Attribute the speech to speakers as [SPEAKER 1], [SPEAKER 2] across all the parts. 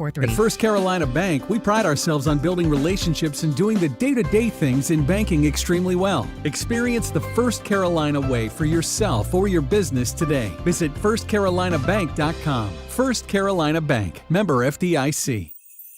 [SPEAKER 1] 443.
[SPEAKER 2] At First Carolina Bank, we pride ourselves on building relationships and doing the day-to-day things in banking extremely well. Experience the First Carolina way for yourself or your business today. Visit firstcarolinabank.com. First Carolina Bank, member FDIC.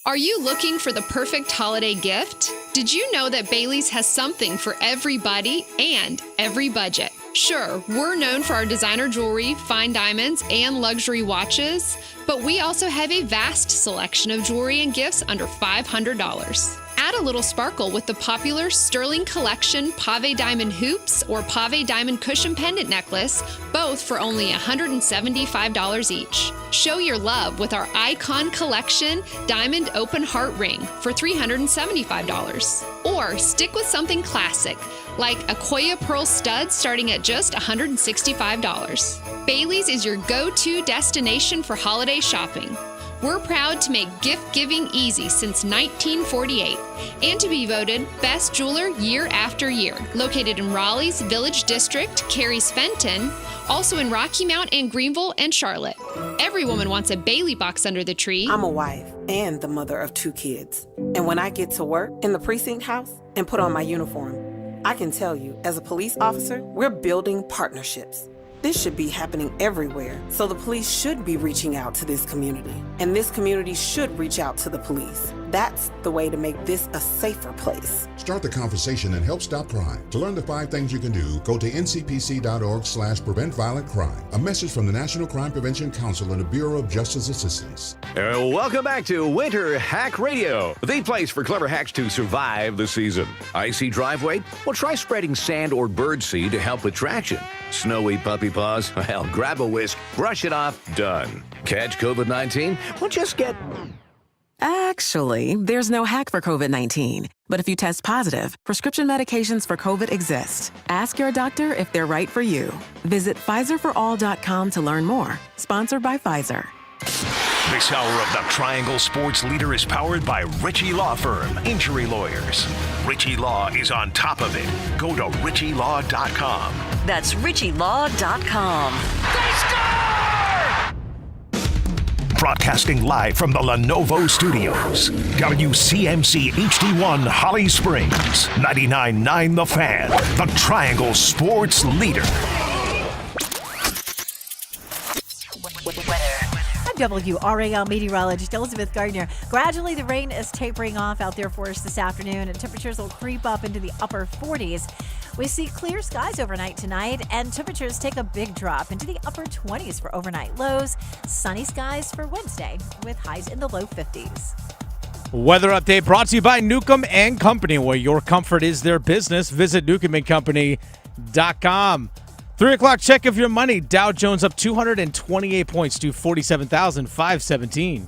[SPEAKER 3] Are you looking for the perfect holiday gift? Did you know that Bailey's has something for everybody and every budget? Sure, we're known for our designer jewelry, fine diamonds, and luxury watches, but we also have a vast selection of jewelry and gifts under $500. Add a little sparkle with the popular Sterling Collection Pave Diamond Hoops or Pave Diamond Cushion Pendant Necklace, both for only $175 each. Show your love with our Icon Collection Diamond Open Heart Ring for $375. Or stick with something classic, like a Koya Pearl stud starting at just $165. Bailey's is your go-to destination for holiday shopping. We're proud to make gift-giving easy since 1948 and to be voted Best Jeweler year after year. Located in Raleigh's Village District, Cary's Fenton, also in Rocky Mount and Greenville and Charlotte. Every woman wants a Bailey box under the tree.
[SPEAKER 4] I'm a wife and the mother of 2 kids. And when I get to work in the precinct house and put on my uniform, I can tell you, as a police officer, we're building partnerships. This should be happening everywhere, so the police should be reaching out to this community, and this community should reach out to the police. That's the way to make this a safer place.
[SPEAKER 5] Start the conversation and help stop crime. To learn the 5 things you can do, go to ncpc.org/preventviolentcrime. A message from the National Crime Prevention Council and the Bureau of Justice Assistance.
[SPEAKER 6] Welcome back to Winter Hack Radio, the place for clever hacks to survive the season. Icy driveway? Well, try spreading sand or birdseed to help with traction. Snowy puppy paws? Well, grab a whisk, brush it off, done. Catch COVID-19? Well, just get...
[SPEAKER 7] Actually, there's no hack for COVID-19. But if you test positive, prescription medications for COVID exist. Ask your doctor if they're right for you. Visit PfizerForAll.com to learn more. Sponsored by Pfizer.
[SPEAKER 8] This hour of the Triangle Sports Leader is powered by Ritchie Law Firm, injury lawyers. Ritchie Law is on top of it. Go to RitchieLaw.com.
[SPEAKER 9] That's RitchieLaw.com.
[SPEAKER 8] They score! Broadcasting live from the Lenovo Studios. WCMC HD1 Holly Springs. 99.9 The Fan. The Triangle Sports Leader.
[SPEAKER 10] WRAL meteorologist Elizabeth Gardner. Gradually, the rain is tapering off out there for us this afternoon, and temperatures will creep up into the upper 40s. We see clear skies overnight tonight, and temperatures take a big drop into the upper 20s for overnight lows. Sunny skies for Wednesday, with highs in the low 50s.
[SPEAKER 11] Weather update brought to you by Newcomb & Company, where your comfort is their business. Visit newcombandcompany.com. 3 o'clock check of your money. Dow Jones up 228 points to 47,517.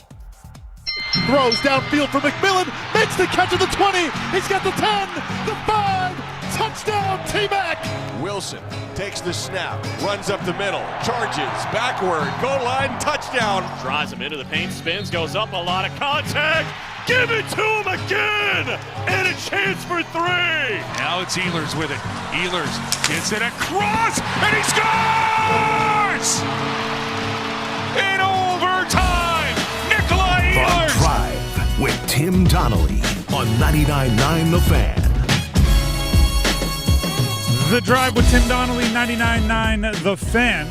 [SPEAKER 12] Throws downfield for McMillan. Makes the catch at the 20. He's got the 10, the 5. Touchdown, T-Mac.
[SPEAKER 13] Wilson takes the snap, runs up the middle, charges, backward, goal line, touchdown.
[SPEAKER 14] Drives him into the paint, spins, goes up, a lot of contact. Give it to him again, and a chance for 3.
[SPEAKER 15] Now it's Ehlers with it. Ehlers gets it across, and he scores! In overtime, Nikolai Ehlers!
[SPEAKER 8] The Drive with Tim Donnelly on 99.9 The Fan.
[SPEAKER 16] The Drive with Tim Donnelly, 99.9 The Fan.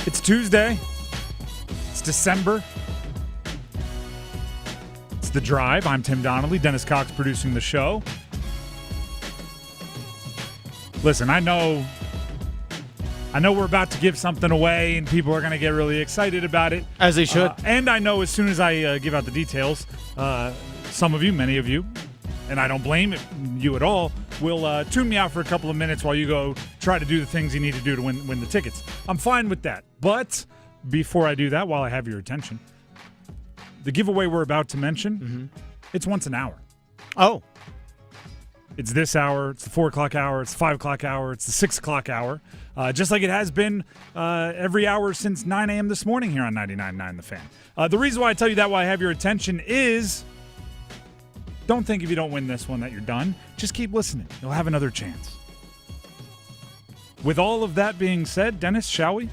[SPEAKER 16] It's Tuesday. It's December. It's The Drive. I'm Tim Donnelly. Dennis Cox producing the show. Listen, I know we're about to give something away, and people are going to get really excited about it.
[SPEAKER 11] As they should.
[SPEAKER 16] And I know as soon as I give out the details, some of you, many of you, and I don't blame you at all, will tune me out for a couple of minutes while you go try to do the things you need to do to win the tickets. I'm fine with that. But before I do that, while I have your attention, the giveaway we're about to mention, it's once an hour.
[SPEAKER 11] Oh.
[SPEAKER 16] It's this hour, it's the 4 o'clock hour, it's the 5 o'clock hour, it's the 6 o'clock hour, just like it has been every hour since 9 a.m. this morning here on 99.9 The Fan. The reason why I tell you that, why I have your attention, is don't think if you don't win this one that you're done. Just keep listening. You'll have another chance. With all of that being said, Dennis, shall we?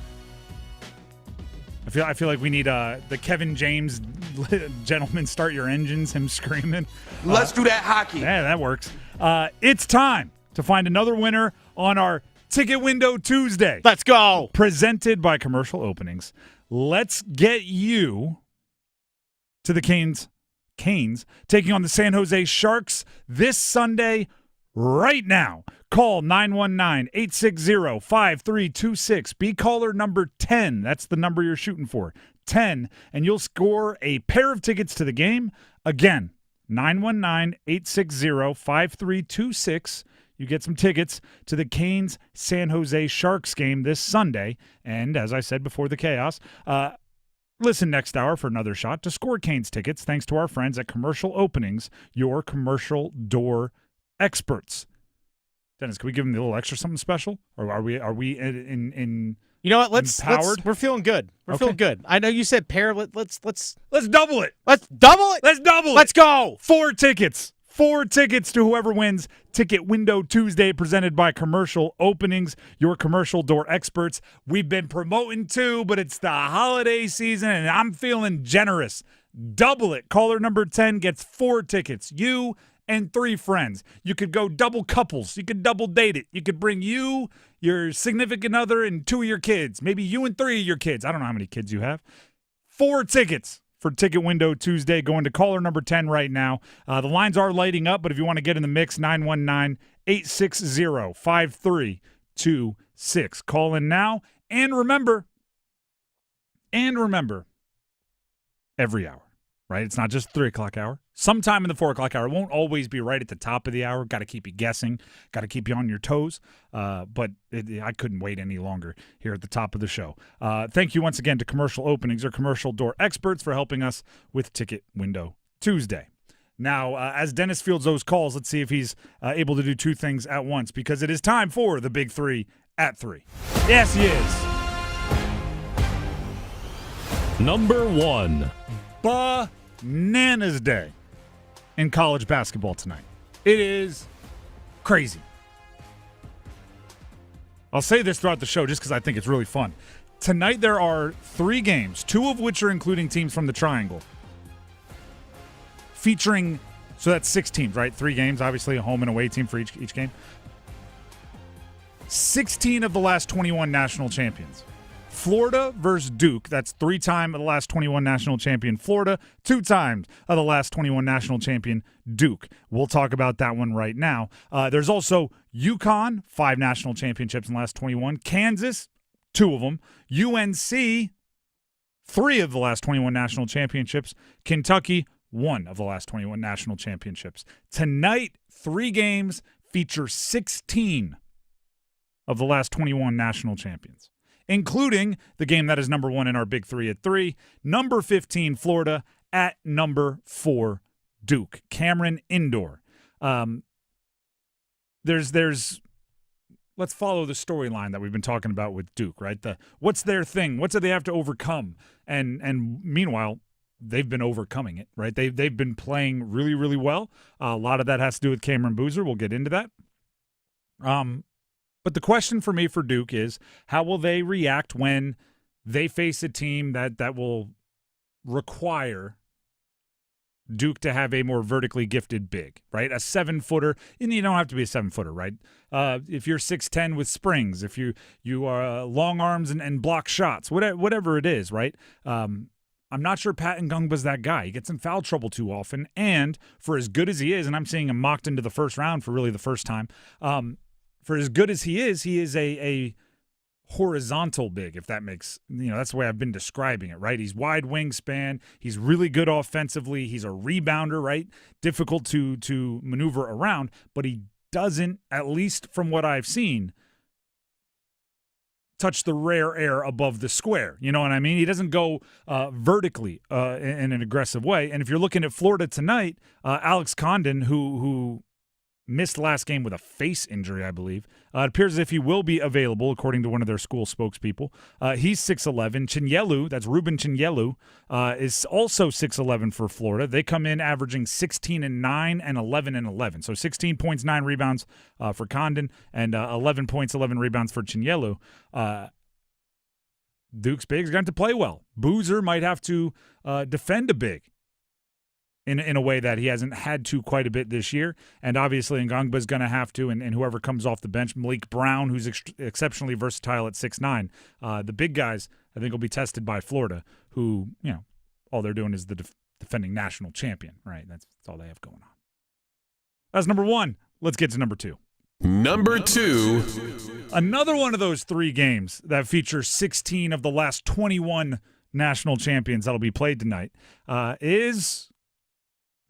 [SPEAKER 16] I feel like we need the Kevin James gentlemen start your engines, him screaming.
[SPEAKER 1] Let's do that hockey.
[SPEAKER 16] Yeah, that works. It's time to find another winner on our Ticket Window Tuesday.
[SPEAKER 11] Let's go.
[SPEAKER 16] Presented by Commercial Openings. Let's get you to the Canes taking on the San Jose Sharks this Sunday right now. Call 919-860-5326. Be caller number 10. That's the number you're shooting for. 10, and you'll score a pair of tickets to the game. Again, 919-860-5326. You get some tickets to the Canes San Jose Sharks game this Sunday. And as I said before the chaos, listen next hour for another shot to score Canes tickets thanks to our friends at Commercial Openings, your commercial door experts. Dennis, can we give them a little extra something special? Or are we in
[SPEAKER 11] You know what? Let's we're feeling good. We're feeling good. I know you said pair. Let's
[SPEAKER 16] double it.
[SPEAKER 11] Let's double it.
[SPEAKER 16] Let's double it.
[SPEAKER 11] Let's go.
[SPEAKER 16] 4 tickets. 4 tickets to whoever wins Ticket Window Tuesday, presented by Commercial Openings, your commercial door experts. We've been promoting 2, but it's the holiday season, and I'm feeling generous. Double it. Caller number 10 gets 4 tickets. You and 3 friends. You could go double couples. You could double date it. You could bring you, your significant other, and 2 of your kids. Maybe you and 3 of your kids. I don't know how many kids you have. 4 tickets for Ticket Window Tuesday. Going to caller number 10 right now. The lines are lighting up, but if you want to get in the mix, 919-860-5326. Call in now. And remember, every hour, right? It's not just 3 o'clock hour. Sometime in the 4 o'clock hour. It won't always be right at the top of the hour. Got to keep you guessing. Got to keep you on your toes. But I couldn't wait any longer here at the top of the show. Thank you once again to Commercial Openings, or commercial door experts, for helping us with Ticket Window Tuesday. Now, as Dennis fields those calls, let's see if he's able to do 2 things at once, because it is time for the Big 3 at 3. Yes, he is.
[SPEAKER 14] Number 1.
[SPEAKER 16] Bananas Day in college basketball tonight. It is crazy. I'll say this throughout the show just because I think it's really fun. Tonight there are 3 games, 2 of which are including teams from the Triangle, featuring, so that's 6 teams, right? 3 games, obviously a home and away team for each game. 16 of the last 21 national champions. Florida versus Duke. That's 3-time of the last 21 national champion Florida, 2 times of the last 21 national champion Duke. We'll talk about that one right now. There's also UConn, 5 national championships in the last 21. Kansas, 2 of them. UNC, 3 of the last 21 national championships. Kentucky, 1 of the last 21 national championships. Tonight, 3 games feature 16 of the last 21 national champions, including the game that is number 1 in our Big 3 at 3, number 15 Florida at number 4 Duke. Cameron Indoor. There's let's follow the storyline that we've been talking about with Duke, right? What's their thing? What do they have to overcome? And meanwhile, they've been overcoming it, right? They've been playing really, really well. A lot of that has to do with Cameron Boozer. We'll get into that. But the question for me for Duke is, how will they react when they face a team that will require Duke to have a more vertically gifted big, right? A 7-footer, and you don't have to be a 7-footer, right? If you're 6'10" with springs, if you are long arms and block shots, whatever it is, right? I'm not sure Pat Ngungba's that guy. He gets in foul trouble too often, and for as good as he is, and I'm seeing him mocked into the first round for really the first time, for as good as he is a horizontal big, if that makes, that's the way I've been describing it, right? He's wide wingspan. He's really good offensively. He's a rebounder, right? Difficult to maneuver around, but he doesn't, at least from what I've seen, touch the rare air above the square. You know what I mean? He doesn't go vertically in an aggressive way. And if you're looking at Florida tonight, Alex Condon, who missed last game with a face injury, I believe. It appears as if he will be available, according to one of their school spokespeople. He's 6'11". Chinyelu, that's Ruben Chinyelu, is also 6'11" for Florida. They come in averaging 16-9 and 11-11. So 16 points, 9 rebounds for Condon, and 11 points, 11 rebounds for Chinyelu. Duke's bigs are going to play well. Boozer might have to defend a big in a way that he hasn't had to quite a bit this year. And obviously Ngongba's going to have to, and whoever comes off the bench, Malik Brown, who's exceptionally versatile at 6'9". The big guys, I think, will be tested by Florida, who, all they're doing is the defending national champion, right? That's all they have going on. That's number one. Let's get to number two.
[SPEAKER 1] Number two.
[SPEAKER 16] Another one of those three games that features 16 of the last 21 national champions that'll be played tonight is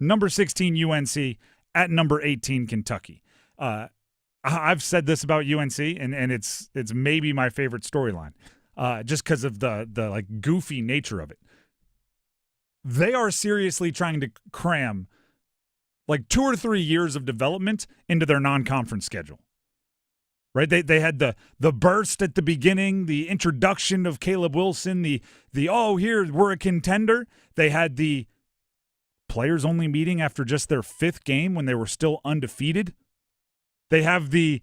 [SPEAKER 16] number 16 UNC at number 18 Kentucky. I've said this about UNC, and it's maybe my favorite storyline, just because of the like goofy nature of it. They are seriously trying to cram like 2 or 3 years of development into their non-conference schedule. Right? They had the burst at the beginning, the introduction of Caleb Wilson, the here we're a contender. They had the players only meeting after just their 5th game when they were still undefeated. They have the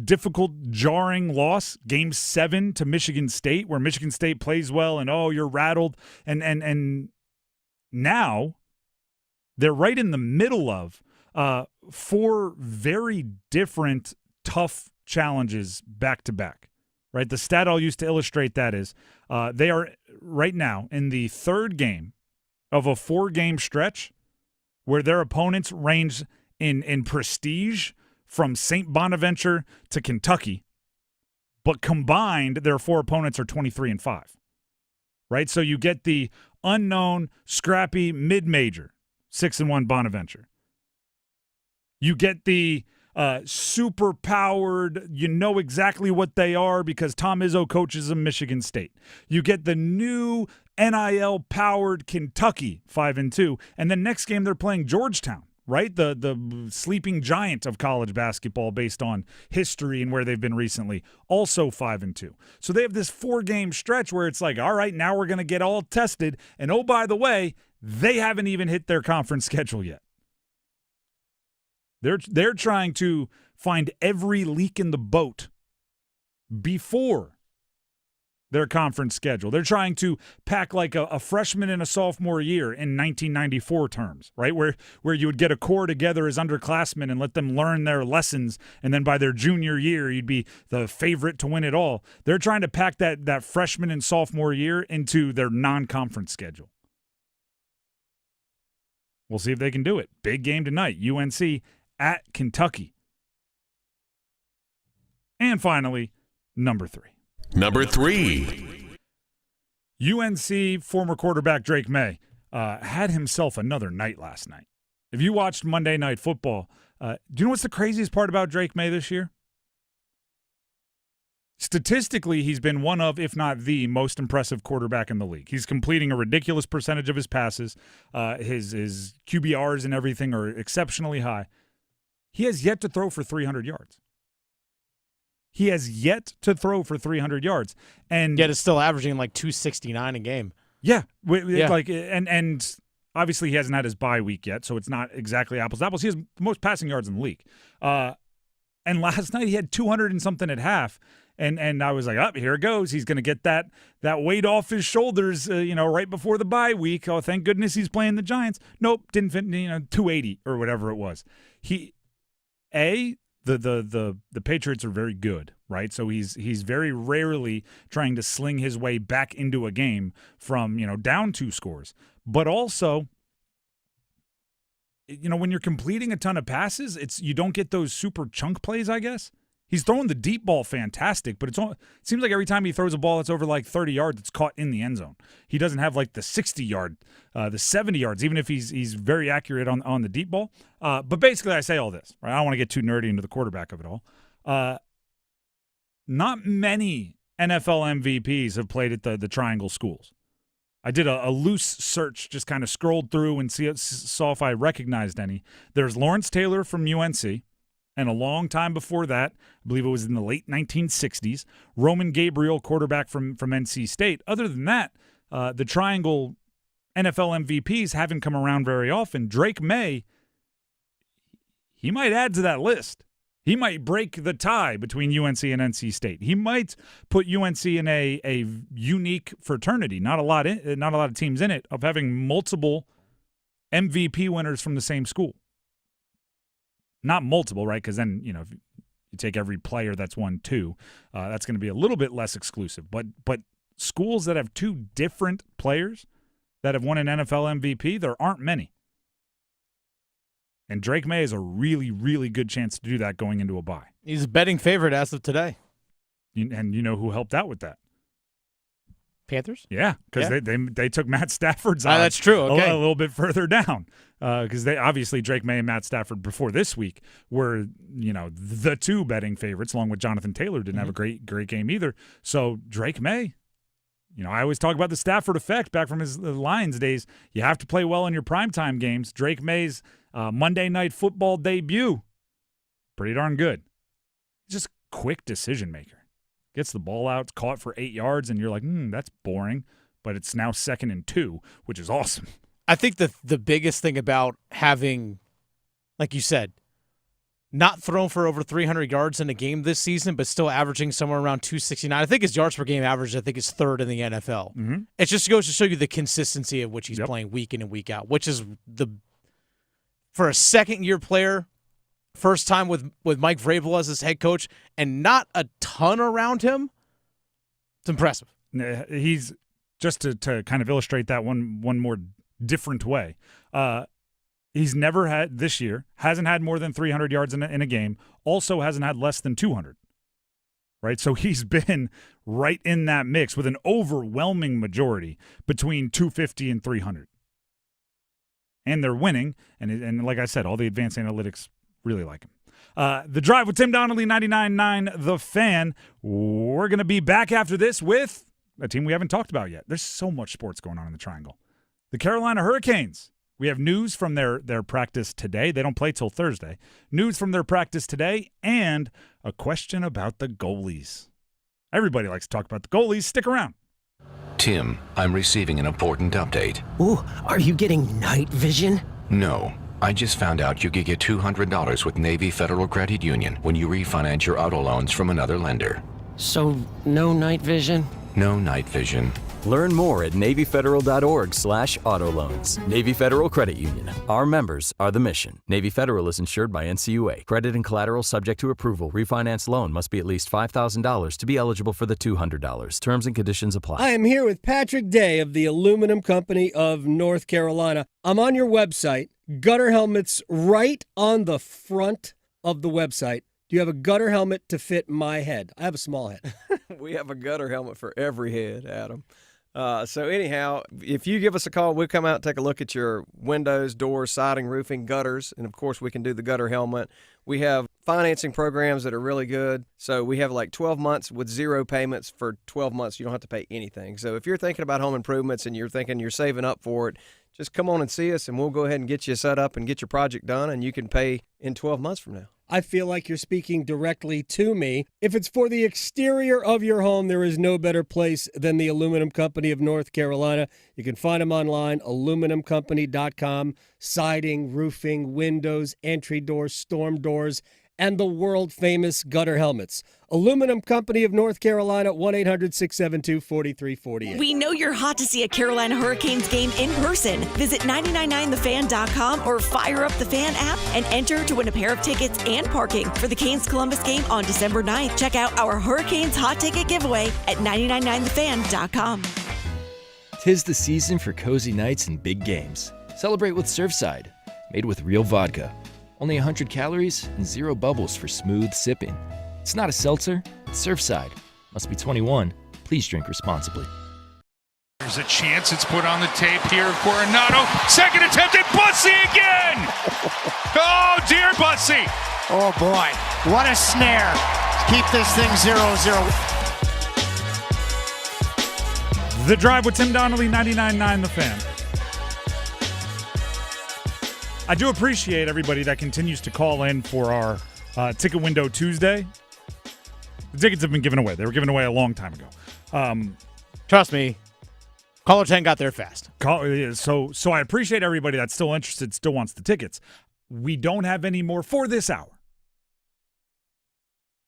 [SPEAKER 16] difficult, jarring loss, Game 7 to Michigan State, where Michigan State plays well and you're rattled, and now they're right in the middle of 4 very different, tough challenges back to back. Right, the stat I'll use to illustrate that is they are right now in the 3rd game of a 4-game stretch where their opponents range in prestige from St. Bonaventure to Kentucky, but combined their 4 opponents are 23-5. Right, so you get the unknown, scrappy mid-major, 6-1 Bonaventure. You get the super powered, exactly what they are because Tom Izzo coaches them, Michigan State. You get the new NIL powered Kentucky 5-2, and then next game they're playing Georgetown, right? The sleeping giant of college basketball based on history and where they've been recently, also 5-2. So they have this 4-game stretch where it's like, all right, now we're going to get all tested, and oh, by the way, they haven't even hit their conference schedule yet. They're trying to find every leak in the boat before their conference schedule. They're trying to pack like a freshman and a sophomore year in 1994 terms, right? Where you would get a core together as underclassmen and let them learn their lessons, and then by their junior year, you'd be the favorite to win it all. They're trying to pack that freshman and sophomore year into their non-conference schedule. We'll see if they can do it. Big game tonight, UNC at Kentucky. And finally, number 3.
[SPEAKER 1] Number 3.
[SPEAKER 16] UNC former quarterback Drake Maye had himself another night last night. If you watched Monday Night Football, do you know what's the craziest part about Drake Maye this year? Statistically, he's been one of, if not the most impressive quarterback in the league. He's completing a ridiculous percentage of his passes. His QBRs and everything are exceptionally high. He has yet to throw for 300 yards. He has yet to throw for 300 yards. And
[SPEAKER 11] yet it's still averaging like 269 a game.
[SPEAKER 16] Yeah. Like, and obviously he hasn't had his bye week yet, so it's not exactly apples to apples. He has the most passing yards in the league. And last night he had 200 and something at half. And I was like, here it goes. He's going to get that weight off his shoulders, right before the bye week. Oh, thank goodness he's playing the Giants. Nope, didn't fit, 280 or whatever it was. The Patriots are very good, right? So he's very rarely trying to sling his way back into a game from, down 2 scores. But also, when you're completing a ton of passes, you don't get those super chunk plays, I guess. He's throwing the deep ball fantastic, but it seems like every time he throws a ball that's over like 30 yards, it's caught in the end zone. He doesn't have like the 60-yard, the 70 yards, even if he's very accurate on the deep ball. But basically, I say all this, right? I don't want to get too nerdy into the quarterback of it all. Not many NFL MVPs have played at the Triangle schools. I did a loose search, just kind of scrolled through and saw if I recognized any. There's Lawrence Taylor from UNC. And a long time before that, I believe it was in the late 1960s, Roman Gabriel, quarterback from NC State. Other than that, the Triangle NFL MVPs haven't come around very often. Drake Maye, he might add to that list. He might break the tie between UNC and NC State. He might put UNC in a unique fraternity. Not a lot of teams in it, of having multiple MVP winners from the same school. Not multiple, right? Because then, if you take every player that's won 2, that's going to be a little bit less exclusive. But schools that have 2 different players that have won an NFL MVP, there aren't many. And Drake Maye is a really, really good chance to do that going into a bye.
[SPEAKER 11] He's a betting favorite as of today.
[SPEAKER 16] And you know who helped out with that?
[SPEAKER 11] Panthers?
[SPEAKER 16] Yeah, because they took Matt Stafford's odds
[SPEAKER 11] that's true. Okay.
[SPEAKER 16] a little bit further down. Because they obviously Drake Maye and Matt Stafford before this week were, the 2 betting favorites, along with Jonathan Taylor didn't have a great game either. So Drake Maye, I always talk about the Stafford effect back from his Lions days. You have to play well in your primetime games. Drake Maye's Monday Night Football debut, pretty darn good. Just quick decision maker. Gets the ball out, caught for 8 yards, and you're like, that's boring. But it's now 2nd and 2, which is awesome.
[SPEAKER 11] I think the biggest thing about having, like you said, not thrown for over 300 yards in a game this season, but still averaging somewhere around 269. I think his yards per game average, is 3rd in the NFL.
[SPEAKER 16] Mm-hmm.
[SPEAKER 11] It just goes to show you the consistency of which he's playing week in and week out, which is for a second-year player, first time with Mike Vrabel as his head coach, and not a ton around him. It's impressive.
[SPEAKER 16] He's just to kind of illustrate that one more different way. He's never had this year, hasn't had more than 300 yards in a game, also hasn't had less than 200. Right? So he's been right in that mix with an overwhelming majority between 250 and 300. And they're winning, and like I said, all the advanced analytics really like him. The Drive with Tim Donnelly, 99.9 The Fan. We're going to be back after this with a team we haven't talked about yet. There's so much sports going on in the Triangle. The Carolina Hurricanes. We have news from their practice today. They don't play till Thursday. News from their practice today, and a question about the goalies. Everybody likes to talk about the goalies. Stick around.
[SPEAKER 17] Tim, I'm receiving an important update.
[SPEAKER 18] Ooh, are you getting night vision?
[SPEAKER 17] No. I just found out you could get $200 with Navy Federal Credit Union when you refinance your auto loans from another lender.
[SPEAKER 18] So, no night vision?
[SPEAKER 17] No night vision.
[SPEAKER 19] Learn more at NavyFederal.org/auto loans. Navy Federal Credit Union. Our members are the mission. Navy Federal is insured by NCUA. Credit and collateral subject to approval. Refinance loan must be at least $5,000 to be eligible for the $200. Terms and conditions apply.
[SPEAKER 20] I am here with Patrick Day of the Aluminum Company of North Carolina. I'm on your website. Gutter helmets right on the front of the website. Do you have a gutter helmet to fit my head? I have a small head.
[SPEAKER 21] We have a gutter helmet for every head, Adam. So anyhow, if you give us a call, we'll come out and take a look at your windows, doors, siding, roofing, gutters, and of course we can do the gutter helmet. We have financing programs that are really good. So we have like 12 months with 0 payments for 12 months. You don't have to pay anything. So if you're thinking about home improvements and you're thinking you're saving up for it, just come on and see us and we'll go ahead and get you set up and get your project done, and you can pay in 12 months from now.
[SPEAKER 20] I feel like you're speaking directly to me. If it's for the exterior of your home, there is no better place than the Aluminum Company of North Carolina. You can find them online, aluminumcompany.com. Siding, roofing, windows, entry doors, storm doors, and the world-famous gutter helmets. Aluminum Company of North Carolina, 1-800-672-4348.
[SPEAKER 9] We know you're hot to see a Carolina Hurricanes game in person. Visit 999thefan.com or fire up the Fan app and enter to win a pair of tickets and parking for the Canes-Columbus game on December 9th. Check out our Hurricanes hot ticket giveaway at 999thefan.com.
[SPEAKER 22] 'Tis the season for cozy nights and big games. Celebrate with Surfside, made with real vodka. Only 100 calories and 0 bubbles for smooth sipping. It's not a seltzer, it's Surfside. Must be 21. Please drink responsibly.
[SPEAKER 15] There's a chance it's put on the tape here of Coronado. Second attempt at Bussy again! Oh, dear Bussy!
[SPEAKER 23] Oh, boy. What a snare. Keep this thing 0-0.
[SPEAKER 16] The Drive with Tim Donnelly, 99.9 The Fan. I do appreciate everybody that continues to call in for our Ticket Window Tuesday. The tickets have been given away. They were given away a long time ago.
[SPEAKER 11] Trust me, caller 10 got there fast.
[SPEAKER 16] So I appreciate everybody that's still interested, still wants the tickets. We don't have any more for this hour.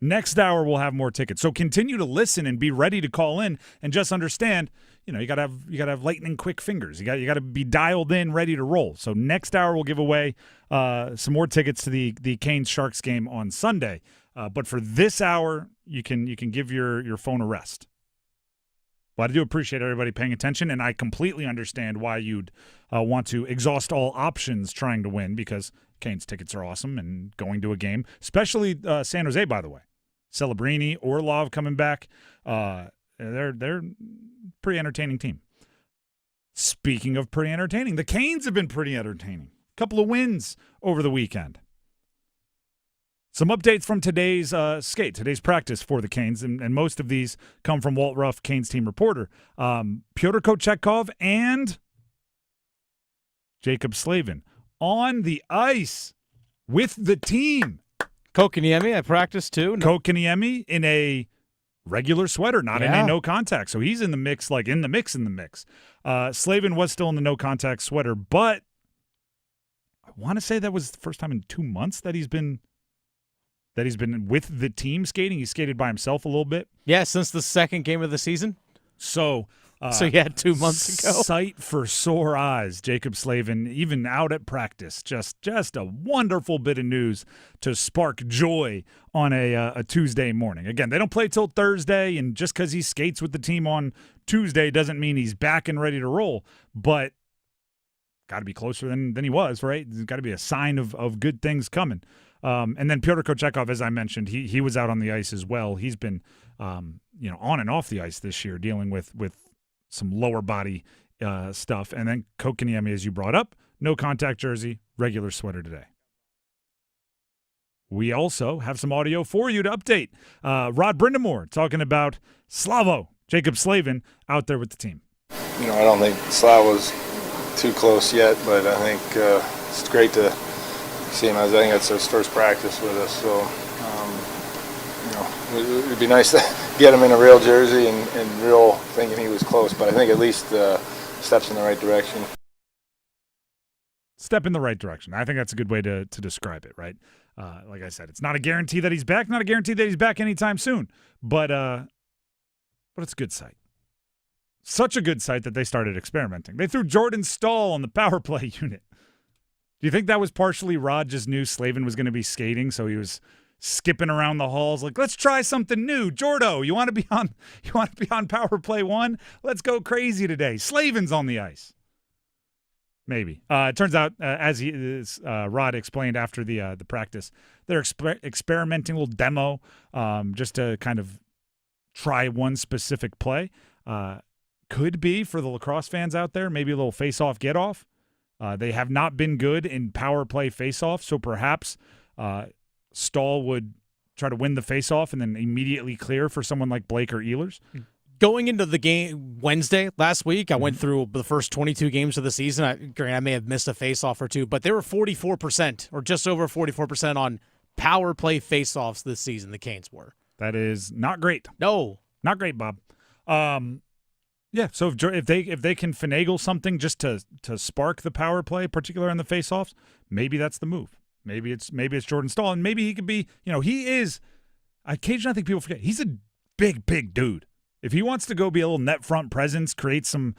[SPEAKER 16] Next hour, we'll have more tickets. So continue to listen and be ready to call in, and just understand, you gotta have lightning quick fingers. You gotta be dialed in, ready to roll. So next hour, we'll give away some more tickets to the Canes Sharks game on Sunday. But for this hour, you can give your phone a rest. But I do appreciate everybody paying attention, and I completely understand why you'd want to exhaust all options trying to win, because Canes tickets are awesome, and going to a game, especially San Jose, by the way. Celebrini, Orlov coming back. They're pretty entertaining team. Speaking of pretty entertaining, the Canes have been pretty entertaining. A couple of wins over the weekend. Some updates from today's today's practice for the Canes, and most of these come from Walt Ruff, Canes team reporter. Pyotr Kochetkov and Jacob Slavin on the ice with the team.
[SPEAKER 11] Kokaniemi at practice too.
[SPEAKER 16] Kokaniemi in a regular sweater, not in a no contact. So he's in the mix, like in the mix. Slavin was still in the no contact sweater, but I want to say that was the first time in 2 months that he's been with the team skating. He skated by himself a little bit. Yeah,
[SPEAKER 11] since the second game of the season.
[SPEAKER 16] So
[SPEAKER 11] you had 2 months ago.
[SPEAKER 16] Sight for sore eyes. Jacob Slavin, even out at practice, just a wonderful bit of news to spark joy on a Tuesday morning. Again, they don't play till Thursday, and just because he skates with the team on Tuesday doesn't mean he's back and ready to roll. But got to be closer than he was, right? There's got to be a sign of good things coming. And then Pyotr Kochetkov, as I mentioned, he was out on the ice as well. He's been on and off the ice this year, dealing with some lower body stuff. And then Kokaniemi, as you brought up, no contact jersey, regular sweater today. We also have some audio for you to update. Rod Brindamore talking about Slavo, Jacob Slavin, out there with the team.
[SPEAKER 2] I don't think Slavo's too close yet, but I think it's great to see him. I think that's his first practice with us, so it'd be nice to get him in a real jersey and real thinking he was close, but I think at least steps in the right direction.
[SPEAKER 16] Step in the right direction. I think that's a good way to describe it, right? Like I said, it's not a guarantee that he's back, not a guarantee that he's back anytime soon, but it's a good sight. Such a good sight that they started experimenting. They threw Jordan Stahl on the power play unit. Do you think that was partially Rod just knew Slavin was going to be skating, so he was skipping around the halls like, let's try something new. Jordo, you want to be on power play one? Let's go crazy today. Slavin's on the ice. Maybe. It turns out, as Rod explained after the practice, they're experimenting a little demo just to kind of try one specific play. Could be, for the lacrosse fans out there, maybe a little face-off get-off. They have not been good in power play face-off, so perhaps Stahl would try to win the face-off and then immediately clear for someone like Blake or Ehlers.
[SPEAKER 11] Going into the game Wednesday last week, I went through the first 22 games of the season. I may have missed a face-off or two, but they were 44% or just over 44% on power play face-offs this season, the Canes were.
[SPEAKER 16] That is not great.
[SPEAKER 11] No.
[SPEAKER 16] Not great, Bob. Yeah, so if they can finagle something just to spark the power play, particularly on the face-offs, maybe that's the move. Maybe it's Jordan Stahl, and maybe he could be, he is, occasionally I think people forget, he's a big dude. If he wants to go be a little net front presence, create some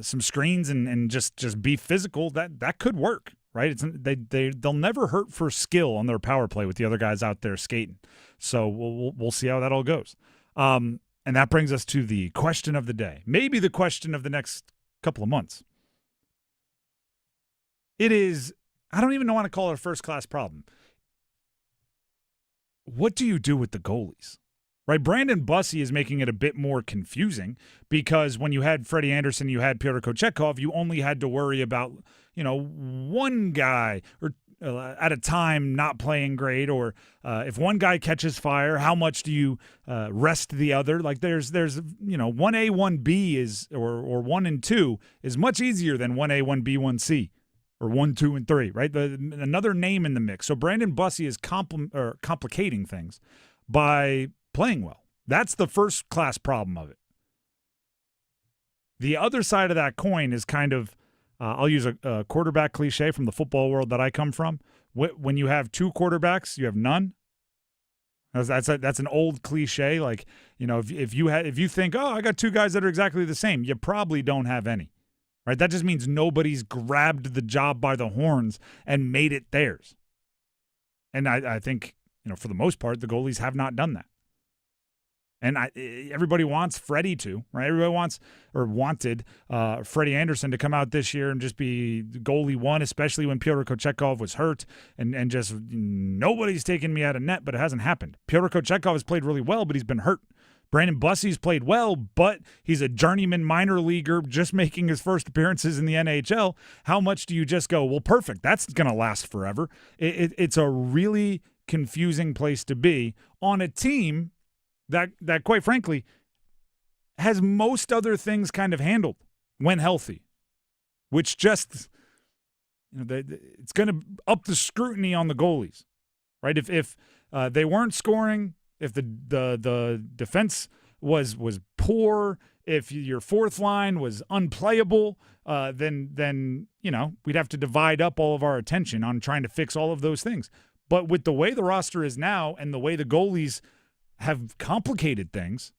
[SPEAKER 16] screens and just be physical, that could work, right? They'll never hurt for skill on their power play with the other guys out there skating. So we'll see how that all goes. And that brings us to the question of the day, maybe the question of the next couple of months. It is, I don't even want to call it a first-class problem. What do you do with the goalies? Right, Brandon Bussey is making it a bit more confusing because when you had Freddie Anderson, you had Pyotr Kochetkov, you only had to worry about, one guy or at a time not playing great, or if one guy catches fire, how much do you rest the other? Like there's 1A, 1B is or 1 and 2 is much easier than 1A, 1B, 1C. Or 1, 2, and 3, right? Another name in the mix. So Brandon Bussey is complicating things by playing well. That's the first-class problem of it. The other side of that coin is kind of, I'll use a quarterback cliche from the football world that I come from. When you have two quarterbacks, you have none. That's an old cliche. Like, if you think, oh, I got two guys that are exactly the same, you probably don't have any, right? That just means nobody's grabbed the job by the horns and made it theirs. And I think, for the most part, the goalies have not done that. And everybody wants Freddie to, right? Everybody wanted Freddie Anderson to come out this year and just be goalie one, especially when Pyotr Kochetkov was hurt, and just nobody's taken me out of net, but it hasn't happened. Pyotr Kochetkov has played really well, but he's been hurt. Brandon Bussey's played well, but he's a journeyman minor leaguer just making his first appearances in the NHL. How much do you just go, well, perfect, that's going to last forever? It's a really confusing place to be on a team that quite frankly has most other things kind of handled when healthy, which just it's going to up the scrutiny on the goalies, right? If they weren't scoring, if the defense was poor, if your fourth line was unplayable, then we'd have to divide up all of our attention on trying to fix all of those things. But with the way the roster is now and the way the goalies have complicated things,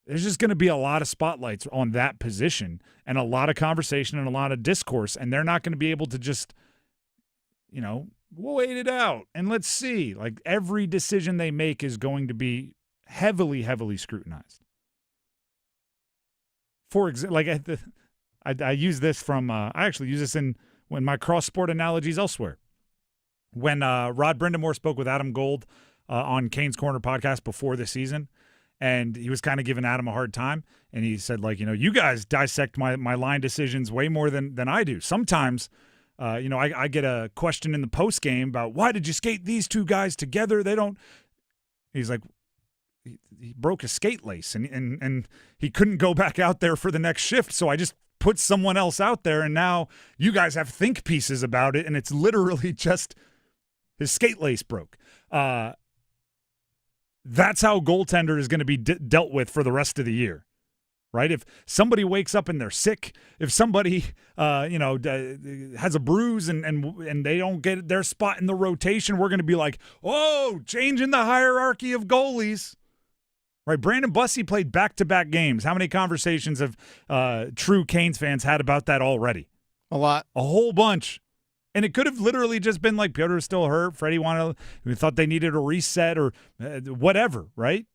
[SPEAKER 16] there's just going to be a lot of spotlights on that position and a lot of conversation and a lot of discourse, and they're not going to be able to just, we'll wait it out and let's see. Like, every decision they make is going to be heavily, heavily scrutinized. For example, like I use this from I actually use this in my cross-sport analogies elsewhere. When Rod Brindamore spoke with Adam Gold on Kane's Corner podcast before the season, and he was kind of giving Adam a hard time, and he said, like, you guys dissect my line decisions way more than I do. Sometimes, I get a question in the post game about, why did you skate these two guys together? They don't. He's like, he broke his skate lace, and he couldn't go back out there for the next shift, so I just put someone else out there, and now you guys have think pieces about it, and it's literally just his skate lace broke. That's how goaltender is going to be dealt with for the rest of the year, right? If somebody wakes up and they're sick, if somebody has a bruise and they don't get their spot in the rotation, we're going to be like, oh, changing the hierarchy of goalies, right? Brandon Bussey played back-to-back games. How many conversations have true Canes fans had about that already?
[SPEAKER 11] A lot.
[SPEAKER 16] A whole bunch. And it could have literally just been like, Pyotr still hurt. Freddie we thought they needed a reset or whatever, right?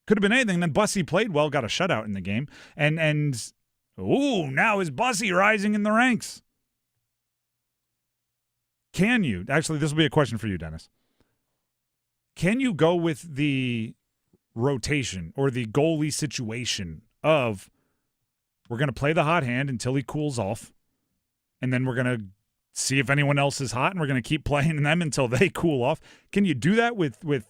[SPEAKER 16] Could have been anything. Then Bussey played well, got a shutout in the game. And now is Bussey rising in the ranks? Can you? Actually, this will be a question for you, Dennis. Can you go with the rotation or the goalie situation of, we're going to play the hot hand until he cools off, and then we're going to see if anyone else is hot, and we're going to keep playing them until they cool off? Can you do that with 2.5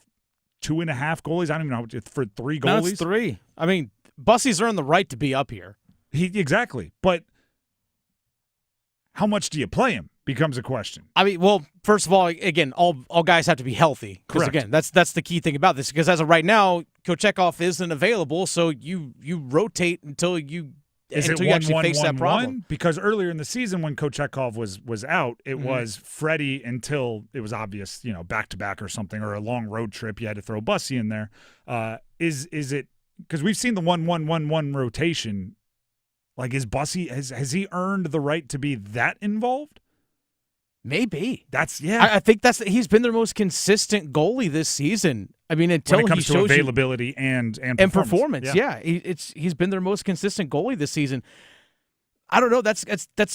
[SPEAKER 16] goalies? I don't even know, for 3 goalies?
[SPEAKER 11] No, it's 3. I mean, Bussey's earned the right to be up here.
[SPEAKER 16] Exactly. But how much do you play him becomes a question.
[SPEAKER 11] I mean, well, first of all, again, all guys have to be healthy. Because, again, that's the key thing about this. Because as of right now, Kochetkov isn't available, so you rotate until you actually face that problem.
[SPEAKER 16] Because earlier in the season when Kochetkov was out, it was Freddie until it was obvious, back-to-back or something, or a long road trip, you had to throw Bussey in there. Is it – because we've seen the 1-1-1-1 rotation. Like, is Bussey – has he earned the right to be that involved?
[SPEAKER 11] Maybe.
[SPEAKER 16] Yeah.
[SPEAKER 11] I think he's been their most consistent goalie this season. I mean, until
[SPEAKER 16] when it comes
[SPEAKER 11] he
[SPEAKER 16] to
[SPEAKER 11] shows
[SPEAKER 16] availability and
[SPEAKER 11] performance. Yeah. He's been their most consistent goalie this season. I don't know. That's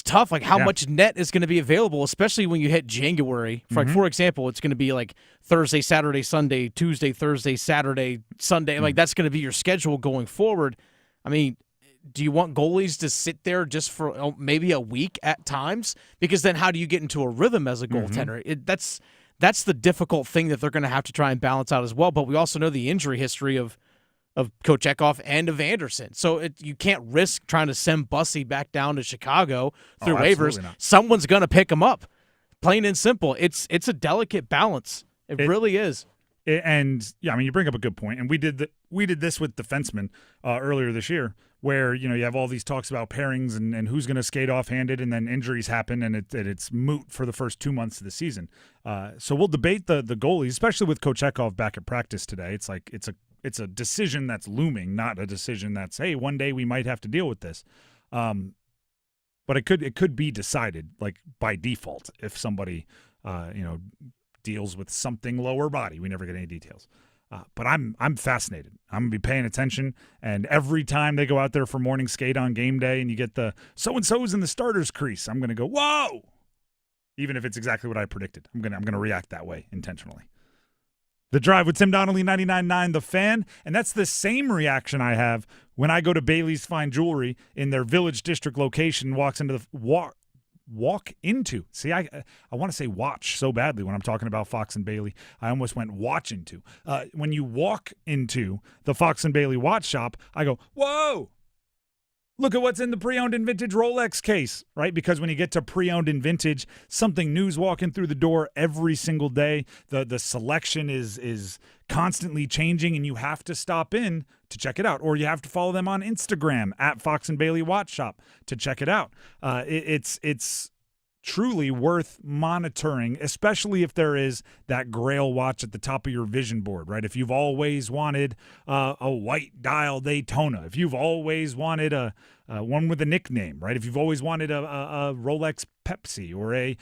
[SPEAKER 11] tough. Like, how much net is going to be available, especially when you hit January. For example, it's going to be like Thursday, Saturday, Sunday, Tuesday, Thursday, Saturday, Sunday. Like, that's going to be your schedule going forward. I mean, do you want goalies to sit there just for maybe a week at times? Because then how do you get into a rhythm as a goaltender? That's the difficult thing that they're going to have to try and balance out as well. But we also know the injury history of Kochetkov and of Anderson. So you can't risk trying to send Bussey back down to Chicago through waivers. Not. Someone's going to pick him up. Plain and simple. It's a delicate balance. It really is.
[SPEAKER 16] And yeah, I mean, you bring up a good point. And we did this with defensemen earlier this year, where, you have all these talks about pairings and who's going to skate off-handed, and then injuries happen, and it's moot for the first 2 months of the season. So we'll debate the goalies, especially with Kochetkov back at practice today. It's like it's a decision that's looming, not a decision that's, hey, one day we might have to deal with this. But it could be decided like by default if somebody deals with something lower body. We never get any details. But I'm fascinated. I'm going to be paying attention, and every time they go out there for morning skate on game day and you get the so-and-so's in the starter's crease, I'm going to go, whoa! Even if it's exactly what I predicted. I'm going to react that way intentionally. The Drive with Tim Donnelly, 99.9 The Fan, and that's the same reaction I have when I go to Bailey's Fine Jewelry in their Village District location, walk into. See, I want to say watch so badly when I'm talking about Fox and Bailey. I almost went watch into. When you walk into the Fox and Bailey watch shop, I go, whoa! Look at what's in the pre-owned and vintage Rolex case, right? Because when you get to pre-owned and vintage, something new's walking through the door every single day. The selection is constantly changing, and you have to stop in to check it out. Or you have to follow them on Instagram at Fox and Bailey Watch Shop to check it out. It's truly worth monitoring, especially if there is that Grail watch at the top of your vision board, right? If you've always wanted a white dial Daytona, if you've always wanted a one with a nickname, right? If you've always wanted a Rolex Pepsi or a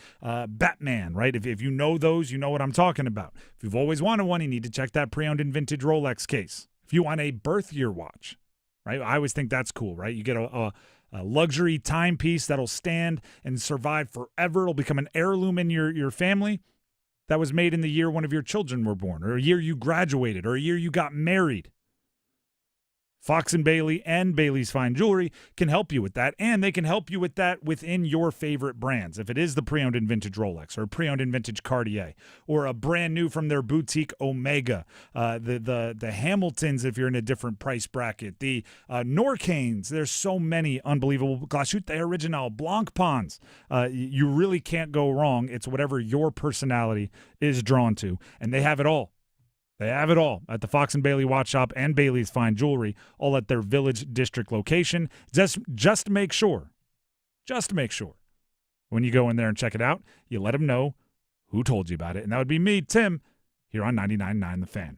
[SPEAKER 16] Batman, right? If you know those, you know what I'm talking about. If you've always wanted one, you need to check that pre-owned and vintage Rolex case. If you want a birth year watch, right? I always think that's cool, right? You get a luxury timepiece that'll stand and survive forever. It'll become an heirloom in your family that was made in the year one of your children were born, or a year you graduated, or a year you got married. Fox and Bailey and Bailey's Fine Jewelry can help you with that, and they can help you with that within your favorite brands. If it is the pre-owned and vintage Rolex, or pre-owned and vintage Cartier, or a brand new from their boutique Omega, the Hamiltons if you're in a different price bracket, the Norcanes, there's so many unbelievable, Glashütte Original, Blanc Pons. You really can't go wrong. It's whatever your personality is drawn to, and they have it all. They have it all at the Fox and Bailey Watch Shop and Bailey's Fine Jewelry, all at their Village District location. Just make sure when you go in there and check it out, you let them know who told you about it. And that would be me, Tim, here on 99.9 The Fan.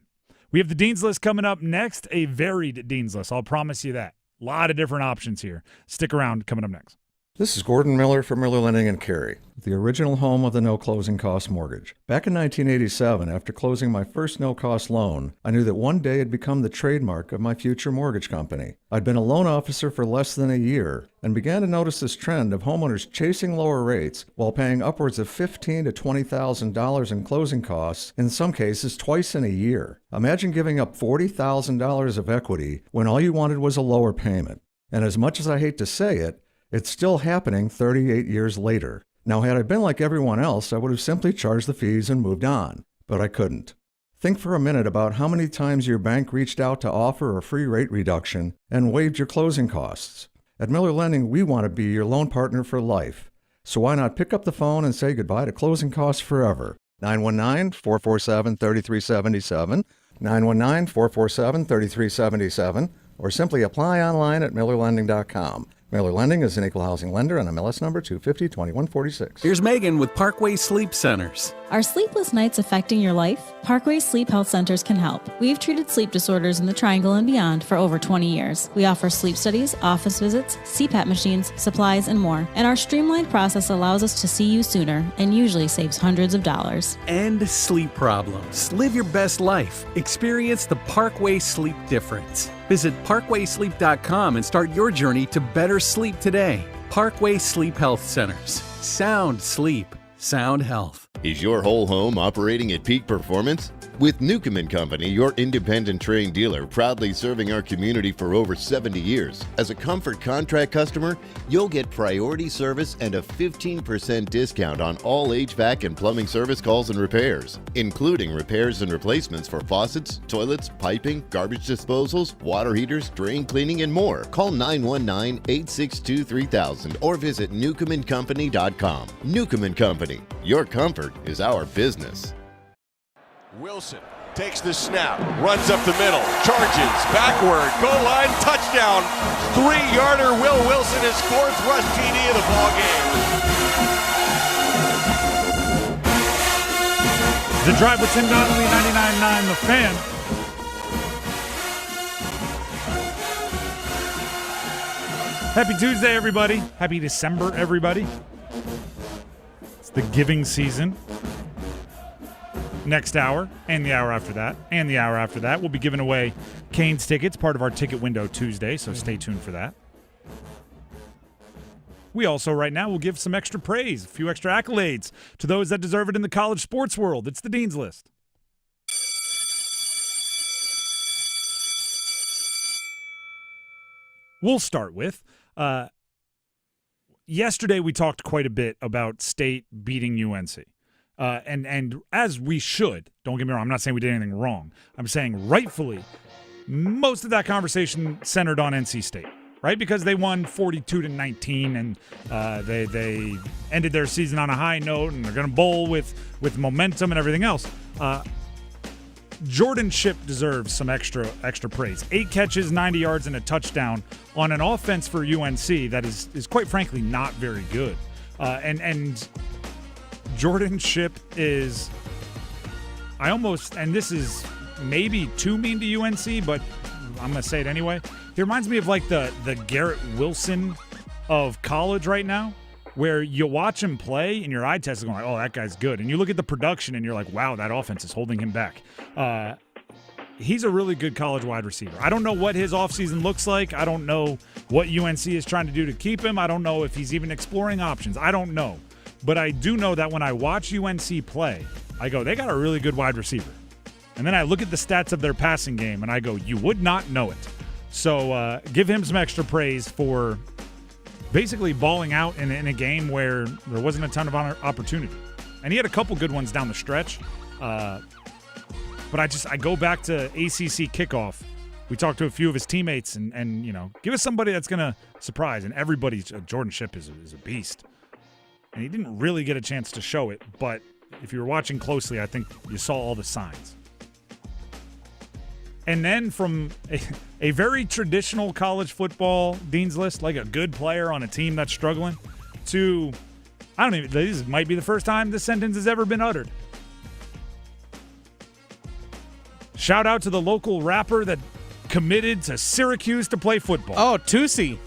[SPEAKER 16] We have the Dean's List coming up next, a varied Dean's List. I'll promise you that. A lot of different options here. Stick around, coming up next.
[SPEAKER 3] This is Gordon Miller from Miller Lending in Cary, the original home of the no closing cost mortgage. Back in 1987, after closing my first no-cost loan, I knew that one day it'd become the trademark of my future mortgage company. I'd been a loan officer for less than a year and began to notice this trend of homeowners chasing lower rates while paying upwards of $15,000 to $20,000 in closing costs, in some cases twice in a year. Imagine giving up $40,000 of equity when all you wanted was a lower payment. And as much as I hate to say it, it's still happening 38 years later. Now, had I been like everyone else, I would have simply charged the fees and moved on. But I couldn't. Think for a minute about how many times your bank reached out to offer a free rate reduction and waived your closing costs. At Miller Lending, we want to be your loan partner for life. So why not pick up the phone and say goodbye to closing costs forever? 919-447-3377, 919-447-3377, or simply apply online at millerlending.com. Miller Lending is an equal housing lender on MLS number 250-2146.
[SPEAKER 4] Here's Megan with Parkway Sleep Centers.
[SPEAKER 5] Are sleepless nights affecting your life? Parkway Sleep Health Centers can help. We've treated sleep disorders in the Triangle and beyond for over 20 years. We offer sleep studies, office visits, CPAP machines, supplies, and more. And our streamlined process allows us to see you sooner and usually saves hundreds of dollars.
[SPEAKER 4] End sleep problems. Live your best life. Experience the Parkway Sleep difference. Visit parkwaysleep.com and start your journey to better sleep today. Parkway Sleep Health Centers. Sound sleep. Sound health.
[SPEAKER 24] Is your whole home operating at peak performance? With Newcomb & Company, your independent Trane dealer, proudly serving our community for over 70 years. As a Comfort Contract customer, you'll get priority service and a 15% discount on all HVAC and plumbing service calls and repairs, including repairs and replacements for faucets, toilets, piping, garbage disposals, water heaters, drain cleaning, and more. Call 919-862-3000 or visit newcombandcompany.com. Newcomb & Company, your comfort is our business.
[SPEAKER 13] Wilson Takes the snap, runs up the middle, charges, backward, goal line, touchdown. 3-yarder, Will Wilson, his 4th rush TD of the ball game.
[SPEAKER 16] The Drive with Tim Donnelly, 99.9 The Fan. Happy Tuesday, everybody. Happy December, everybody. It's the giving season. Next hour, and the hour after that, and the hour after that, we'll be giving away Canes tickets, part of our Ticket Window Tuesday, so stay tuned for that. We also, right now, will give some extra praise, a few extra accolades to those that deserve it in the college sports world. It's the Dean's List. We'll start with, yesterday we talked quite a bit about State beating UNC. And as we should, don't get me wrong, I'm not saying we did anything wrong. I'm saying rightfully, most of that conversation centered on NC State, right? Because they won 42-19, and they ended their season on a high note, and they're going to bowl with momentum and everything else. Jordan Shipp deserves some extra praise. 8 catches, 90 yards, and a touchdown on an offense for UNC that is quite frankly not very good. And Jordan Shipp is, and this is maybe too mean to UNC, but I'm going to say it anyway. He reminds me of like the Garrett Wilson of college right now, where you watch him play and your eye test is going like, oh, that guy's good. And you look at the production and you're like, wow, that offense is holding him back. He's a really good college wide receiver. I don't know what his offseason looks like. I don't know what UNC is trying to do to keep him. I don't know if he's even exploring options. I don't know. But I do know that when I watch UNC play, I go, they got a really good wide receiver. And then I look at the stats of their passing game, and I go, you would not know it. So give him some extra praise for basically balling out in a game where there wasn't a ton of opportunity. And he had a couple good ones down the stretch. But I go back to ACC kickoff. We talked to a few of his teammates, and you know, give us somebody that's going to surprise. And everybody's Jordan Shipp is a beast. And he didn't really get a chance to show it, but if you were watching closely, I think you saw all the signs. And then from a very traditional college football Dean's List, like a good player on a team that's struggling, to, this might be the first time this sentence has ever been uttered. Shout out to the local rapper that committed to Syracuse to play football.
[SPEAKER 11] Oh, Tusi.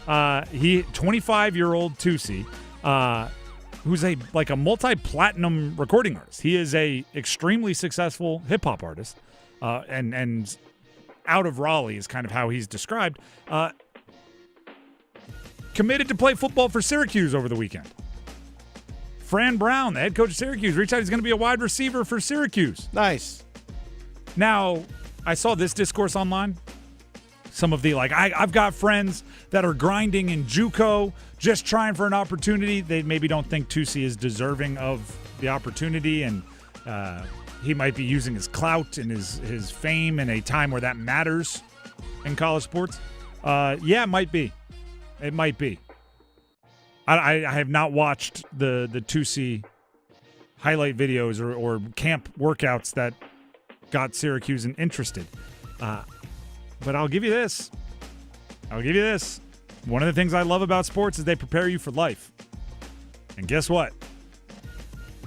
[SPEAKER 16] 25-year-old Tusi, who's a multi-platinum recording artist. He is a extremely successful hip-hop artist, and out of Raleigh is kind of how he's described. Committed to play football for Syracuse over the weekend. Fran Brown, the head coach of Syracuse, reached out. He's going to be a wide receiver for Syracuse.
[SPEAKER 11] Nice.
[SPEAKER 16] Now, I saw this discourse online. Some of the, I've got friends that are grinding in JUCO, just trying for an opportunity. They maybe don't think Tusi is deserving of the opportunity, and he might be using his clout and his fame in a time where that matters in college sports. Yeah, it might be. It might be. I have not watched the Tusi highlight videos or camp workouts that got Syracuse interested. But I'll give you this. One of the things I love about sports is they prepare you for life. And guess what?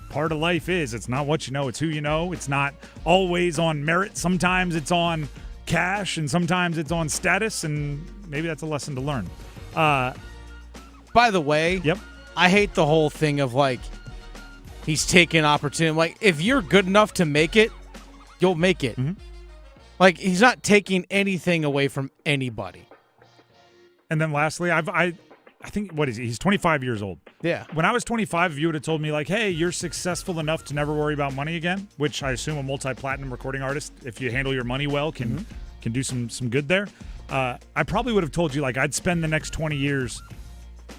[SPEAKER 16] Part of life is it's not what you know, it's who you know. It's not always on merit. Sometimes it's on cash, and sometimes it's on status, and maybe that's a lesson to learn.
[SPEAKER 11] By the way,
[SPEAKER 16] yep.
[SPEAKER 11] I hate the whole thing of he's taking opportunity. If you're good enough to make it, you'll make it.
[SPEAKER 16] Mm-hmm.
[SPEAKER 11] He's not taking anything away from anybody.
[SPEAKER 16] And then lastly, I think, what is he? He's 25 years old.
[SPEAKER 11] Yeah.
[SPEAKER 16] When I was 25, if you would have told me, hey, you're successful enough to never worry about money again, which I assume a multi-platinum recording artist, if you handle your money well, can do some good there. I probably would have told you, I'd spend the next 20 years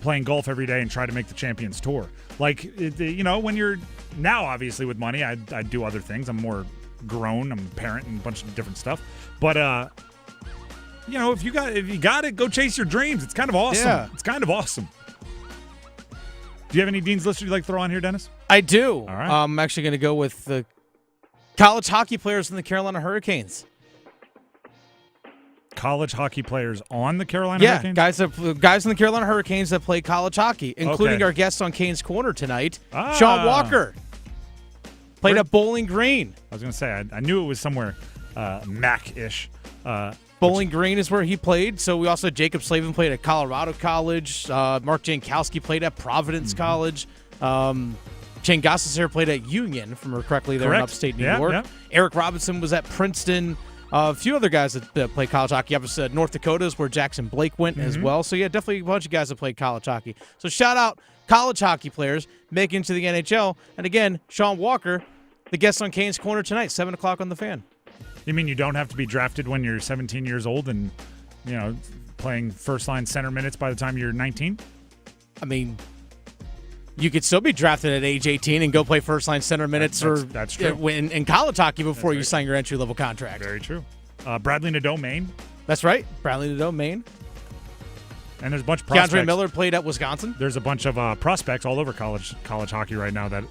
[SPEAKER 16] playing golf every day and try to make the Champions Tour. When you're now, obviously, with money, I'd do other things. I'm more grown. I'm a parent and a bunch of different stuff. But if you got it, go chase your dreams. It's kind of awesome.
[SPEAKER 11] Yeah.
[SPEAKER 16] It's kind of awesome. Do you have any Dean's List you'd like to throw on here, Dennis?
[SPEAKER 11] I do.
[SPEAKER 16] All right.
[SPEAKER 11] I'm actually going to go with the College hockey players in the Carolina Hurricanes.
[SPEAKER 16] College hockey players on the Carolina Hurricanes?
[SPEAKER 11] Guys in the Carolina Hurricanes that play college hockey, including our guest on Canes Corner tonight, Sean Walker. Played at Bowling Green.
[SPEAKER 16] I was going to say, I knew it was somewhere Mac-ish.
[SPEAKER 11] Bowling Green is where he played. So we also, Jacob Slavin played at Colorado College. Mark Jankowski played at Providence College. Shane Gosselaar played at Union, if I remember correctly, there in upstate New York. Yeah. Eric Robinson was at Princeton. A few other guys that play college hockey. Obviously, North Dakota is where Jackson Blake went as well. So, yeah, definitely a bunch of guys that played college hockey. So, shout out college hockey players making it to the NHL. And, again, Sean Walker, the guest on Canes Corner tonight, 7 o'clock on The Fan.
[SPEAKER 16] You mean you don't have to be drafted when you're 17 years old and, playing first-line center minutes by the time you're 19?
[SPEAKER 11] I mean, you could still be drafted at age 18 and go play first-line center minutes
[SPEAKER 16] that's true.
[SPEAKER 11] In college hockey before you sign your entry-level contract.
[SPEAKER 16] Very true. Bradley Nadeau, Maine.
[SPEAKER 11] That's right. Bradley Nadeau, Maine.
[SPEAKER 16] And there's a bunch of prospects.
[SPEAKER 11] DeAndre Miller played at Wisconsin.
[SPEAKER 16] There's a bunch of prospects all over college hockey right now that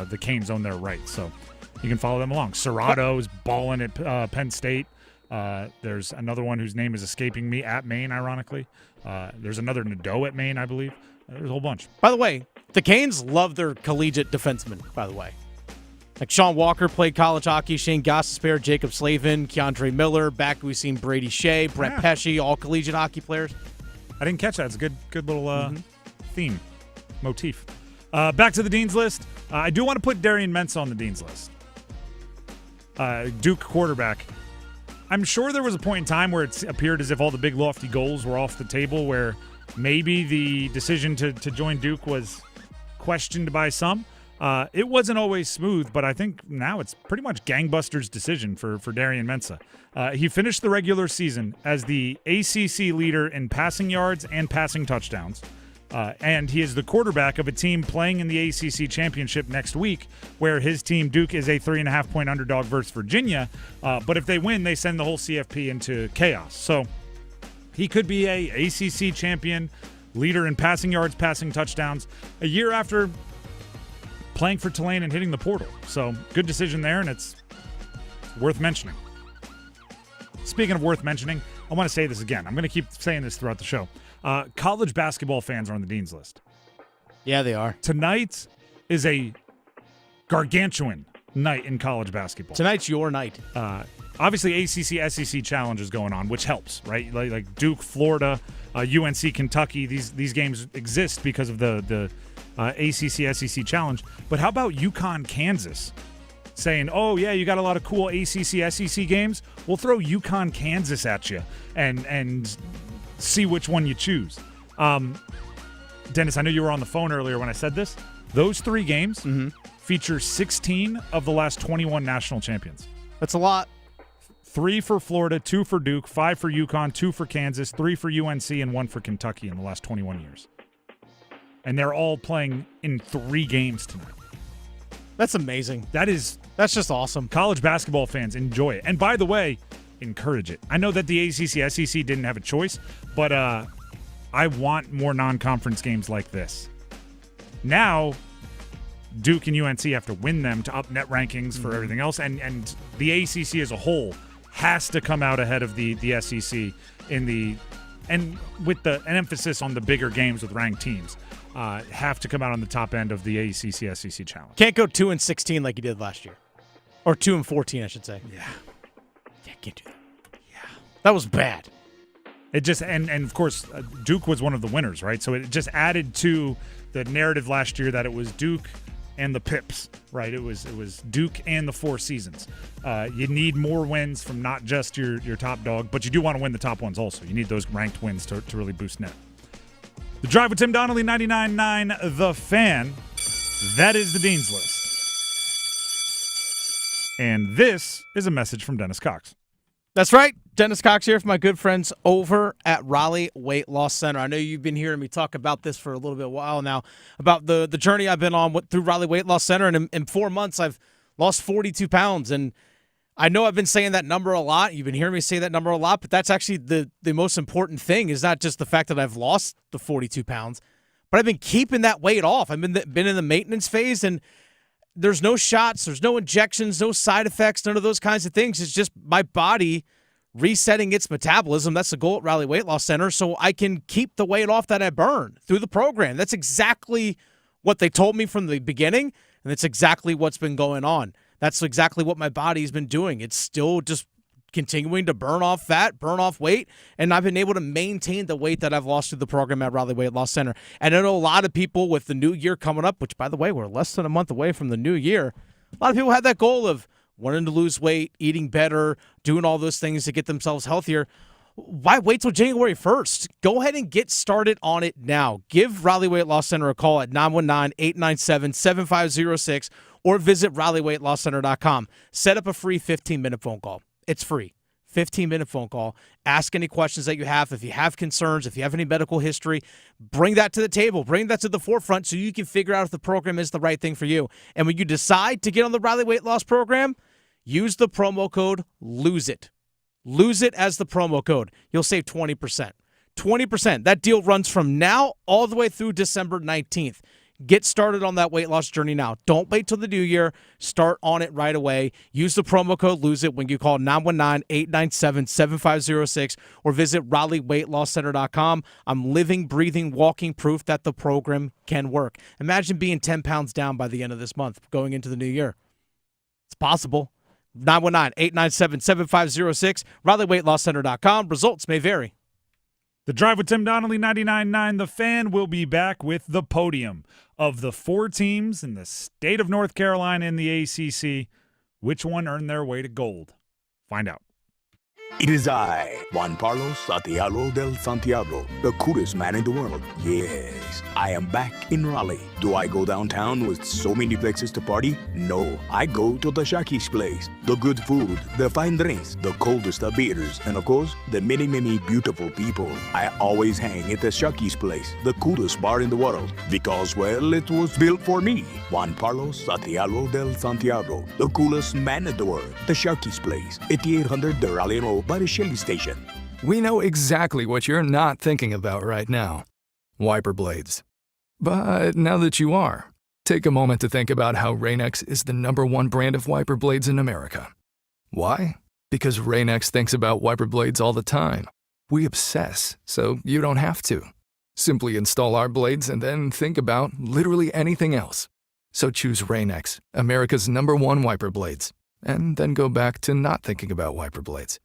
[SPEAKER 16] the Canes own their rights. So you can follow them along. Serrato's balling at Penn State. There's another one whose name is escaping me at Maine, ironically. There's another Nadeau at Maine, I believe. There's a whole bunch.
[SPEAKER 11] By the way, the Canes love their collegiate defensemen, by the way. Like Sean Walker played college hockey, Shane Gosselaar, Jacob Slavin, Keandre Miller. Back we've seen Brady Shea, Brett Pesce, all collegiate hockey players.
[SPEAKER 16] I didn't catch that. It's a good little theme, motif. Back to the Dean's List. I do want to put Darian Mensah on the Dean's List. Duke quarterback. I'm sure there was a point in time where it appeared as if all the big lofty goals were off the table, where maybe the decision to join Duke was questioned by some. It wasn't always smooth, but I think now it's pretty much gangbusters decision for Darian Mensah. He finished the regular season as the ACC leader in passing yards and passing touchdowns. And he is the quarterback of a team playing in the ACC championship next week, where his team, Duke, is a 3.5-point underdog versus Virginia. But if they win, they send the whole CFP into chaos. So he could be a ACC champion, leader in passing yards, passing touchdowns, a year after playing for Tulane and hitting the portal. So good decision there, and it's worth mentioning. Speaking of worth mentioning, I want to say this again. I'm going to keep saying this throughout the show. College basketball fans are on the Dean's List.
[SPEAKER 11] Yeah, they are.
[SPEAKER 16] Tonight is a gargantuan night in college basketball.
[SPEAKER 11] Tonight's your night.
[SPEAKER 16] Obviously, ACC, SEC challenge is going on, which helps, right? Like Duke, Florida, UNC, Kentucky. These games exist because of the ACC, SEC challenge. But how about UConn, Kansas? Saying, oh, yeah, you got a lot of cool ACC, SEC games. We'll throw UConn, Kansas at you and see which one you choose. Dennis, I know you were on the phone earlier when I said this. Those three games feature 16 of the last 21 national champions.
[SPEAKER 11] That's a lot.
[SPEAKER 16] 3 for Florida, 2 for Duke, 5 for UConn, 2 for Kansas, 3 for UNC, and 1 for Kentucky in the last 21 years. And they're all playing in 3 games tonight.
[SPEAKER 11] That's amazing.
[SPEAKER 16] That's
[SPEAKER 11] just awesome.
[SPEAKER 16] College basketball fans, enjoy it. And by the way, encourage it. I know that the ACC, SEC didn't have a choice, but I want more non-conference games like this. Now, Duke and UNC have to win them to up net rankings for everything else, and the ACC as a whole has to come out ahead of the SEC and with an emphasis on the bigger games with ranked teams. Have to come out on the top end of the ACC SEC challenge.
[SPEAKER 11] Can't go 2-16 like you did last year, or 2-14, I should say.
[SPEAKER 16] Yeah,
[SPEAKER 11] can't do that. Yeah, that was bad.
[SPEAKER 16] It just and of course Duke was one of the winners, right? So it just added to the narrative last year that it was Duke and the Pips, right? It was Duke and the Four Seasons. You need more wins from not just your top dog, but you do want to win the top ones also. You need those ranked wins to really boost net. The Drive with Tim Donnelly, 99.9 The Fan. That is the Dean's List. And this is a message from Dennis Cox.
[SPEAKER 11] That's right. Dennis Cox here from my good friends over at Raleigh Weight Loss Center. I know you've been hearing me talk about this for a little bit of a while now, about the journey I've been on through Raleigh Weight Loss Center. And in 4 months, I've lost 42 pounds. And I know I've been saying that number a lot. You've been hearing me say that number a lot, but that's actually the most important thing, is not just the fact that I've lost the 42 pounds, but I've been keeping that weight off. I've been in the maintenance phase, and there's no shots, there's no injections, no side effects, none of those kinds of things. It's just my body resetting its metabolism. That's the goal at Raleigh Weight Loss Center, so I can keep the weight off that I burn through the program. That's exactly what they told me from the beginning, and that's exactly what's been going on. That's exactly what my body's been doing. It's still just continuing to burn off fat, burn off weight, and I've been able to maintain the weight that I've lost through the program at Raleigh Weight Loss Center. And I know a lot of people with the new year coming up, which, by the way, we're less than a month away from the new year, a lot of people have that goal of wanting to lose weight, eating better, doing all those things to get themselves healthier. Why wait till January 1st? Go ahead and get started on it now. Give Raleigh Weight Loss Center a call at 919-897-7506 or visit RaleighWeightLossCenter.com. Set up a free 15-minute phone call. It's free. 15-minute phone call. Ask any questions that you have. If you have concerns, if you have any medical history, bring that to the table. Bring that to the forefront so you can figure out if the program is the right thing for you. And when you decide to get on the Raleigh Weight Loss program, use the promo code LOSEIT. Lose it as the promo code. You'll save 20%. 20%. That deal runs from now all the way through December 19th. Get started on that weight loss journey now. Don't wait till the new year. Start on it right away. Use the promo code LOSEIT when you call 919-897-7506 or visit RaleighWeightLossCenter.com. I'm living, breathing, walking proof that the program can work. Imagine being 10 pounds down by the end of this month going into the new year. It's possible. 919-897-7506, RaleighWeightLossCenter.com. Results may vary.
[SPEAKER 16] The Drive with Tim Donnelly, 99.9 The Fan, will be back with the podium of the 4 teams in the state of North Carolina in the ACC. Which one earned their way to gold? Find out.
[SPEAKER 6] It is I, Juan Carlos Santiago del Santiago, the coolest man in the world. Yes, I am back in Raleigh. Do I go downtown with so many places to party? No, I go to the Shocky's place. The good food, the fine drinks, the coldest of beers, and of course, the many, many beautiful people. I always hang at the Shocky's place, the coolest bar in the world, because, well, it was built for me. Juan Carlos Santiago del Santiago, the coolest man in the world. The Shocky's place, 8800 de Raleigh Road by the Shelley Station.
[SPEAKER 7] We know exactly what you're not thinking about right now. Wiper blades. But now that you are, take a moment to think about how Rain-X is the #1 brand of wiper blades in America. Why? Because Rain-X thinks about wiper blades all the time. We obsess, so you don't have to. Simply install our blades and then think about literally anything else. So choose Rain-X, America's #1 wiper blades, and then go back to not thinking about wiper blades.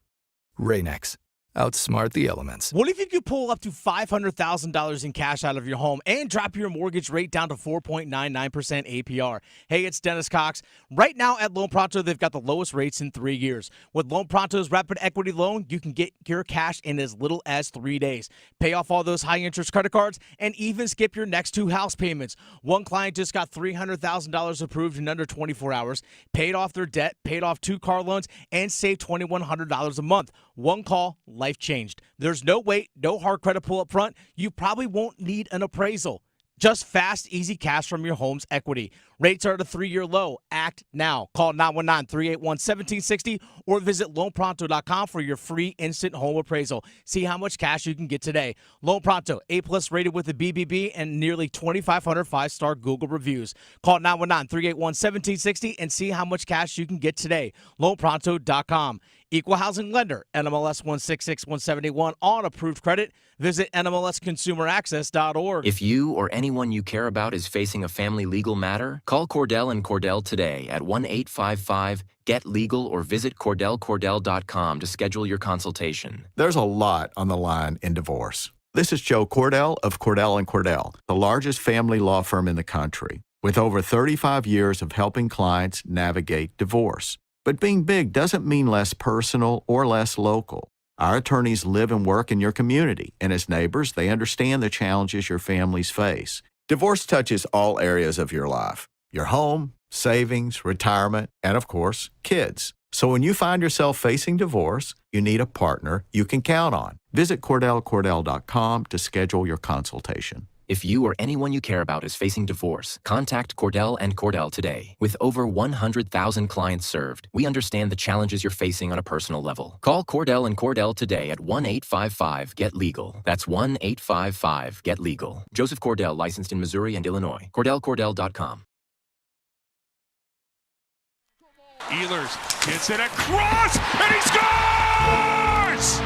[SPEAKER 7] Rain-X. Outsmart the elements.
[SPEAKER 11] What if you could pull up to $500,000 in cash out of your home and drop your mortgage rate down to 4.99% APR? Hey, it's Dennis Cox. Right now at Loan Pronto, they've got the lowest rates in 3 years. With Loan Pronto's Rapid Equity Loan, you can get your cash in as little as 3 days. Pay off all those high-interest credit cards and even skip your next 2 house payments. One client just got $300,000 approved in under 24 hours, paid off their debt, paid off 2 car loans, and saved $2,100 a month. One call, life changed. There's no wait, no hard credit pull up front. You probably won't need an appraisal. Just fast, easy cash from your home's equity. Rates are at a 3-year low. Act now. Call 919-381-1760 or visit loanpronto.com for your free instant home appraisal. See how much cash you can get today. Loan Pronto, A+ rated with a BBB and nearly 2,500 5-star Google reviews. Call 919-381-1760 and see how much cash you can get today. Loanpronto.com. Equal housing lender, NMLS 166171 on approved credit. Visit NMLSconsumeraccess.org.
[SPEAKER 10] If you or anyone you care about is facing a family legal matter, call Cordell and Cordell today at 1-855-GET-LEGAL or visit CordellCordell.com to schedule your consultation.
[SPEAKER 12] There's a lot on the line in divorce. This is Joe Cordell of Cordell & Cordell, the largest family law firm in the country, with over 35 years of helping clients navigate divorce. But being big doesn't mean less personal or less local. Our attorneys live and work in your community, and as neighbors, they understand the challenges your families face. Divorce touches all areas of your life: your home, savings, retirement, and of course, kids. So when you find yourself facing divorce, you need a partner you can count on. Visit CordellCordell.com to schedule your consultation.
[SPEAKER 10] If you or anyone you care about is facing divorce, contact Cordell and Cordell today. With over 100,000 clients served, we understand the challenges you're facing on a personal level. Call Cordell and Cordell today at 1-855-GET-LEGAL. That's 1-855-GET-LEGAL. Joseph Cordell, licensed in Missouri and Illinois. CordellCordell.com.
[SPEAKER 15] Ehlers gets it across, and he scores!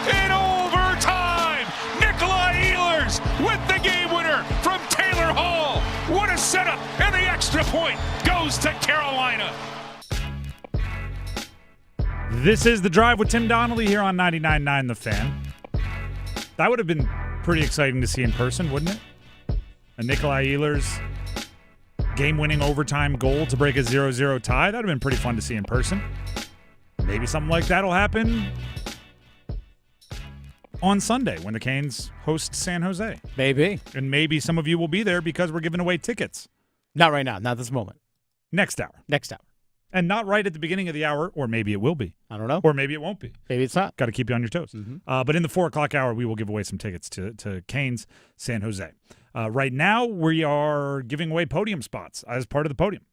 [SPEAKER 15] In overtime, Nikolai Ehlers with the game winner from Taylor Hall. What a setup, and the extra point goes to Carolina.
[SPEAKER 16] This is The Drive with Tim Donnelly here on 99.9 The Fan. That would have been pretty exciting to see in person, wouldn't it? A Nikolai Ehlers game-winning overtime goal to break a 0-0 tie. That would have been pretty fun to see in person. Maybe something like that will happen on Sunday when the Canes host San Jose.
[SPEAKER 11] Maybe.
[SPEAKER 16] And maybe some of you will be there because we're giving away tickets.
[SPEAKER 11] Not right now. Not this moment.
[SPEAKER 16] Next hour.
[SPEAKER 11] Next hour.
[SPEAKER 16] And not right at the beginning of the hour, or maybe it will be.
[SPEAKER 11] I don't know.
[SPEAKER 16] Or maybe it won't be.
[SPEAKER 11] Maybe it's not.
[SPEAKER 16] Got to keep you on your toes. But in the 4 o'clock hour, we will give away some tickets to Canes San Jose. Right now, we are giving away podium spots as part of the podium.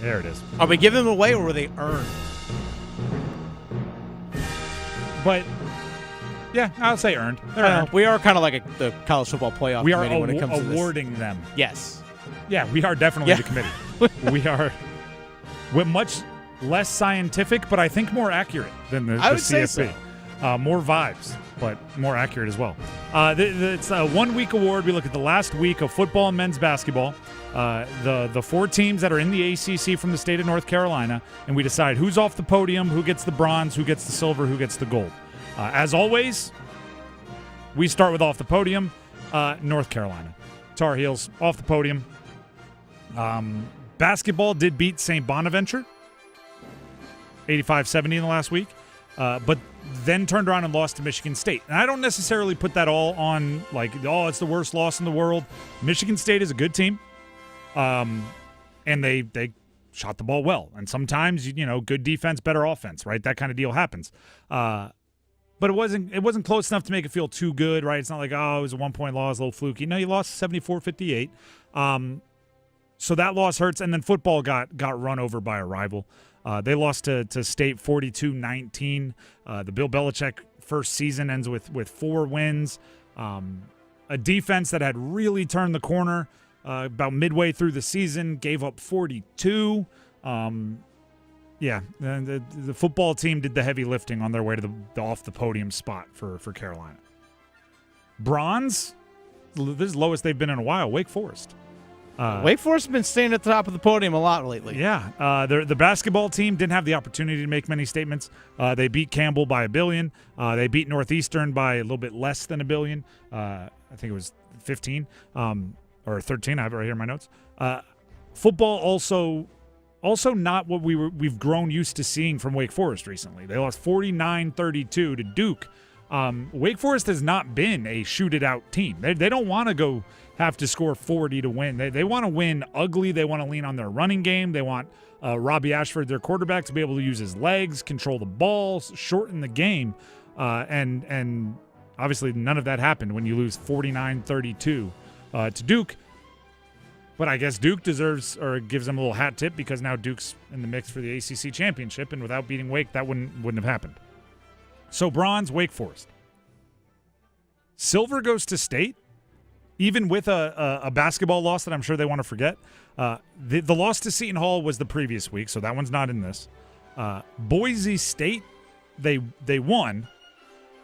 [SPEAKER 16] There it is.
[SPEAKER 11] Are we giving them away or were they earned?
[SPEAKER 16] But, yeah, I'll say earned. They're earned.
[SPEAKER 11] We are kind of like the college football playoff
[SPEAKER 16] We are
[SPEAKER 11] committee when it comes to this.
[SPEAKER 16] awarding them.
[SPEAKER 11] Yes.
[SPEAKER 16] Yeah, we are definitely the committee. We're much less scientific, but I think more accurate than the
[SPEAKER 11] I would
[SPEAKER 16] CFP.
[SPEAKER 11] say so.
[SPEAKER 16] More vibes, but more accurate as well. It's a 1-week award. We look at the last week of football and men's basketball. The 4 teams that are in the ACC from the state of North Carolina, and we decide who's off the podium, who gets the bronze, who gets the silver, who gets the gold. As always, we start with off the podium, North Carolina. Tar Heels off the podium. Basketball did beat St. Bonaventure 85-70 in the last week, but then turned around and lost to Michigan State. And I don't necessarily put that all on it's the worst loss in the world. Michigan State is a good team, and they shot the ball well. And sometimes, good defense, better offense, right? That kind of deal happens. But it wasn't close enough to make it feel too good, right? It's not like, it was a 1-point loss, a little fluky. No, you lost 74-58. So that loss hurts, and then football got run over by a rival. They lost to State 42-19. The Bill Belichick first season ends with 4 wins. A defense that had really turned the corner about midway through the season, gave up 42. The football team did the heavy lifting on their way to the off-the-podium spot for Carolina. Bronze, this is the lowest they've been in a while, Wake Forest.
[SPEAKER 11] Wake Forest has been staying at the top of the podium a lot lately.
[SPEAKER 16] Yeah. The basketball team didn't have the opportunity to make many statements. They beat Campbell by $1 billion. They beat Northeastern by a little bit less than $1 billion. I think it was 15 or 13. I have it right here in my notes. Football also not what we've grown used to seeing from Wake Forest recently. They lost 49-32 to Duke. Wake Forest has not been a shoot-it-out team. They don't want to have to score 40 to win. They want to win ugly. They want to lean on their running game. They want Robbie Ashford, their quarterback, to be able to use his legs, control the ball, shorten the game. And obviously none of that happened when you lose 49-32 to Duke. But I guess Duke deserves or gives them a little hat tip because now Duke's in the mix for the ACC championship, and without beating Wake, that wouldn't have happened. So bronze, Wake Forest. Silver goes to State, even with a basketball loss that I'm sure they want to forget. The loss to Seton Hall was the previous week, so that one's not in this. Boise State, they won,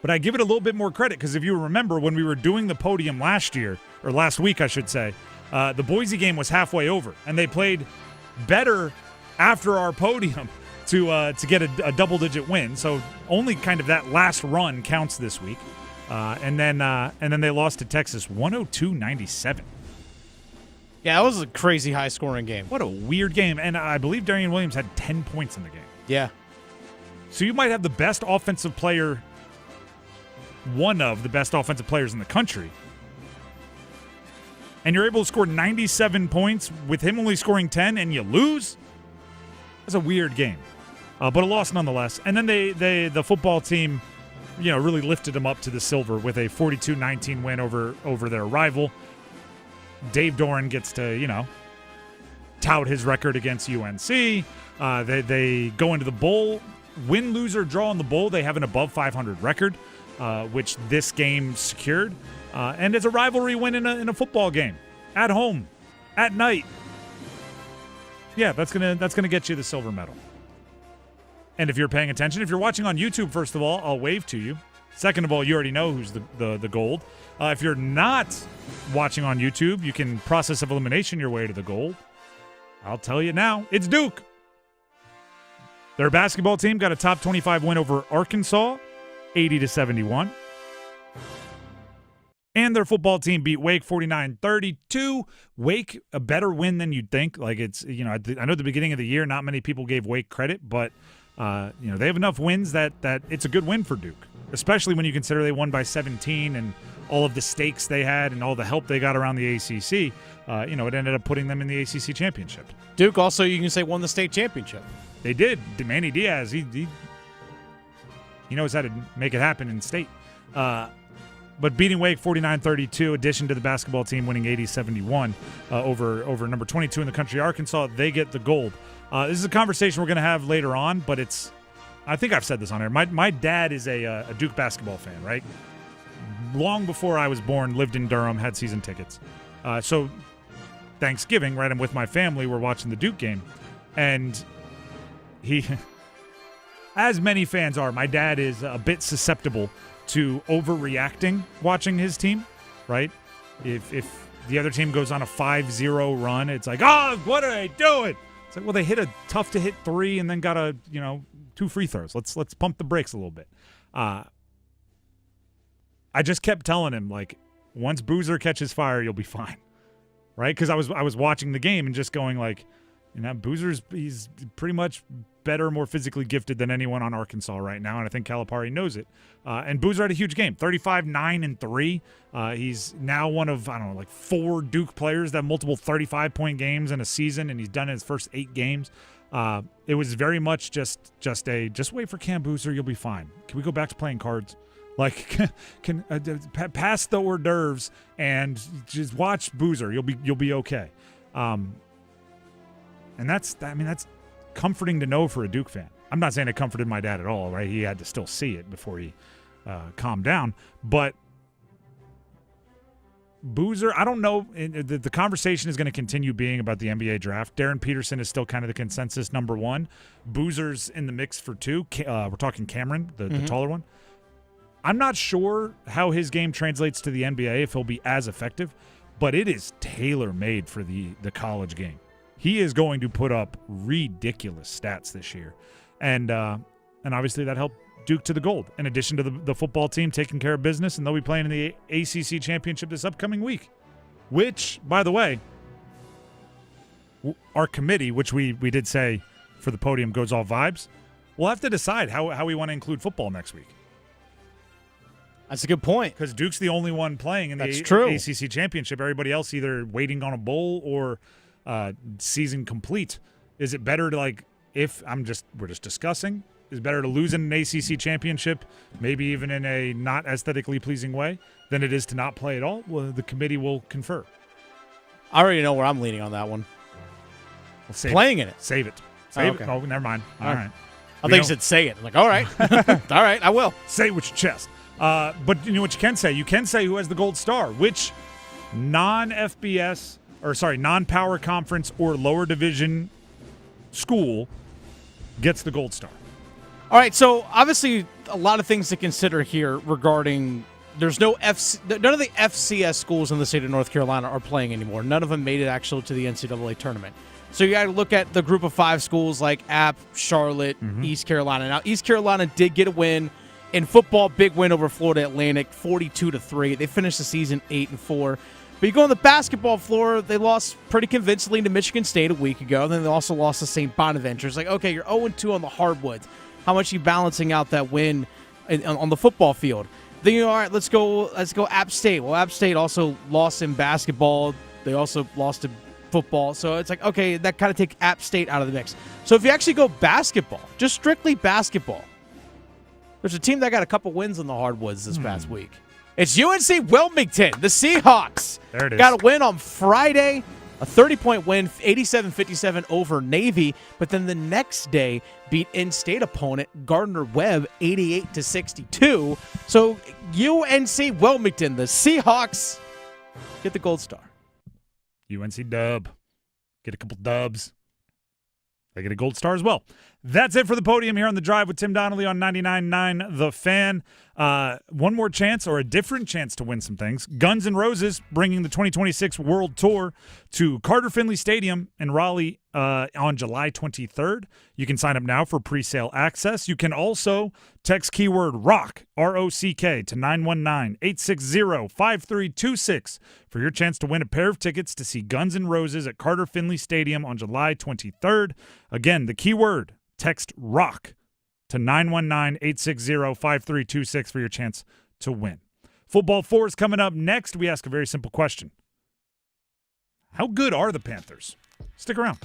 [SPEAKER 16] but I give it a little bit more credit because if you remember when we were doing the podium last week, I should say, the Boise game was halfway over, and they played better after our podium to get a double-digit win. So only kind of that last run counts this week. And then they lost to Texas 102-97.
[SPEAKER 11] Yeah, that was a crazy high-scoring game.
[SPEAKER 16] What a weird game. And I believe Darian Williams had 10 points in the game.
[SPEAKER 11] Yeah.
[SPEAKER 16] So you might have the best offensive player, one of the best offensive players in the country, and you're able to score 97 points with him only scoring 10 and you lose? That's a weird game. But a loss nonetheless. And then the football team, really lifted them up to the silver with a 42-19 win over their rival. Dave Doran gets to, tout his record against UNC. They go into the bowl, win, lose, or draw in the bowl. They have an above 500 record, which this game secured. And it's a rivalry win in a football game, at home, at night. Yeah, that's gonna get you the silver medal. And if you're paying attention, if you're watching on YouTube, first of all, I'll wave to you. Second of all, you already know who's the gold. If you're not watching on YouTube, you can process of elimination your way to the gold. I'll tell you now, it's Duke. Their basketball team got a top 25 win over Arkansas, 80-71. And their football team beat Wake 49-32. Wake, a better win than you'd think. Like it's, I know at the beginning of the year, not many people gave Wake credit, but they have enough wins that it's a good win for Duke, especially when you consider they won by 17 and all of the stakes they had and all the help they got around the ACC. It ended up putting them in the ACC championship.
[SPEAKER 11] Duke also, you can say, won the state championship.
[SPEAKER 16] They did. Manny Diaz, he knows how to make it happen in state. But beating Wake 49-32, addition to the basketball team winning 80-71 over number 22 in the country, Arkansas, they get the gold. This is a conversation we're going to have later on, but I think I've said this on air. My dad is a Duke basketball fan, right? Long before I was born, lived in Durham, had season tickets. So Thanksgiving, right, I'm with my family, we're watching the Duke game. And he, as many fans are, my dad is a bit susceptible to overreacting watching his team, right? If the other team goes on a 5-0 run, it's like, oh, what are they doing? It's like, well, they hit a tough-to-hit three and then got 2 free throws. Let's pump the brakes a little bit. I just kept telling him, like, once Boozer catches fire, you'll be fine, right? Because I was watching the game and just going like, he's pretty much better, more physically gifted than anyone on Arkansas right now, and I think Calipari knows it. And Boozer had a huge game, 35-9-3. He's now one of 4 Duke players that have multiple 35-point games in a season, and he's done it in his first 8 games. It was very much just wait for Cam Boozer, you'll be fine. Can we go back to playing cards? Like, can pass the hors d'oeuvres and just watch Boozer. You'll be okay. And that's comforting to know for a Duke fan. I'm not saying it comforted my dad at all, right? He had to still see it before he calmed down. But Boozer, I don't know. The conversation is going to continue being about the NBA draft. Darren Peterson is still kind of the consensus number 1. Boozer's in the mix for 2. We're talking Cameron, the taller one. I'm not sure how his game translates to the NBA, if he'll be as effective, but it is tailor-made for the college game. He is going to put up ridiculous stats this year. And obviously that helped Duke to the gold, in addition to the football team taking care of business, and they'll be playing in the ACC championship this upcoming week, which, by the way, our committee, which we did say for the podium goes all vibes, we'll have to decide how we want to include football next week.
[SPEAKER 11] That's a good point.
[SPEAKER 16] Because Duke's the only one playing in the ACC championship. Everybody else either waiting on a bowl or season complete. Is it better to, we're just discussing, is it better to lose in an ACC championship, maybe even in a not aesthetically pleasing way, than it is to not play at all? Well, the committee will confer.
[SPEAKER 11] I already know where I'm leaning on that one.
[SPEAKER 16] Well,
[SPEAKER 11] playing in it.
[SPEAKER 16] Save it.
[SPEAKER 11] Okay.
[SPEAKER 16] Oh, never mind. All right.
[SPEAKER 11] I think you said say it. I'm like, all right. All right, I will.
[SPEAKER 16] Say it with your chest. But you know what you can say? You can say who has the gold star, which non-power conference or lower division school gets the gold star.
[SPEAKER 11] All right, so obviously a lot of things to consider here regarding none of the FCS schools in the state of North Carolina are playing anymore. None of them made it actually to the NCAA tournament. So you got to look at the group of 5 schools like App, Charlotte, East Carolina. Now, East Carolina did get a win. In football, big win over Florida Atlantic, 42-3. They finished the season 8-4. But you go on the basketball floor, they lost pretty convincingly to Michigan State a week ago. Then they also lost to St. Bonaventure. It's like, okay, you're 0-2 on the hardwoods. How much are you balancing out that win on the football field? Then all right, let's go App State. Well, App State also lost in basketball. They also lost to football. So it's like, okay, that kind of takes App State out of the mix. So if you actually go basketball, just strictly basketball, there's a team that got a couple wins on the hardwoods this past week. It's UNC Wilmington, the Seahawks.
[SPEAKER 16] There it is.
[SPEAKER 11] Got a win on Friday, a 30-point win, 87-57 over Navy, but then the next day beat in-state opponent Gardner-Webb 88-62. So UNC Wilmington, the Seahawks, get the gold star.
[SPEAKER 16] UNC dub. Get a couple dubs. They get a gold star as well. That's it for the podium here on The Drive with Tim Donnelly on 99.9 The Fan. One more chance or a different chance to win some things. Guns N' Roses bringing the 2026 World Tour to Carter Finley Stadium in Raleigh on July 23rd. You can sign up now for pre-sale access. You can also text keyword ROCK, R-O-C-K, to 919-860-5326 for your chance to win a pair of tickets to see Guns N' Roses at Carter Finley Stadium on July 23rd. Again, the keyword, text ROCK to 919-860-5326 for your chance to win. Football 4 is coming up next. We ask a very simple question. How good are the Panthers? Stick around.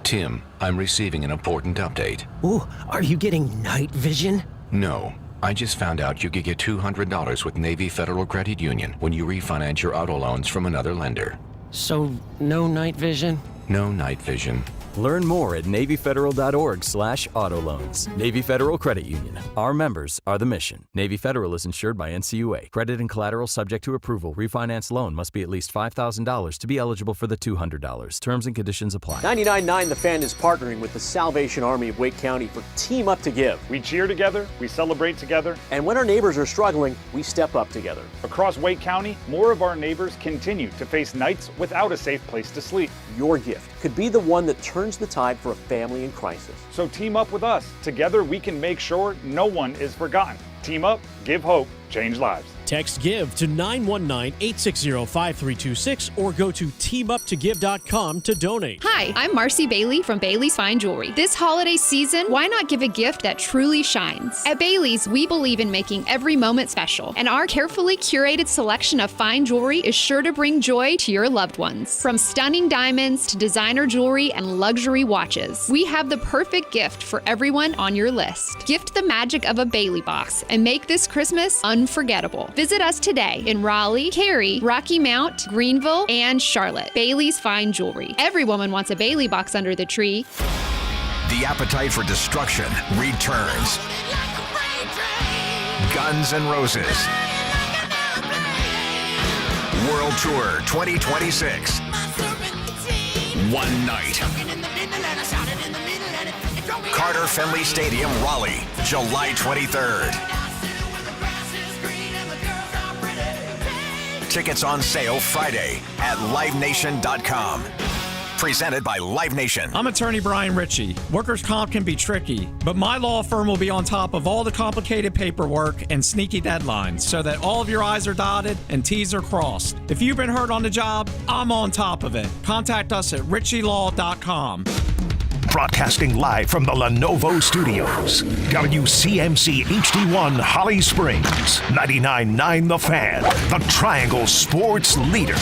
[SPEAKER 17] Tim, I'm receiving an important update.
[SPEAKER 1] Ooh, are you getting night vision?
[SPEAKER 17] No. I just found out you could get $200 with Navy Federal Credit Union when you refinance your auto loans from another lender.
[SPEAKER 1] So, no night vision?
[SPEAKER 17] No night vision.
[SPEAKER 19] Learn more at NavyFederal.org/auto loans. Navy Federal Credit Union. Our members are the mission. Navy Federal is insured by NCUA. Credit and collateral subject to approval. Refinance loan must be at least $5,000 to be eligible for the $200. Terms and conditions apply.
[SPEAKER 8] 99.9 The Fan is partnering with the Salvation Army of Wake County for Team Up to Give.
[SPEAKER 14] We cheer together, we celebrate together.
[SPEAKER 8] And when our neighbors are struggling, we step up together.
[SPEAKER 14] Across Wake County, more of our neighbors continue to face nights without a safe place to sleep.
[SPEAKER 8] Your gift could be the one that turns the tide for a family in crisis.
[SPEAKER 14] So team up with us. Together we can make sure no one is forgotten. Team up, give hope, change lives.
[SPEAKER 18] Text GIVE to 919-860-5326 or go to teamuptogive.com to donate.
[SPEAKER 25] Hi, I'm Marcy Bailey from Bailey's Fine Jewelry. This holiday season, why not give a gift that truly shines? At Bailey's, we believe in making every moment special, and our carefully curated selection of fine jewelry is sure to bring joy to your loved ones. From stunning diamonds to designer jewelry and luxury watches, we have the perfect gift for everyone on your list. Gift the magic of a Bailey box and make this Christmas unforgettable. Visit us today in Raleigh, Cary, Rocky Mount, Greenville, and Charlotte. Bailey's Fine Jewelry. Every woman wants a Bailey box under the tree.
[SPEAKER 26] The appetite for destruction returns. Guns N' Roses. World Tour 2026. One night. Carter Finley Stadium, Raleigh, July 23rd. Tickets on sale Friday at livenation.com. Presented by Live Nation.
[SPEAKER 27] I'm attorney Brian Ritchie. Workers' comp can be tricky, but my law firm will be on top of all the complicated paperwork and sneaky deadlines so that all of your I's are dotted and T's are crossed. If you've been hurt on the job, I'm on top of it. Contact us at ritchielaw.com.
[SPEAKER 28] Broadcasting live from the Lenovo Studios. WCMC HD1 Holly Springs. 99.9 The Fan. The Triangle Sports Leader.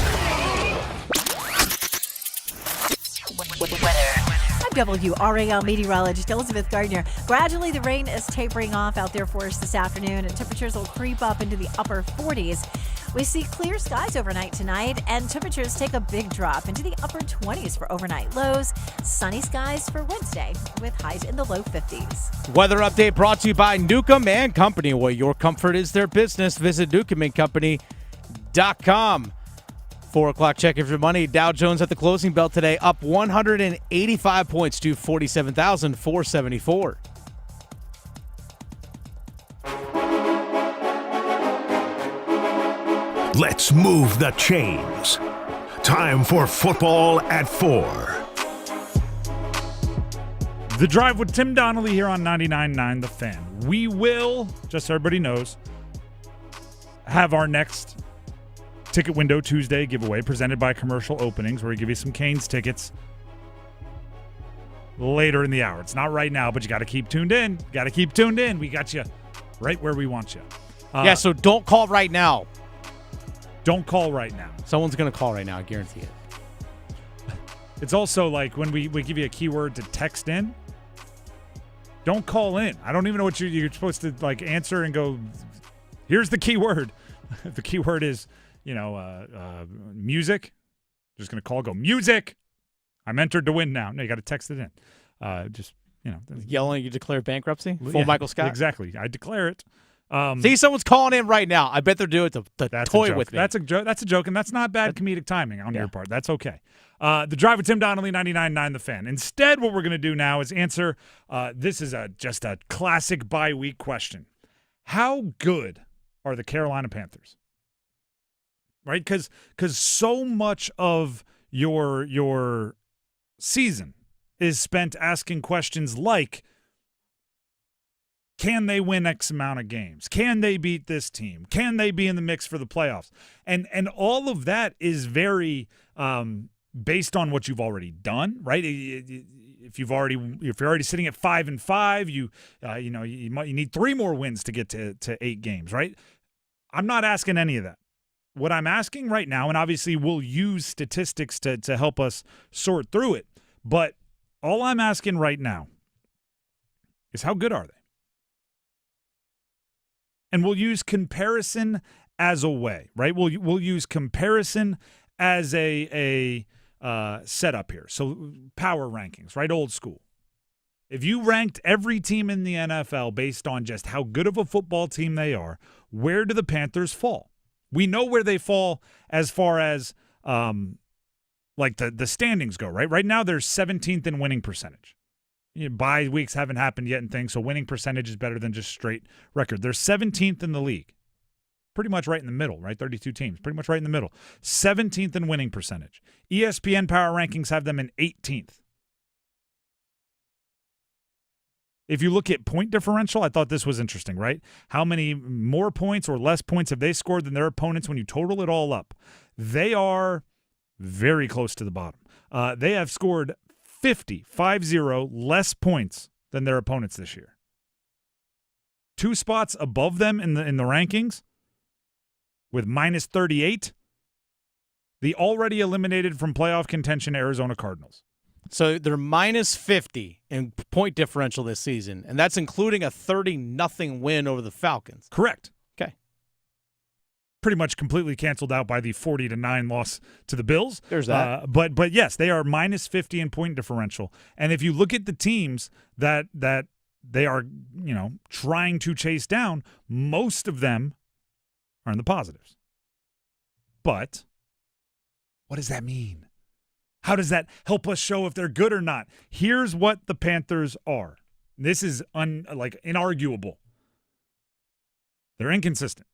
[SPEAKER 29] I'm WRAL meteorologist Elizabeth Gardner. Gradually, the rain is tapering off out there for us this afternoon, and temperatures will creep up into the upper 40s. We see clear skies overnight tonight, and temperatures take a big drop into the upper 20s for overnight lows. Sunny skies for Wednesday with highs in the low 50s.
[SPEAKER 11] Weather update brought to you by Newcomb & Company, where your comfort is their business. Visit newcombandcompany.com. 4 o'clock check of your money. Dow Jones at the closing bell today up 185 points to 47,474.
[SPEAKER 28] Let's move the chains. Time for football at 4.
[SPEAKER 16] The Drive with Tim Donnelly here on 99.9 The Fan. We will, just so everybody knows, have our next Ticket Window Tuesday giveaway presented by Commercial Openings, where we give you some Canes tickets later in the hour. It's not right now, but you got to keep tuned in. We got you right where we want you.
[SPEAKER 11] So don't call right now.
[SPEAKER 16] Don't call right now.
[SPEAKER 11] Someone's going to call right now, I guarantee it.
[SPEAKER 16] It's also like when we give you a keyword to text in, don't call in. I don't even know what you're supposed to like answer and go, here's the keyword. The keyword is, music. Just going to call, go, music. I'm entered to win now. No, you got to text it in.
[SPEAKER 11] Yelling, you declare bankruptcy? Full Michael Scott?
[SPEAKER 16] Exactly. I declare it.
[SPEAKER 11] See, someone's calling in right now. I bet they're doing it to toy with me.
[SPEAKER 16] That's a joke. That's a joke, and that's not bad comedic timing on your part. That's okay. The Drive with Tim Donnelly, 99.9 The Fan. Instead, what we're going to do now is answer, this is just a classic bye-week question. How good are the Carolina Panthers? Right? Because so much of your season is spent asking questions like, can they win X amount of games? Can they beat this team? Can they be in the mix for the playoffs? And all of that is very based on what you've already done, right? If you're already sitting at 5-5, you need 3 more wins to get to 8 games, right? I'm not asking any of that. What I'm asking right now, and obviously we'll use statistics to help us sort through it, but all I'm asking right now is how good are they? And we'll use comparison as a way, right? We'll use comparison as a setup here. So power rankings, right? Old school. If you ranked every team in the NFL based on just how good of a football team they are, where do the Panthers fall? We know where they fall as far as like the standings go, right? Right now they're 17th in winning percentage. Bye weeks haven't happened yet and things, so winning percentage is better than just straight record. They're 17th in the league. Pretty much right in the middle, right? 32 teams, pretty much right in the middle. 17th in winning percentage. ESPN Power Rankings have them in 18th. If you look at point differential, I thought this was interesting, right? How many more points or less points have they scored than their opponents when you total it all up? They are very close to the bottom. They have scored 50 less points than their opponents this year. 2 spots above them in the rankings with minus 38, the already eliminated from playoff contention Arizona Cardinals.
[SPEAKER 11] So they're minus 50 in point differential this season, and that's including a 30-0 win over the Falcons.
[SPEAKER 16] Correct.
[SPEAKER 11] Okay.
[SPEAKER 16] Pretty much completely canceled out by the 40-9 loss to the Bills.
[SPEAKER 11] There's that.
[SPEAKER 16] But yes, they are minus 50 in point differential. And if you look at the teams that they are, trying to chase down, most of them are in the positives. But what does that mean? How does that help us show if they're good or not? Here's what the Panthers are. This is inarguable. They're inconsistent.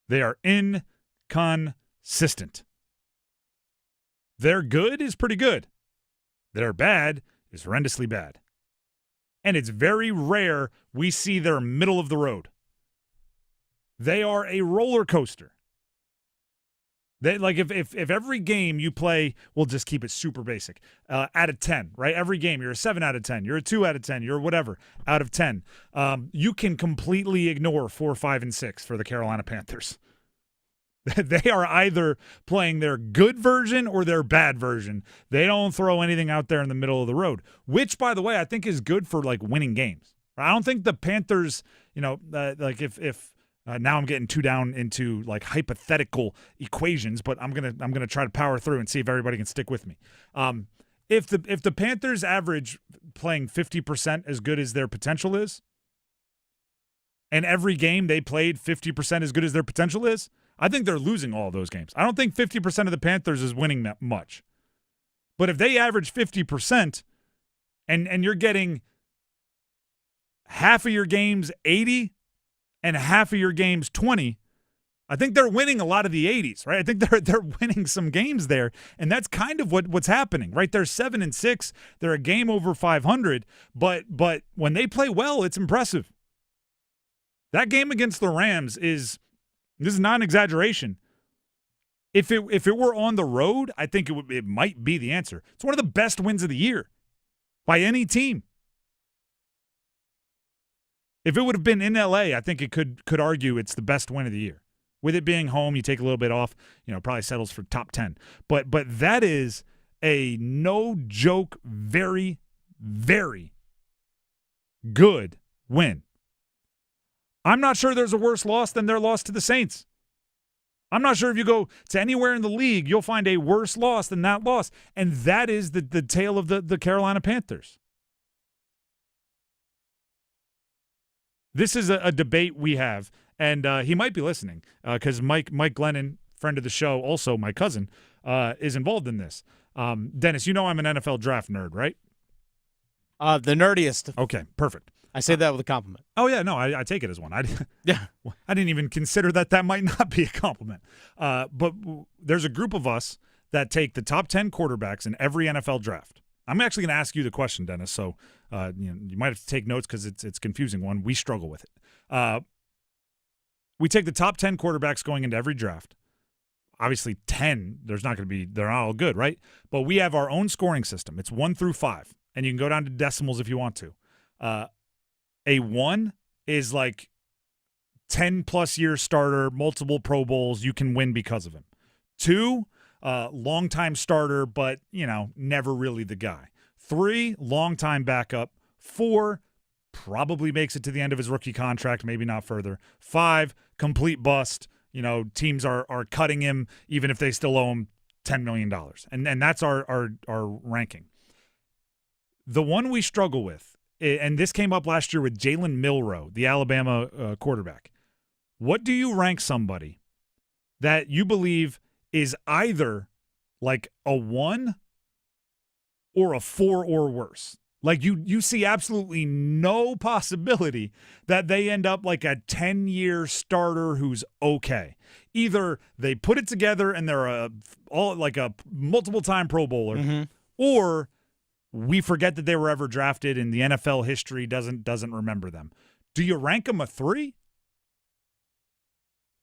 [SPEAKER 16] They are inconsistent. Their good is pretty good. Their bad is horrendously bad. And it's very rare we see their middle of the road. They are a roller coaster. They, if every game you play, we'll just keep it super basic, out of 10, right? Every game, you're a 7 out of 10, you're a 2 out of 10, you're whatever, out of 10. You can completely ignore 4, 5, and 6 for the Carolina Panthers. They are either playing their good version or their bad version. They don't throw anything out there in the middle of the road, which, by the way, I think is good for, winning games. I don't think the Panthers, if now I'm getting too down into hypothetical equations, but I'm gonna try to power through and see if everybody can stick with me. If the Panthers average playing 50% as good as their potential is, and every game they played 50% as good as their potential is, I think they're losing all of those games. I don't think 50% of the Panthers is winning that much. But if they average 50% and you're getting half of your games 80 and half of your games 20, I think they're winning a lot of the 80s, right? I think they're winning some games there, and that's kind of what's happening, right? They're 7-6, they're a game over 500, but when they play well, it's impressive. That game against the Rams this is not an exaggeration. If it were on the road, I think it might be the answer. It's one of the best wins of the year by any team. If it would have been in LA, I think it could argue it's the best win of the year. With it being home, you take a little bit off, probably settles for top 10. But that is a no joke, very, very good win. I'm not sure there's a worse loss than their loss to the Saints. I'm not sure if you go to anywhere in the league, you'll find a worse loss than that loss. And that is the tale of the Carolina Panthers. This is a debate we have, and he might be listening because Mike Glennon, friend of the show, also my cousin, is involved in this. Dennis, you know I'm an NFL draft nerd, right?
[SPEAKER 11] The nerdiest.
[SPEAKER 16] Okay, perfect.
[SPEAKER 11] I say that with a compliment.
[SPEAKER 16] Oh, yeah, no, I take it as one. I didn't even consider that might not be a compliment. But there's a group of us that take the top 10 quarterbacks in every NFL draft. I'm actually going to ask you the question, Dennis, so you might have to take notes because it's confusing one. We struggle with it. We take the top 10 quarterbacks going into every draft. Obviously, 10, they're not all good, right? But we have our own scoring system. It's 1 through 5, and you can go down to decimals if you want to. A 1 is like 10-plus year starter, multiple Pro Bowls. You can win because of him. 2, longtime starter, but, never really the guy. 3, longtime backup. 4, probably makes it to the end of his rookie contract, maybe not further. 5, complete bust. Teams are cutting him even if they still owe him $10 million. And that's our ranking. The one we struggle with, and this came up last year with Jalen Milroe, the Alabama quarterback. What do you rank somebody that you believe is either like a 1 or a 4 or worse? Like you see absolutely no possibility that they end up like a 10-year starter who's okay. Either they put it together and they're a multiple-time Pro Bowler, or we forget that they were ever drafted and the NFL history doesn't remember them. Do you rank them a 3?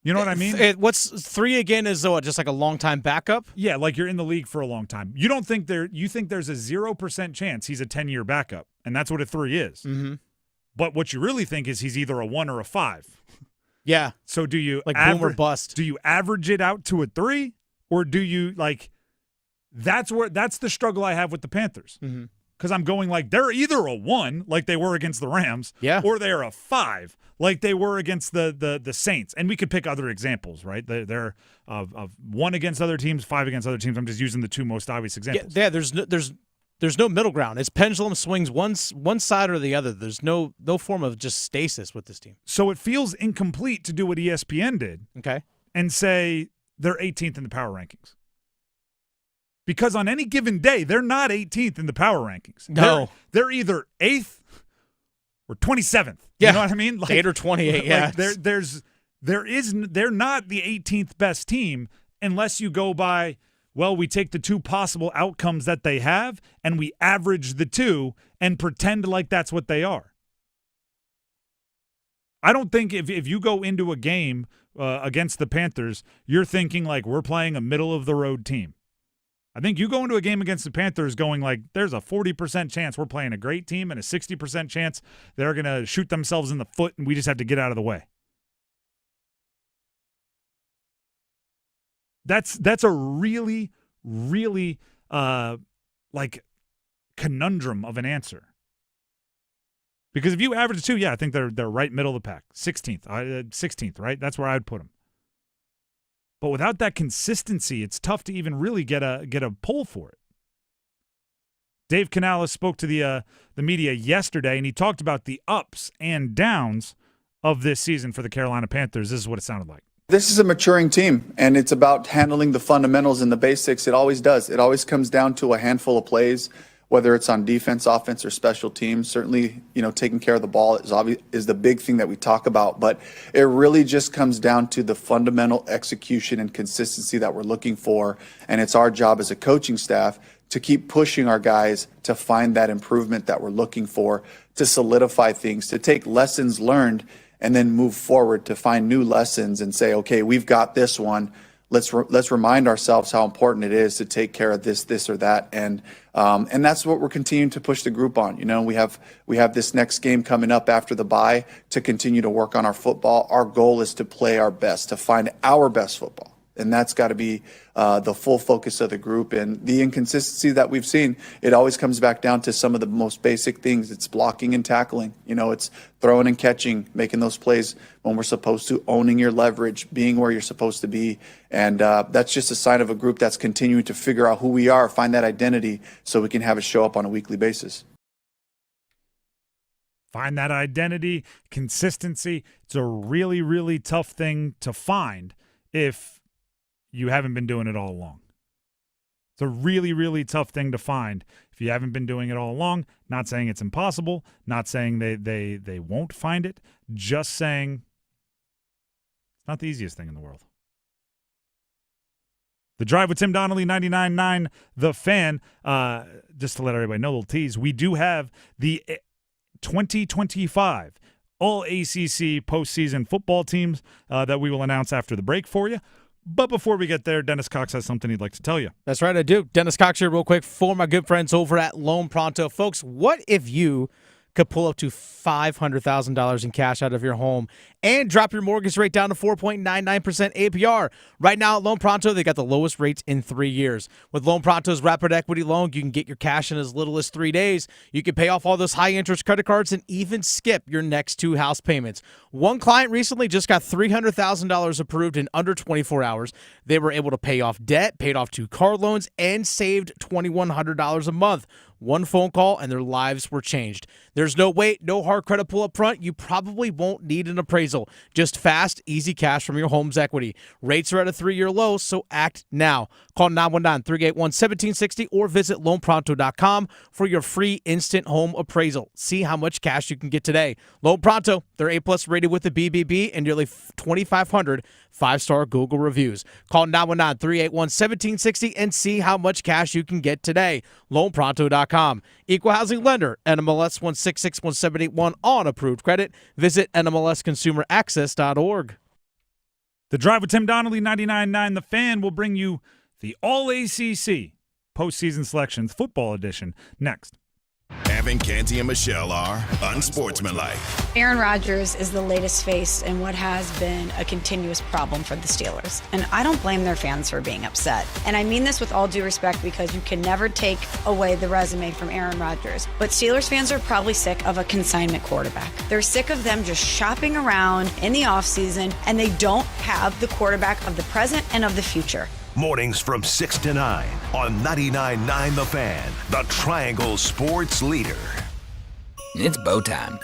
[SPEAKER 16] You know what I mean?
[SPEAKER 11] What's 3 again? Is just like a long-time backup?
[SPEAKER 16] Yeah, like you're in the league for a long time. You think there's a 0% chance he's a 10-year backup, and that's what a 3 is.
[SPEAKER 11] Mm-hmm.
[SPEAKER 16] But what you really think is he's either a 1 or a 5.
[SPEAKER 11] Yeah.
[SPEAKER 16] So do you
[SPEAKER 11] boom or bust?
[SPEAKER 16] Do you average it out to a 3, or do you that's the struggle I have with the Panthers.
[SPEAKER 11] Mm-hmm.
[SPEAKER 16] Because I'm going they're either a 1, like they were against the Rams, or they're a 5, like they were against the Saints. And we could pick other examples, right? They're of 1 against other teams, 5 against other teams. I'm just using the 2 most obvious examples.
[SPEAKER 11] Yeah, there's no middle ground. Its pendulum swings one side or the other. There's no form of just stasis with this team.
[SPEAKER 16] So it feels incomplete to do what ESPN did,
[SPEAKER 11] okay,
[SPEAKER 16] and say they're 18th in the power rankings. Because on any given day, they're not 18th in the power rankings.
[SPEAKER 11] No.
[SPEAKER 16] They're either 8th or 27th.
[SPEAKER 11] Yeah.
[SPEAKER 16] You know what I mean?
[SPEAKER 11] 8 or 28, yeah.
[SPEAKER 16] They're not the 18th best team unless you go by, we take the 2 possible outcomes that they have and we average the 2 and pretend like that's what they are. I don't think if you go into a game against the Panthers, you're thinking we're playing a middle-of-the-road team. I think you go into a game against the Panthers going there's a 40% chance we're playing a great team and a 60% chance they're going to shoot themselves in the foot and we just have to get out of the way. That's a really, really conundrum of an answer. Because if you average 2, I think they're right middle of the pack, 16th, right? That's where I'd put them. But without that consistency, it's tough to even really get a pull for it. Dave Canales spoke to the media yesterday, and he talked about the ups and downs of this season for the Carolina Panthers. This is what it sounded like.
[SPEAKER 2] This is a maturing team, and it's about handling the fundamentals and the basics. It always does. It always comes down to a handful of plays, whether it's on defense, offense, or special teams. Certainly, taking care of the ball is the big thing that we talk about. But it really just comes down to the fundamental execution and consistency that we're looking for. And it's our job as a coaching staff to keep pushing our guys to find that improvement that we're looking for, to solidify things, to take lessons learned and then move forward to find new lessons and say, okay, we've got this one. Let's remind ourselves how important it is to take care of this or that, and that's what we're continuing to push the group on. We have this next game coming up after the bye to continue to work on our football. Our goal is to play our best, to find our best football. And that's got to be the full focus of the group. And the inconsistency that we've seen, it always comes back down to some of the most basic things. It's blocking and tackling. It's throwing and catching, making those plays when we're supposed to, owning your leverage, being where you're supposed to be. And that's just a sign of a group that's continuing to figure out who we are, find that identity so we can have it show up on a weekly basis.
[SPEAKER 16] Find that identity, consistency. It's a really, really tough thing to find if you haven't been doing it all along. It's a really, really tough thing to find if you haven't been doing it all along. Not saying it's impossible, not saying they won't find it, just saying it's not the easiest thing in the world. The Drive with Tim Donnelly, 99.9 The Fan. Just to let everybody know, little tease, we do have the 2025 All-ACC postseason football teams that we will announce after the break for you. But before we get there, Dennis Cox has something he'd like to tell you.
[SPEAKER 11] That's right, I do. Dennis Cox here real quick for my good friends over at Loan Pronto. Folks, what if you could pull up to $500,000 in cash out of your home and drop your mortgage rate down to 4.99% APR? Right now at Loan Pronto, they got the lowest rates in 3 years. With Loan Pronto's Rapid Equity Loan, you can get your cash in as little as 3 days. You can pay off all those high-interest credit cards and even skip your next 2 house payments. One client recently just got $300,000 approved in under 24 hours. They were able to pay off debt, paid off 2 car loans, and saved $2,100 a month. One phone call, and their lives were changed. There's no wait, no hard credit pull up front. You probably won't need an appraisal. Just fast, easy cash from your home's equity. Rates are at a 3-year low, so act now. Call 919-381-1760 or visit loanpronto.com for your free instant home appraisal. See how much cash you can get today. Loan Pronto, they're A+ rated with the BBB and nearly 2,500 5-star Google reviews. Call 919-381-1760 and see how much cash you can get today. LoanPronto.com. Equal housing lender, NMLS 1661781 on approved credit. Visit NMLSconsumeraccess.org.
[SPEAKER 16] The Drive with Tim Donnelly, 99.9 The Fan, will bring you the All-ACC postseason selections football edition next.
[SPEAKER 3] Evan, Canty, and Michelle are unsportsmanlike.
[SPEAKER 4] Aaron Rodgers is the latest face in what has been a continuous problem for the Steelers. And I don't blame their fans for being upset. And I mean this with all due respect because you can never take away the resume from Aaron Rodgers. But Steelers fans are probably sick of a consignment quarterback. They're sick of them just shopping around in the offseason, and they don't have the quarterback of the present and of the future.
[SPEAKER 28] Mornings from 6 to 9 on 99.9 The Fan, the Triangle Sports Leader.
[SPEAKER 5] It's bow time.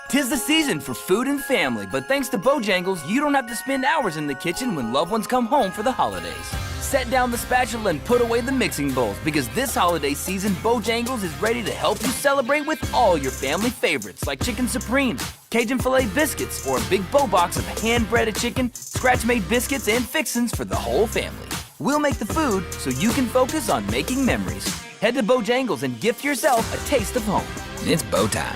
[SPEAKER 5] 'Tis the season for food and family, but thanks to Bojangles, you don't have to spend hours in the kitchen when loved ones come home for the holidays. Set down the spatula and put away the mixing bowls, because this holiday season, Bojangles is ready to help you celebrate with all your family favorites like Chicken Supremes, Cajun Filet Biscuits, or a big bow box of hand-breaded chicken, scratch-made biscuits, and fixins for the whole family. We'll make the food so you can focus on making memories. Head to Bojangles and gift yourself a taste of home. It's bow time.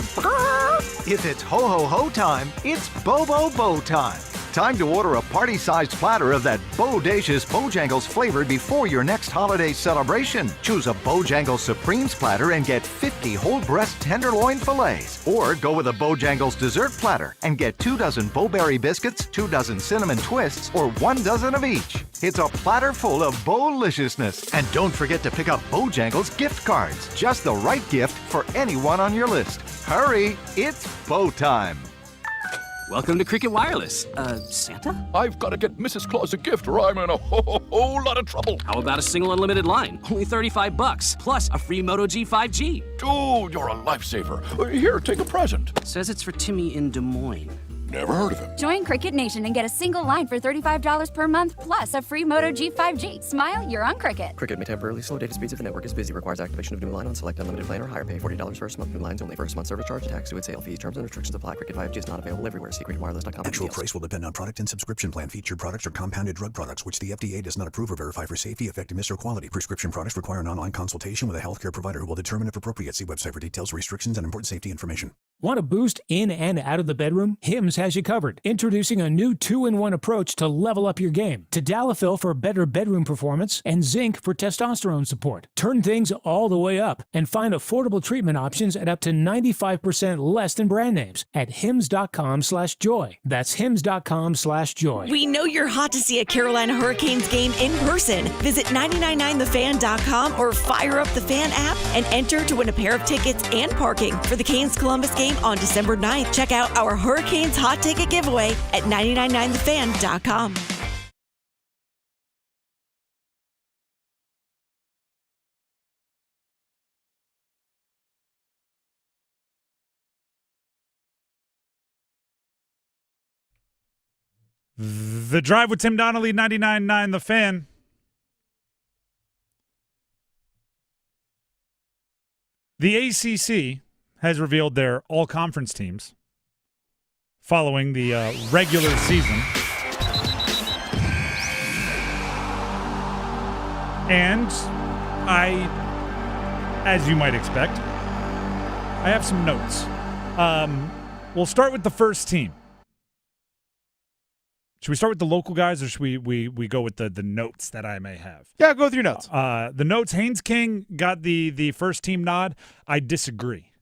[SPEAKER 9] If it's ho-ho-ho time, it's Bo-Bo-Bo time. Time to order a party-sized platter of that bodacious Bojangles flavor before your next holiday celebration. Choose a Bojangles Supremes platter and get 50 whole breast tenderloin fillets. Or go with a Bojangles dessert platter and get 2 dozen Bo-Berry biscuits, 2 dozen cinnamon twists, or 1 dozen of each. It's a platter full of Bo-liciousness. And don't forget to pick up Bojangles gift cards. Just the right gift for anyone on your list. Hurry, it's Bo time.
[SPEAKER 20] Welcome to Cricket Wireless. Santa?
[SPEAKER 21] I've got to get Mrs. Claus a gift or I'm in a whole lot of trouble.
[SPEAKER 20] How about a single unlimited line? Only $35, plus a free Moto G 5G.
[SPEAKER 21] Dude, you're a lifesaver. Here, take a present.
[SPEAKER 20] Says it's for Timmy in Des Moines.
[SPEAKER 21] Never heard of him.
[SPEAKER 22] Join Cricket Nation and get a single line for $35 per month, plus a free Moto G 5G. Smile, you're on Cricket.
[SPEAKER 23] Cricket may temporarily slow data speeds if the network is busy. Requires activation of new line on select unlimited plan or higher. Pay $40 first month. New lines only. First month service charge. Tax to sale fees. Terms and restrictions apply. Cricket 5G is not available everywhere. See cricketwireless.com.
[SPEAKER 24] Actual price will depend on product and subscription plan. Featured products are compounded drug products, which the FDA does not approve or verify for safety, effectiveness, or quality. Prescription products require an online consultation with a healthcare provider who will determine if appropriate. See website for details, restrictions, and important safety information.
[SPEAKER 30] Want a boost in and out of the bedroom? Hims has you covered. Introducing a new 2-in-1 approach to level up your game. Tadalafil for better bedroom performance and zinc for testosterone support. Turn things all the way up and find affordable treatment options at up to 95% less than brand names at hims.com/joy. That's hims.com/joy.
[SPEAKER 31] We know you're hot to see a Carolina Hurricanes game in person. Visit 999thefan.com or fire up the Fan app and enter to win a pair of tickets and parking for the Canes-Columbus game on December 9th. Check out our Hurricanes hot ticket giveaway at 999thefan.com.
[SPEAKER 16] The Drive with Tim Donnelly, 99.9 The Fan. The ACC has revealed their all-conference teams following the regular season. And as you might expect, I have some notes. We'll start with the first team. Should we start with the local guys, or should we go with the notes that I may have?
[SPEAKER 11] Yeah, go with your notes.
[SPEAKER 16] The notes, Haynes King got the first team nod. I disagree.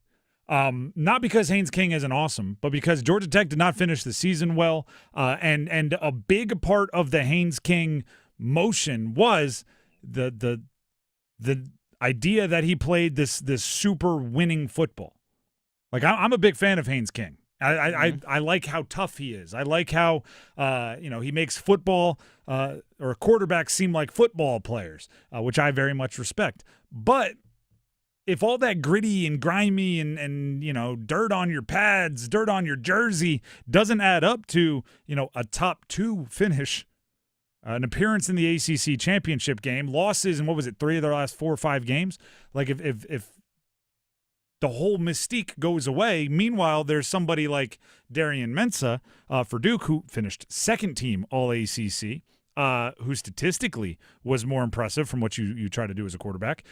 [SPEAKER 16] Not because Haynes King isn't awesome, but because Georgia Tech did not finish the season well. And a big part of the Haynes King motion was the idea that he played this super winning football. Like, I'm a big fan of Haynes King. I like how tough he is. I like how he makes football or quarterbacks seem like football players, which I very much respect. But if all that gritty and grimy and dirt on your pads, dirt on your jersey doesn't add up to a top 2 finish, an appearance in the ACC championship game, losses in 3 of their last 4 or 5 games, like if the whole mystique goes away. Meanwhile, there's somebody like Darian Mensah for Duke, who finished second team All-ACC, who statistically was more impressive from what you try to do as a quarterback,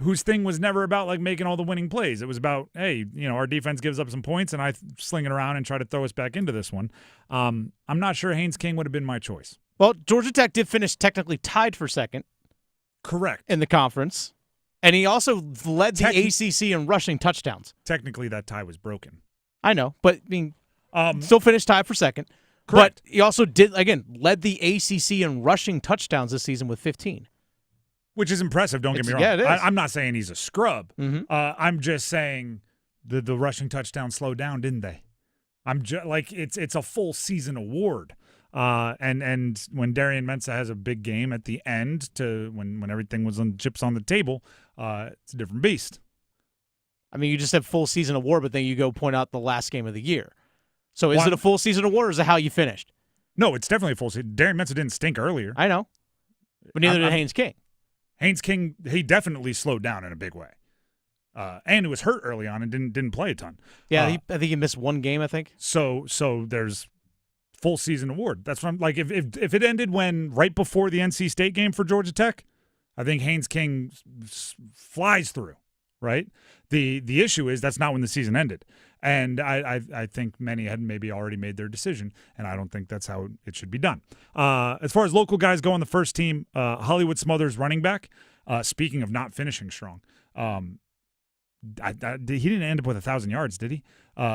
[SPEAKER 16] whose thing was never about like making all the winning plays. It was about, hey, our defense gives up some points and I sling it around and try to throw us back into this one. I'm not sure Haynes King would have been my choice.
[SPEAKER 11] Well, Georgia Tech did finish technically tied for second.
[SPEAKER 16] Correct.
[SPEAKER 11] In the conference. And he also led the ACC in rushing touchdowns.
[SPEAKER 16] Technically, that tie was broken.
[SPEAKER 11] I know, but still finished tied for second.
[SPEAKER 16] Correct.
[SPEAKER 11] But he also led the ACC in rushing touchdowns this season with 15.
[SPEAKER 16] Which is impressive, don't get me wrong.
[SPEAKER 11] Yeah, it is.
[SPEAKER 16] I'm not saying he's a scrub.
[SPEAKER 11] Mm-hmm.
[SPEAKER 16] I'm just saying the rushing touchdowns slowed down, didn't they? It's a full season award. And when Darian Mensah has a big game at the end when everything was on chips on the table, it's a different beast.
[SPEAKER 11] I mean, you just said full season award, but then you go point out the last game of the year. So is it a full season award, or is it how you finished?
[SPEAKER 16] No, it's definitely a full season. Darian Mensah didn't stink earlier.
[SPEAKER 11] I know. But neither did Haynes King.
[SPEAKER 16] Haynes King, he definitely slowed down in a big way. And he was hurt early on and didn't play a ton.
[SPEAKER 11] Yeah, I think he missed one game, I think.
[SPEAKER 16] So there's full season award. That's what I'm like. If it ended right before the NC State game for Georgia Tech, I think Haynes King flies through, right? The issue is that's not when the season ended. And I think many had maybe already made their decision, and I don't think that's how it should be done. As far as local guys go on the first team, Hollywood Smothers, running back, speaking of not finishing strong, he didn't end up with 1,000 yards, did he?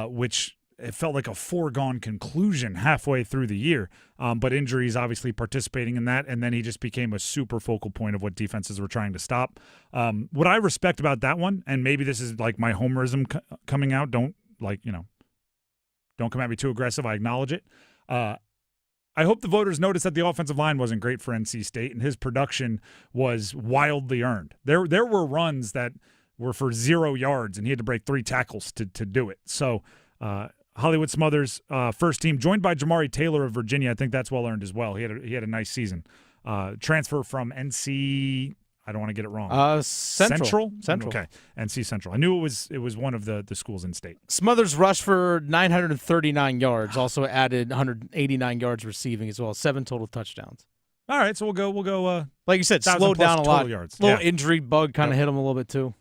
[SPEAKER 16] Which it felt like a foregone conclusion halfway through the year, but injuries obviously participating in that, and then he just became a super focal point of what defenses were trying to stop. What I respect about that one, and maybe this is like my homerism coming out, don't come at me too aggressive, I acknowledge it. I hope the voters noticed that the offensive line wasn't great for NC State, and his production was wildly earned. There were runs that were for 0 yards, and he had to break 3 tackles to do it. So Hollywood Smothers, first team, joined by Jamari Taylor of Virginia. I think that's well earned as well. He had a nice season. Transfer from NC. I don't want to get it wrong.
[SPEAKER 11] Central.
[SPEAKER 16] Okay, NC Central. I knew it was one of the schools in state.
[SPEAKER 11] Smothers rushed for 939 yards. Also added 189 yards receiving as well. 7 total touchdowns.
[SPEAKER 16] All right, so we'll go.
[SPEAKER 11] Like you said, slowed down a lot.
[SPEAKER 16] Yards.
[SPEAKER 11] Little injury bug kind of hit him a little bit too.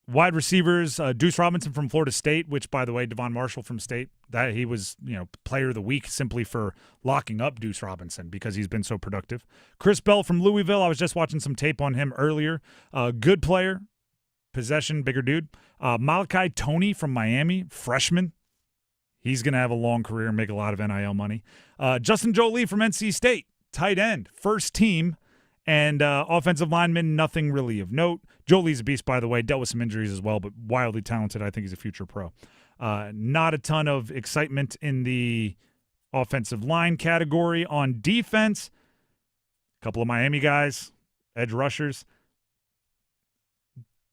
[SPEAKER 16] Wide receivers, Deuce Robinson from Florida State, which, by the way, Devon Marshall from State, that he was, player of the week simply for locking up Deuce Robinson because he's been so productive. Chris Bell from Louisville, I was just watching some tape on him earlier. Good player, possession, bigger dude. Malachi Toney from Miami, freshman. He's going to have a long career and make a lot of NIL money. Justin Jolie from NC State, tight end, first team. And offensive lineman, nothing really of note. Jolie's a beast, by the way. Dealt with some injuries as well, but wildly talented. I think he's a future pro. Not a ton of excitement in the offensive line category. On defense, a couple of Miami guys, edge rushers.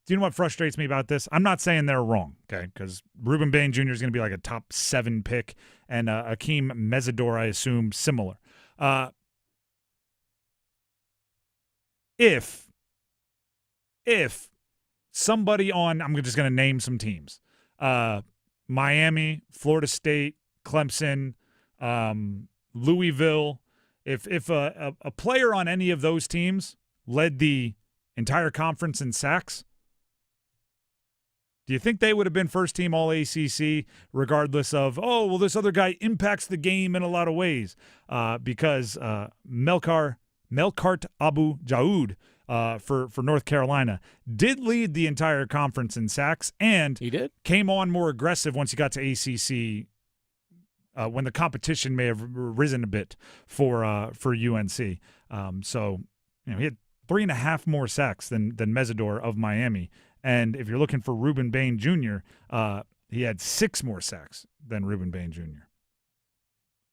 [SPEAKER 16] Do you know what frustrates me about this? I'm not saying they're wrong, okay? Because Ruben Bain Jr. is going to be like a top 7 pick, and Akeem Mesidor, I assume, similar. If somebody on, I'm just going to name some teams, Miami, Florida State, Clemson, Louisville, if a player on any of those teams led the entire conference in sacks, do you think they would have been first team all ACC regardless of, this other guy impacts the game in a lot of ways? Because Melkart Abu Jaoud for North Carolina did lead the entire conference in sacks, and
[SPEAKER 11] he did
[SPEAKER 16] came on more aggressive once he got to ACC when the competition may have risen a bit for UNC. So he had 3.5 more sacks than Mesidor of Miami. And if you're looking for Ruben Bain Jr., he had 6 more sacks than Ruben Bain Jr.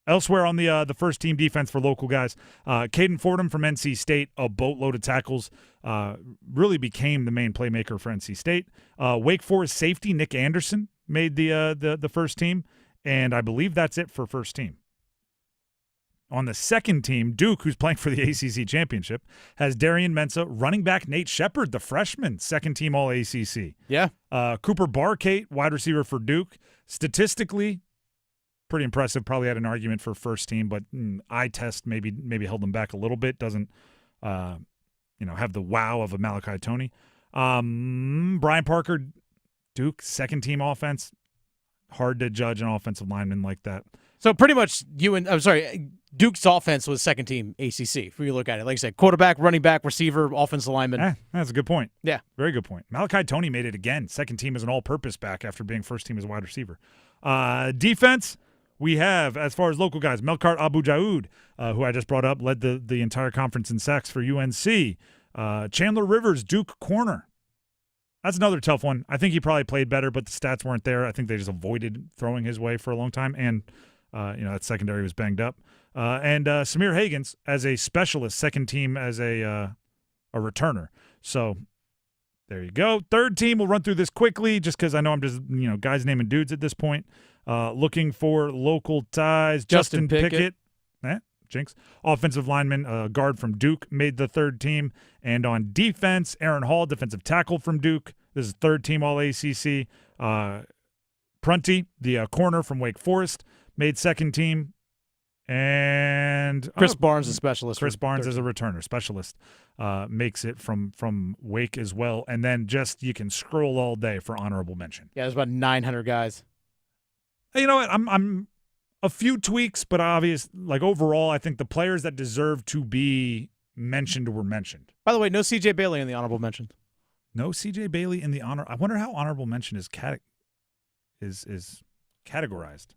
[SPEAKER 16] Elsewhere on the first team defense for local guys, Caden Fordham from NC State, a boatload of tackles, really became the main playmaker for NC State. Wake Forest safety Nick Anderson made the first team, and I believe that's it for first team. On the second team, Duke, who's playing for the ACC championship, has Darian Mensah, running back Nate Shepard, the freshman, second team all ACC.
[SPEAKER 11] Yeah.
[SPEAKER 16] Cooper Barkate, wide receiver for Duke. Statistically, pretty impressive. Probably had an argument for first team, but eye test maybe held him back a little bit. Doesn't have the wow of a Malachi Toney. Brian Parker, Duke, second team offense. Hard to judge an offensive lineman like that.
[SPEAKER 11] So pretty much Duke's offense was second team ACC, if you look at it. Like I said, quarterback, running back, receiver, offensive lineman.
[SPEAKER 16] That's a good point.
[SPEAKER 11] Yeah.
[SPEAKER 16] Very good point. Malachi Toney made it again. Second team as an all-purpose back after being first team as a wide receiver. Defense, we have, as far as local guys, Melkart Abu Jaoud, who I just brought up, led the entire conference in sacks for UNC. Chandler Rivers, Duke corner. That's another tough one. I think he probably played better, but the stats weren't there. I think they just avoided throwing his way for a long time, and that secondary was banged up. And Samir Hagans as a specialist, second team as a returner. So there you go. Third team, we'll run through this quickly just because I know I'm just guys naming dudes at this point. Looking for local ties. Justin Pickett. Jinx. Offensive lineman, guard from Duke, made the third team. And on defense, Aaron Hall, defensive tackle from Duke. This is third team all ACC. Prunty, the corner from Wake Forest, made second team. And
[SPEAKER 11] Chris Barnes, a specialist.
[SPEAKER 16] Chris Barnes is a returner, specialist. Makes it from Wake as well. And then you can scroll all day for honorable mention.
[SPEAKER 11] Yeah, there's about 900 guys.
[SPEAKER 16] You know what? I'm a few tweaks, but overall, I think the players that deserve to be mentioned were mentioned.
[SPEAKER 11] By the way, no C.J. Bailey in the honorable mention.
[SPEAKER 16] No C.J. Bailey in the honor. I wonder how honorable mention is categorized.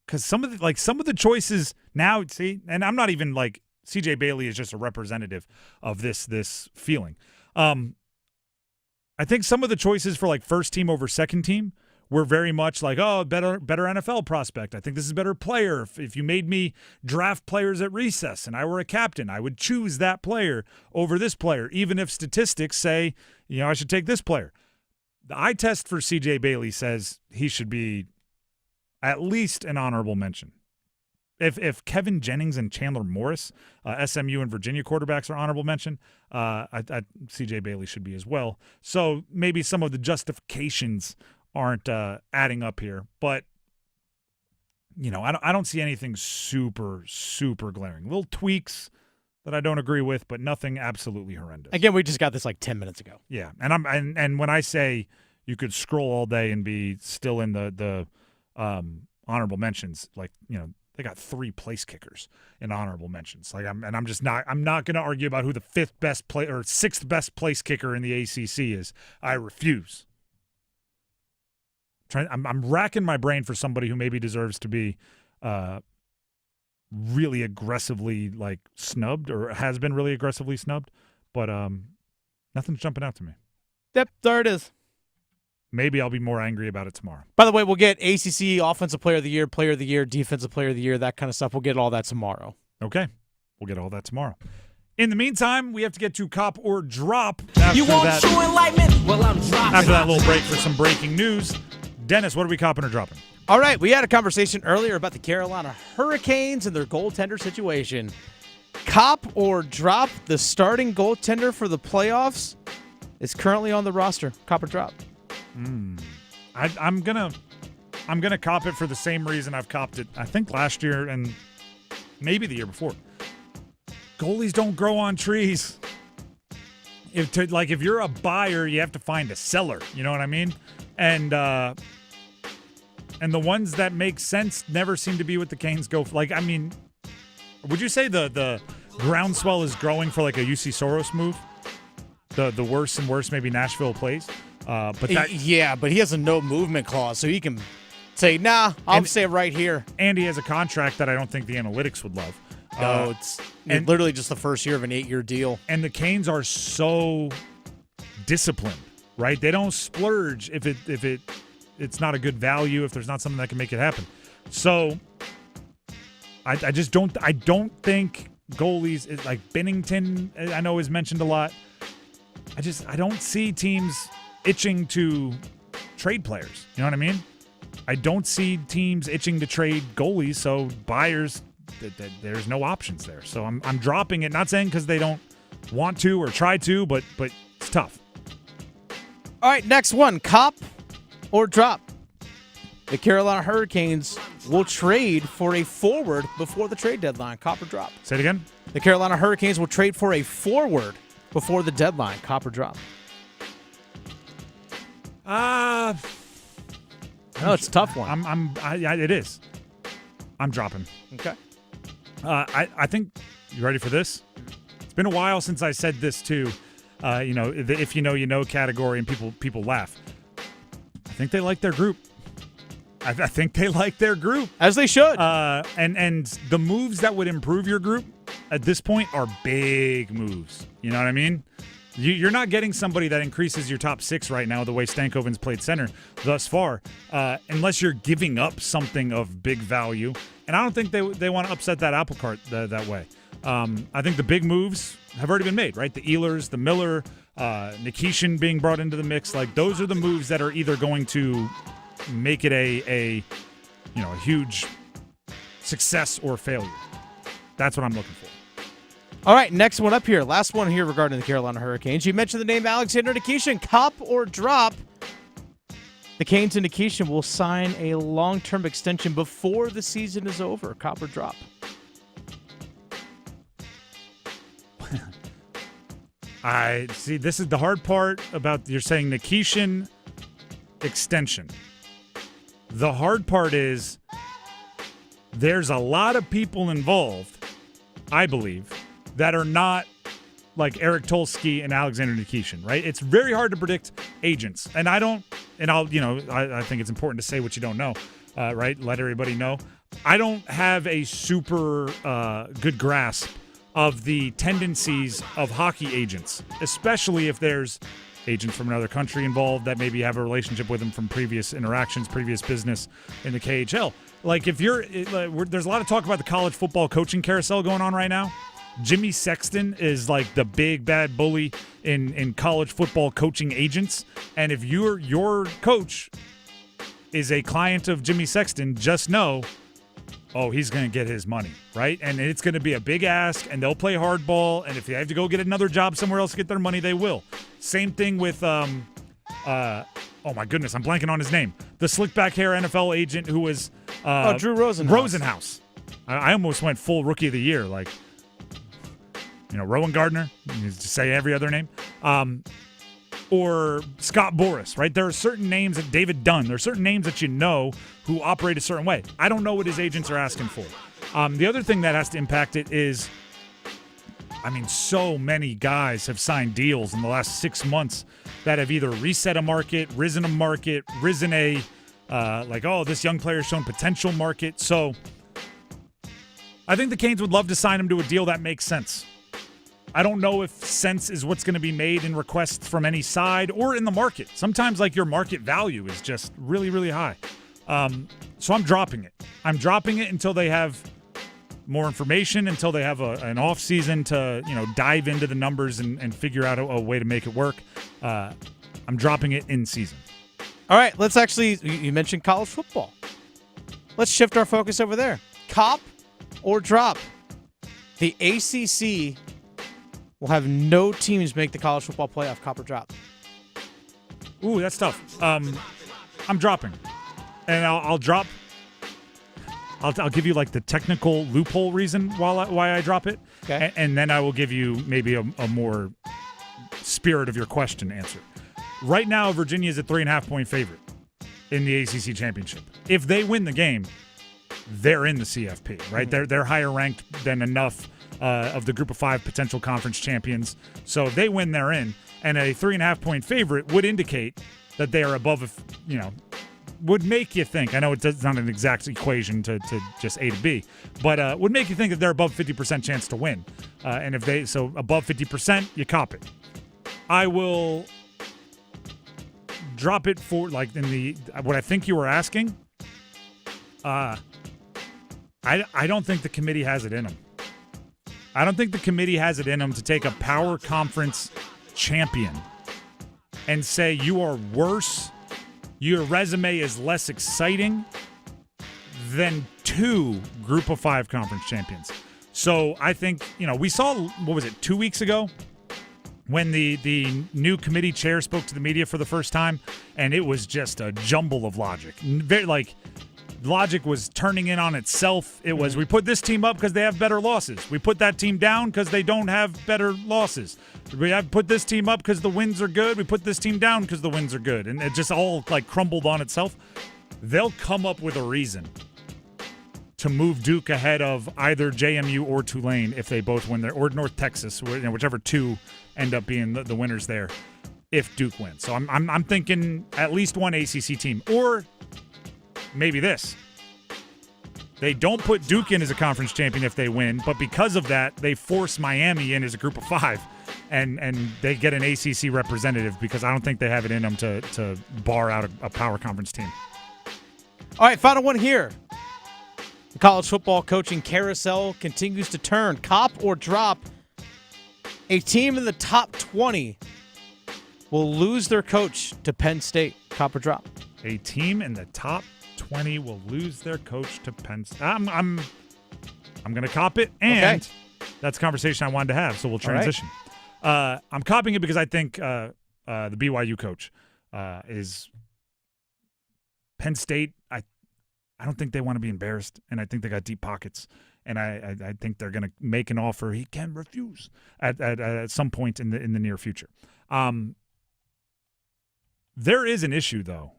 [SPEAKER 16] Because some of the choices now, and I'm not even like C.J. Bailey is just a representative of this feeling. I think some of the choices for first team over second team were very much better NFL prospect. I think this is a better player. If you made me draft players at recess and I were a captain, I would choose that player over this player, even if statistics say, I should take this player. The eye test for C.J. Bailey says he should be at least an honorable mention. If Kevin Jennings and Chandler Morris, SMU and Virginia quarterbacks are honorable mention, C.J. Bailey should be as well. So maybe some of the justifications aren't adding up here, but I don't see anything super glaring. Little tweaks that I don't agree with, but nothing absolutely horrendous.
[SPEAKER 11] Again, we just got this 10 minutes ago.
[SPEAKER 16] Yeah, and when I say you could scroll all day and be still in the honorable mentions, they got 3 place kickers in honorable mentions. I'm not going to argue about who the 5th best play or 6th best place kicker in the ACC is. I refuse. I'm racking my brain for somebody who maybe deserves to be really aggressively snubbed or has been really aggressively snubbed, but nothing's jumping out to me.
[SPEAKER 11] Yep, there it is.
[SPEAKER 16] Maybe I'll be more angry about it tomorrow.
[SPEAKER 11] By the way, we'll get ACC Offensive Player of the Year, Defensive Player of the Year, that kind of stuff. We'll get all that tomorrow.
[SPEAKER 16] Okay. We'll get all that tomorrow. In the meantime, we have to get to cop or drop after
[SPEAKER 31] You want
[SPEAKER 16] that.
[SPEAKER 31] true enlightenment? Well, I'm dropping.
[SPEAKER 16] After that little break for some breaking news. Dennis, what are we copping or dropping?
[SPEAKER 11] All right, we had a conversation earlier about the Carolina Hurricanes and their goaltender situation. Cop or drop, the starting goaltender for the playoffs is currently on the roster. Cop or drop?
[SPEAKER 16] I'm gonna cop it for the same reason I've copped it, I think, last year and maybe the year before. Goalies don't grow on trees. If you're a buyer, you have to find a seller. You know what I mean? And the ones that make sense never seem to be what the Canes go for. Would you say the groundswell is growing for like a UC Soros move? The worse and worse maybe Nashville plays. But
[SPEAKER 11] he has a no movement clause, so he can say, nah, I'll stay right here.
[SPEAKER 16] And he has a contract that I don't think the analytics would love.
[SPEAKER 11] No, it's literally just the first year of an 8-year deal.
[SPEAKER 16] And the Canes are so disciplined, right? They don't splurge if it's not a good value, if there's not something that can make it happen. So I don't think goalies like Bennington, I know is mentioned a lot. I don't see teams itching to trade players. You know what I mean? I don't see teams itching to trade goalies, so buyers, there's no options there. So I'm dropping it, not saying because they don't want to or try to, but it's tough.
[SPEAKER 11] All right, next one, cop or drop. The Carolina Hurricanes will trade for a forward before the trade deadline. Cop or drop?
[SPEAKER 16] Say it again.
[SPEAKER 11] The Carolina Hurricanes will trade for a forward before the deadline. Cop or drop?
[SPEAKER 16] No,
[SPEAKER 11] it's a tough one.
[SPEAKER 16] It is. I'm dropping.
[SPEAKER 11] Okay.
[SPEAKER 16] I think, you ready for this? It's been a while since I said this too. The if you know, you know category, and people laugh. I think they like their group. I think they like their group.
[SPEAKER 11] As they should.
[SPEAKER 16] And the moves that would improve your group at this point are big moves. You know what I mean? You're not getting somebody that increases your top six right now the way Stankoven's played center thus far, unless you're giving up something of big value. And I don't think they want to upset that apple cart that way. I think the big moves have already been made, right? The Ehlers, the Miller, Nikishin being brought into the mix. Like, those are the moves that are either going to make it a huge success or failure. That's what I'm looking for.
[SPEAKER 11] All right, next one up here. Last one here regarding the Carolina Hurricanes. You mentioned the name Alexander Nikishin. Cop or drop? The Canes and Nikishin will sign a long-term extension before the season is over. Cop or drop?
[SPEAKER 16] I see. This is the hard part about you're saying Nikishin extension. The hard part is there's a lot of people involved, I believe, that are not like Eric Tulsky and Alexander Nikishin, right? It's very hard to predict agents. And I think it's important to say what you don't know, right? Let everybody know. I don't have a super good grasp of the tendencies of hockey agents, especially if there's agents from another country involved that maybe have a relationship with them from previous interactions, previous business in the KHL. Like, if there's a lot of talk about the college football coaching carousel going on right now. Jimmy Sexton is like the big bad bully in college football coaching agents. And if your coach is a client of Jimmy Sexton, just know, he's going to get his money, right? And it's going to be a big ask, and they'll play hardball. And if they have to go get another job somewhere else to get their money, they will. Same thing with, oh my goodness, I'm blanking on his name. The slick back hair NFL agent who was
[SPEAKER 11] Drew Rosenhaus.
[SPEAKER 16] I almost went full rookie of the year, like, Rowan Gardner, you just say every other name. Or Scott Boras, right? There are certain names that David Dunn, there are certain names that who operate a certain way. I don't know what his agents are asking for. The other thing that has to impact it is, so many guys have signed deals in the last 6 months that have either reset a market, risen a, this young player's shown potential market. So I think the Canes would love to sign him to a deal that makes sense. I don't know if sense is what's going to be made in requests from any side or in the market. Sometimes, your market value is just really, really high. So I'm dropping it. I'm dropping it until they have more information until they have an off season to dive into the numbers and figure out a way to make it work. I'm dropping it in season.
[SPEAKER 11] All right, let's actually, you mentioned college football. Let's shift our focus over there. Cop or drop? The ACC will have no teams make the college football playoff. Cop or drop?
[SPEAKER 16] Ooh, that's tough. I'm dropping. And I'll drop. I'll give you like the technical loophole reason why I drop it.
[SPEAKER 11] Okay.
[SPEAKER 16] And then I will give you maybe a more spirit of your question answer. Right now, Virginia is a 3.5-point favorite in the ACC championship. If they win the game, they're in the CFP, right?
[SPEAKER 11] Mm-hmm.
[SPEAKER 16] They're higher ranked than enough of the group of 5 potential conference champions. So if they win, they're in. And a 3.5-point favorite would indicate that they are above, would make you think. I know it's not an exact equation to just A to B, but would make you think that they're above 50% chance to win. And if above 50%, you cop it. I will drop it for what I think you were asking. I don't think the committee has it in them. I don't think the committee has it in them to take a power conference champion and say you are worse, your resume is less exciting than 2 group of 5 conference champions. So I think, we saw, 2 weeks ago when the new committee chair spoke to the media for the first time, and it was just a jumble of logic. Logic was turning in on itself. It was, we put this team up because they have better losses. We put that team down because they don't have better losses. We have put this team up because the wins are good. We put this team down because the wins are good. And it just all crumbled on itself. They'll come up with a reason to move Duke ahead of either JMU or Tulane if they both win there, or North Texas, whichever 2 end up being the winners there if Duke wins. So I'm thinking at least one ACC team, or maybe this. They don't put Duke in as a conference champion if they win, but because of that, they force Miami in as a group of 5, and they get an ACC representative because I don't think they have it in them to bar out a power conference team.
[SPEAKER 11] All right, final one here. The college football coaching carousel continues to turn. Cop or drop? A team in the top 20 will lose their coach to Penn State. Cop or drop?
[SPEAKER 16] A team in the top 20 will lose their coach to Penn State. I'm going to cop it, and that's a conversation I wanted to have, so we'll transition. Right. I'm copying it because I think the BYU coach is Penn State. I don't think they want to be embarrassed, and I think they got deep pockets, and I think they're going to make an offer he can refuse at some point in the near future. There is an issue, though.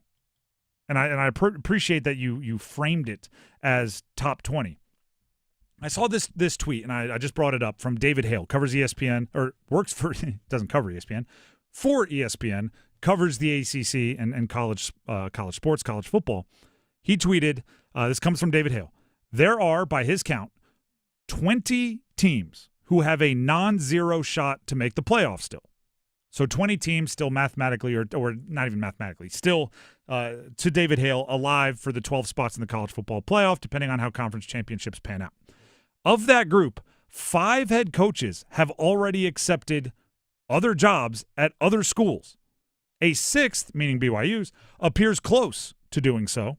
[SPEAKER 16] And I appreciate that you framed it as top 20. I saw this tweet, and I just brought it up, from David Hale, covers ESPN, or works for, doesn't cover ESPN, for ESPN, covers the ACC and college sports, college football. He tweeted, this comes from David Hale, there are, by his count, 20 teams who have a non-zero shot to make the playoffs still. So 20 teams still mathematically, or not even mathematically, still, to David Hale, alive for the 12 spots in the college football playoff, depending on how conference championships pan out. Of that group, 5 head coaches have already accepted other jobs at other schools. A 6th, meaning BYU's, appears close to doing so.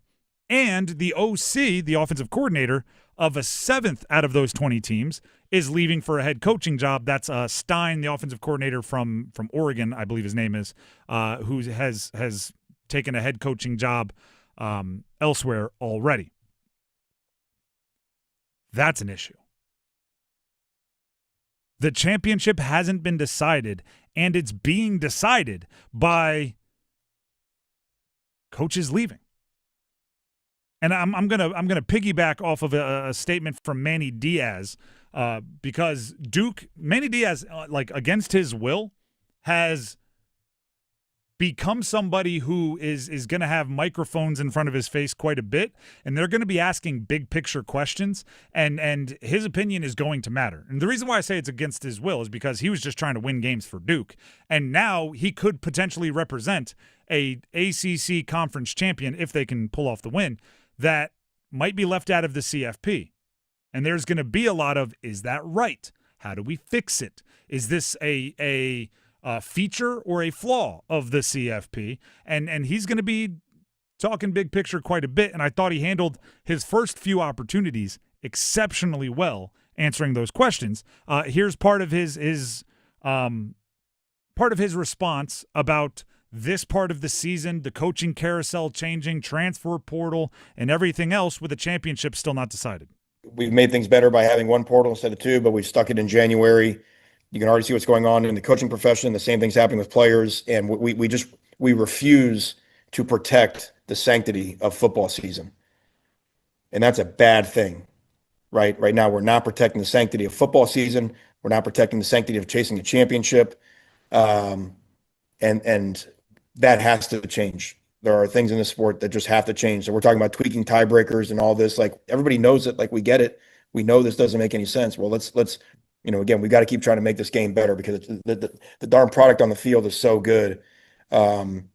[SPEAKER 16] And the OC, the offensive coordinator, of a 7th out of those 20 teams is leaving for a head coaching job. That's Stein, the offensive coordinator from Oregon, I believe his name is, who has taken a head coaching job elsewhere already. That's an issue. The championship hasn't been decided, and it's being decided by coaches leaving. And I'm gonna piggyback off of a statement from Manny Diaz, because Manny Diaz, against his will, has become somebody who is going to have microphones in front of his face quite a bit, and they're going to be asking big picture questions, and his opinion is going to matter. And the reason why I say it's against his will is because he was just trying to win games for Duke, and now he could potentially represent a ACC conference champion if they can pull off the win that might be left out of the CFP. And there's going to be a lot of, is that right? How do we fix it? Is this a feature or a flaw of the CFP? And he's going to be talking big picture quite a bit, and I thought he handled his first few opportunities exceptionally well, answering those questions. Here's part of his response about this part of the season, the coaching carousel changing, transfer portal, and everything else, with the championship still not decided.
[SPEAKER 1] We've made things better by having one portal instead of two, but we've stuck it in January. You can already see what's going on in the coaching profession. The same thing's happening with players, and we refuse to protect the sanctity of football season. And that's a bad thing, right? Right now, we're not protecting the sanctity of football season. We're not protecting the sanctity of chasing a championship. And that has to change. There are things in the sport that just have to change. So we're talking about tweaking tiebreakers and all this. Like, everybody knows it. Like, we get it. We know this doesn't make any sense. Well, let's again, we got to keep trying to make this game better, because the darn product on the field is so good. And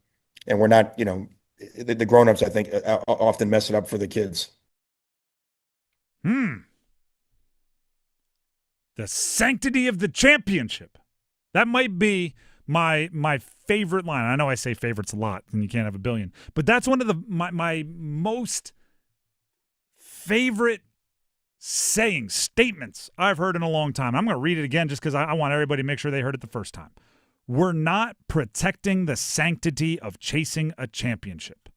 [SPEAKER 1] we're not, the grown-ups, I think, often mess it up for the kids.
[SPEAKER 16] The sanctity of the championship. That might be my favorite line. I know I say favorites a lot, and you can't have a billion, but that's one of my most favorite statements I've heard in a long time. I'm going to read it again just because I want everybody to make sure they heard it the first time. We're not protecting the sanctity of chasing a championship.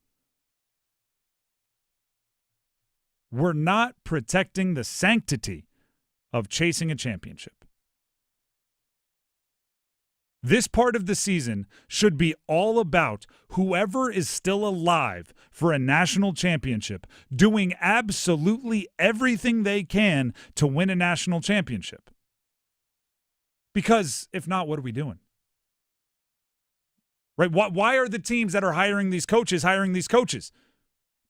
[SPEAKER 16] We're not protecting the sanctity of chasing a championship. This part of the season should be all about whoever is still alive for a national championship doing absolutely everything they can to win a national championship. Because if not, what are we doing? Right? Why are the teams that are hiring these coaches?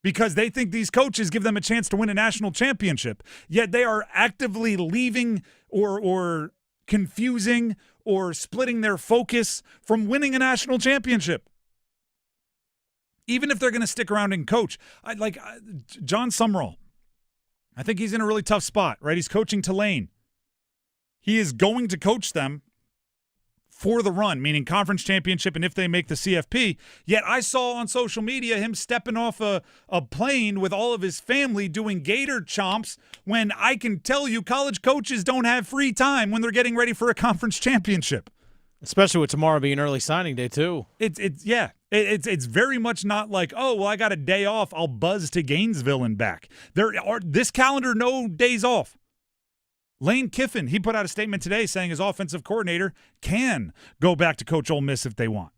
[SPEAKER 16] Because they think these coaches give them a chance to win a national championship, yet they are actively leaving or confusing or splitting their focus from winning a national championship. Even if they're going to stick around and coach. John Summerall, I think he's in a really tough spot, right? He's coaching Tulane. He is going to coach them for the run, meaning conference championship, and if they make the CFP. Yet I saw on social media him stepping off a plane with all of his family doing gator chomps, when I can tell you college coaches don't have free time when they're getting ready for a conference championship.
[SPEAKER 11] Especially with tomorrow being early signing day, too.
[SPEAKER 16] It's very much not like, oh, well, I got a day off, I'll buzz to Gainesville and back. This calendar, no days off. Lane Kiffin, he put out a statement today saying his offensive coordinator can go back to coach Ole Miss if they want,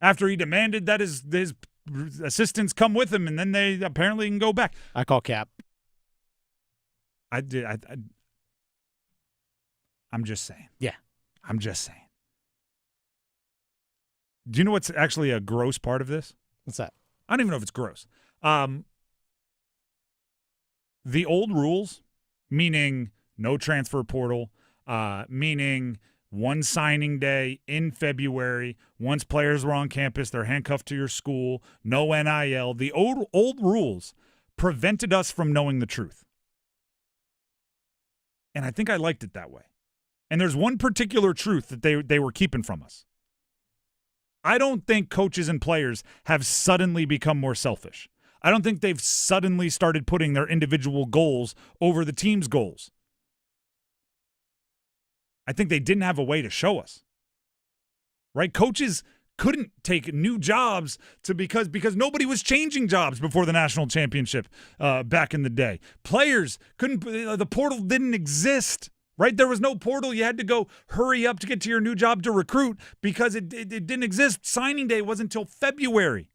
[SPEAKER 16] after he demanded that his assistants come with him, and then they apparently can go back.
[SPEAKER 11] I call cap.
[SPEAKER 16] I'm just saying.
[SPEAKER 11] Yeah.
[SPEAKER 16] I'm just saying. Do you know what's actually a gross part of this?
[SPEAKER 11] What's that?
[SPEAKER 16] I don't even know if it's gross. The old rules, meaning no transfer portal, meaning one signing day in February. Once players were on campus, they're handcuffed to your school, no NIL. The old rules prevented us from knowing the truth. And I think I liked it that way. And there's one particular truth that they were keeping from us. I don't think coaches and players have suddenly become more selfish. I don't think they've suddenly started putting their individual goals over the team's goals. I think they didn't have a way to show us. Right? Coaches couldn't take new jobs because nobody was changing jobs before the national championship back in the day. Players couldn't, the portal didn't exist. Right? There was no portal. You had to go hurry up to get to your new job to recruit because it didn't exist. Signing day wasn't until February.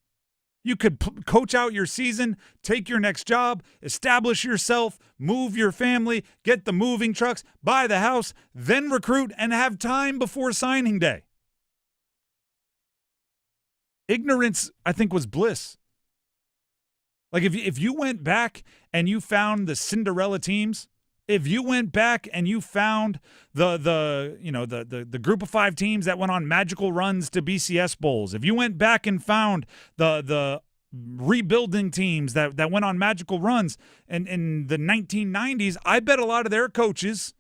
[SPEAKER 16] You could coach out your season, take your next job, establish yourself, move your family, get the moving trucks, buy the house, then recruit, and have time before signing day. Ignorance, I think, was bliss. Like if you went back and you found the Cinderella teams, if you went back and you found the group of 5 teams that went on magical runs to BCS bowls, if you went back and found the rebuilding teams that went on magical runs in the 1990s, I bet a lot of their coaches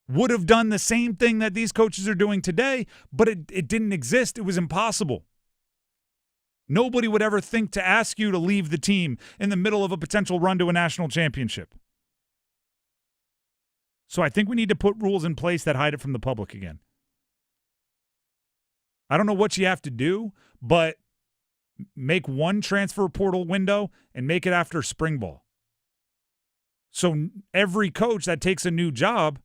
[SPEAKER 16] would have done the same thing that these coaches are doing today, but it didn't exist. It was impossible. Nobody would ever think to ask you to leave the team in the middle of a potential run to a national championship. So I think we need to put rules in place that hide it from the public again. I don't know what you have to do, but make one transfer portal window and make it after spring ball. So every coach that takes a new job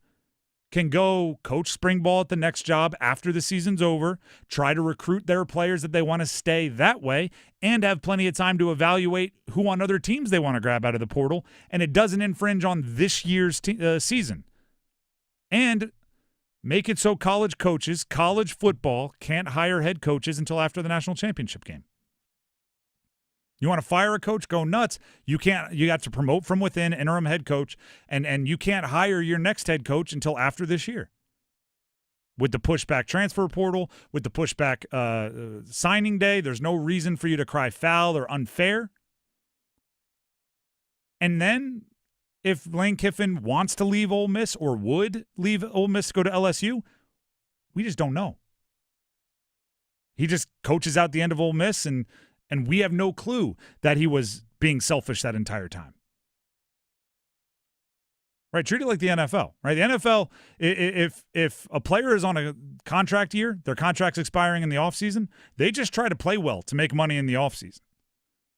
[SPEAKER 16] can go coach spring ball at the next job after the season's over, try to recruit their players that they want to stay that way, and have plenty of time to evaluate who on other teams they want to grab out of the portal, and it doesn't infringe on this year's season. And make it so college coaches, college football, can't hire head coaches until after the national championship game. You want to fire a coach? Go nuts. You can't. You got to promote from within, interim head coach, and you can't hire your next head coach until after this year. With the pushback transfer portal, with the pushback signing day, there's no reason for you to cry foul or unfair. And then, if Lane Kiffin wants to leave Ole Miss or would leave Ole Miss to go to LSU, we just don't know. He just coaches out the end of Ole Miss, and we have no clue that he was being selfish that entire time. Right? Treat it like the NFL, right? The NFL, if a player is on a contract year, their contract's expiring in the offseason, they just try to play well to make money in the offseason.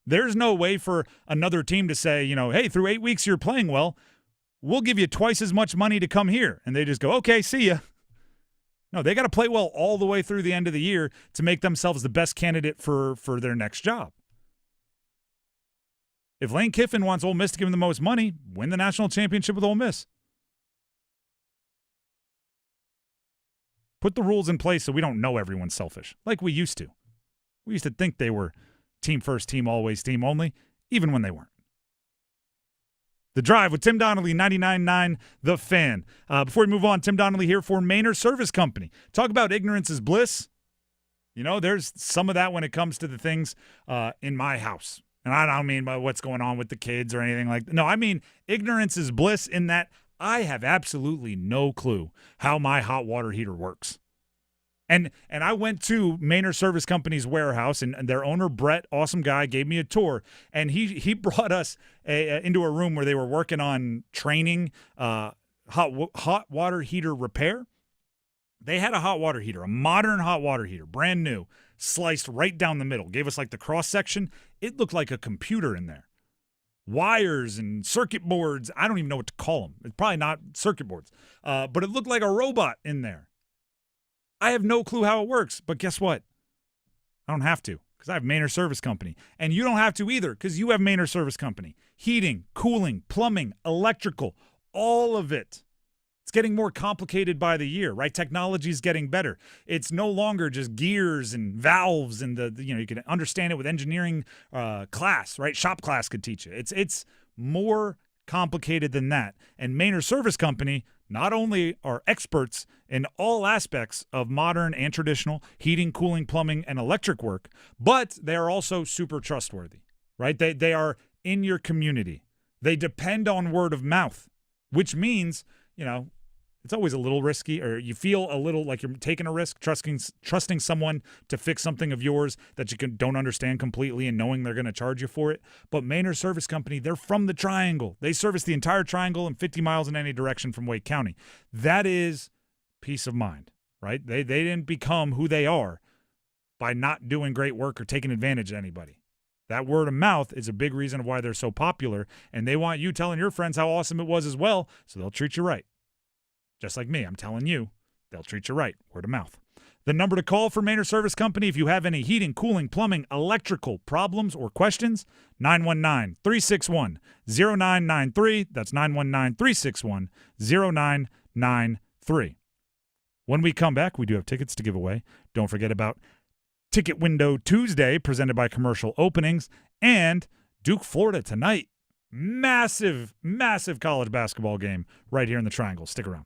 [SPEAKER 16] There's no way for another team to say, hey, through 8 weeks you're playing well, we'll give you twice as much money to come here. And they just go, okay, see ya. No, they got to play well all the way through the end of the year to make themselves the best candidate for their next job. If Lane Kiffin wants Ole Miss to give him the most money, win the national championship with Ole Miss. Put the rules in place so we don't know everyone's selfish, like we used to. We used to think they were team first, team always, team only, even when they weren't. The Drive with Tim Donnelly, 99.9 The Fan. Before we move on, Tim Donnelly here for Maynard Service Company. Talk about ignorance is bliss. There's some of that when it comes to the things in my house. And I don't mean by what's going on with the kids or anything like that. No, I mean ignorance is bliss in that I have absolutely no clue how my hot water heater works. And I went to Maynard Service Company's warehouse, and their owner, Brett, awesome guy, gave me a tour. And he brought us into a room where they were working on training hot water heater repair. They had a hot water heater, a modern hot water heater, brand new, sliced right down the middle. Gave us like the cross section. It looked like a computer in there. Wires and circuit boards. I don't even know what to call them. It's probably not circuit boards. But it looked like a robot in there. I have no clue how it works, but guess what? I don't have to because I have Maynard Service Company. And you don't have to either because you have Maynard Service Company. Heating, cooling, plumbing, electrical, all of it. It's getting more complicated by the year, right? Technology is getting better. It's no longer just gears and valves and you can understand it with engineering class, right? Shop class could teach you. It's more complicated than that. And Maynard Service Company not only are experts in all aspects of modern and traditional heating, cooling, plumbing, and electric work, but they are also super trustworthy, right? They are in your community. They depend on word of mouth, which means, it's always a little risky, or you feel a little like you're taking a risk, trusting someone to fix something of yours that you don't understand completely and knowing they're going to charge you for it. But Maynard Service Company, they're from the Triangle. They service the entire Triangle and 50 miles in any direction from Wake County. That is peace of mind, right? They didn't become who they are by not doing great work or taking advantage of anybody. That word of mouth is a big reason of why they're so popular, and they want you telling your friends how awesome it was as well, so they'll treat you right. Just like me, I'm telling you, they'll treat you right. Word of mouth. The number to call for Maynard Service Company if you have any heating, cooling, plumbing, electrical problems or questions, 919-361-0993. That's 919-361-0993. When we come back, we do have tickets to give away. Don't forget about Ticket Window Tuesday, presented by Commercial Openings, and Duke, Florida tonight. Massive, massive college basketball game right here in the Triangle. Stick around.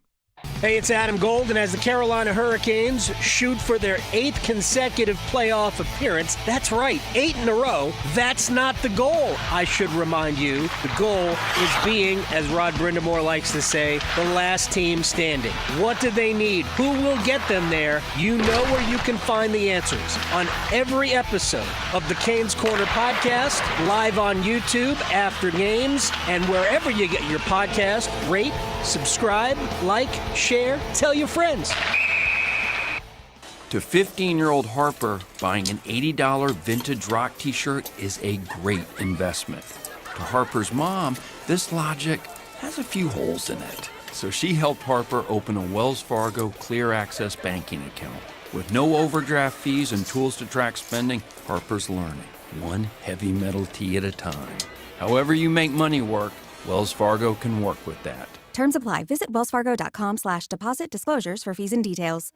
[SPEAKER 6] Hey, it's Adam Golden. As the Carolina Hurricanes shoot for their 8th consecutive playoff appearance. That's right, 8 in a row. That's not the goal, I should remind you. The goal is being, as Rod Brindamore likes to say, the last team standing. What do they need? Who will get them there? You know where you can find the answers on every episode of the Canes Corner podcast, live on YouTube after games, and wherever you get your podcast. Rate, subscribe, like, share, tell your friends.
[SPEAKER 7] To 15-year-old Harper, buying an $80 vintage rock t-shirt is a great investment. To Harper's mom, this logic has a few holes in it. So she helped Harper open a Wells Fargo Clear Access banking account. With no overdraft fees and tools to track spending, Harper's learning, one heavy metal tee at a time. However you make money work, Wells Fargo can work with that.
[SPEAKER 22] Terms apply. Visit wellsfargo.com/deposit disclosures for fees and details.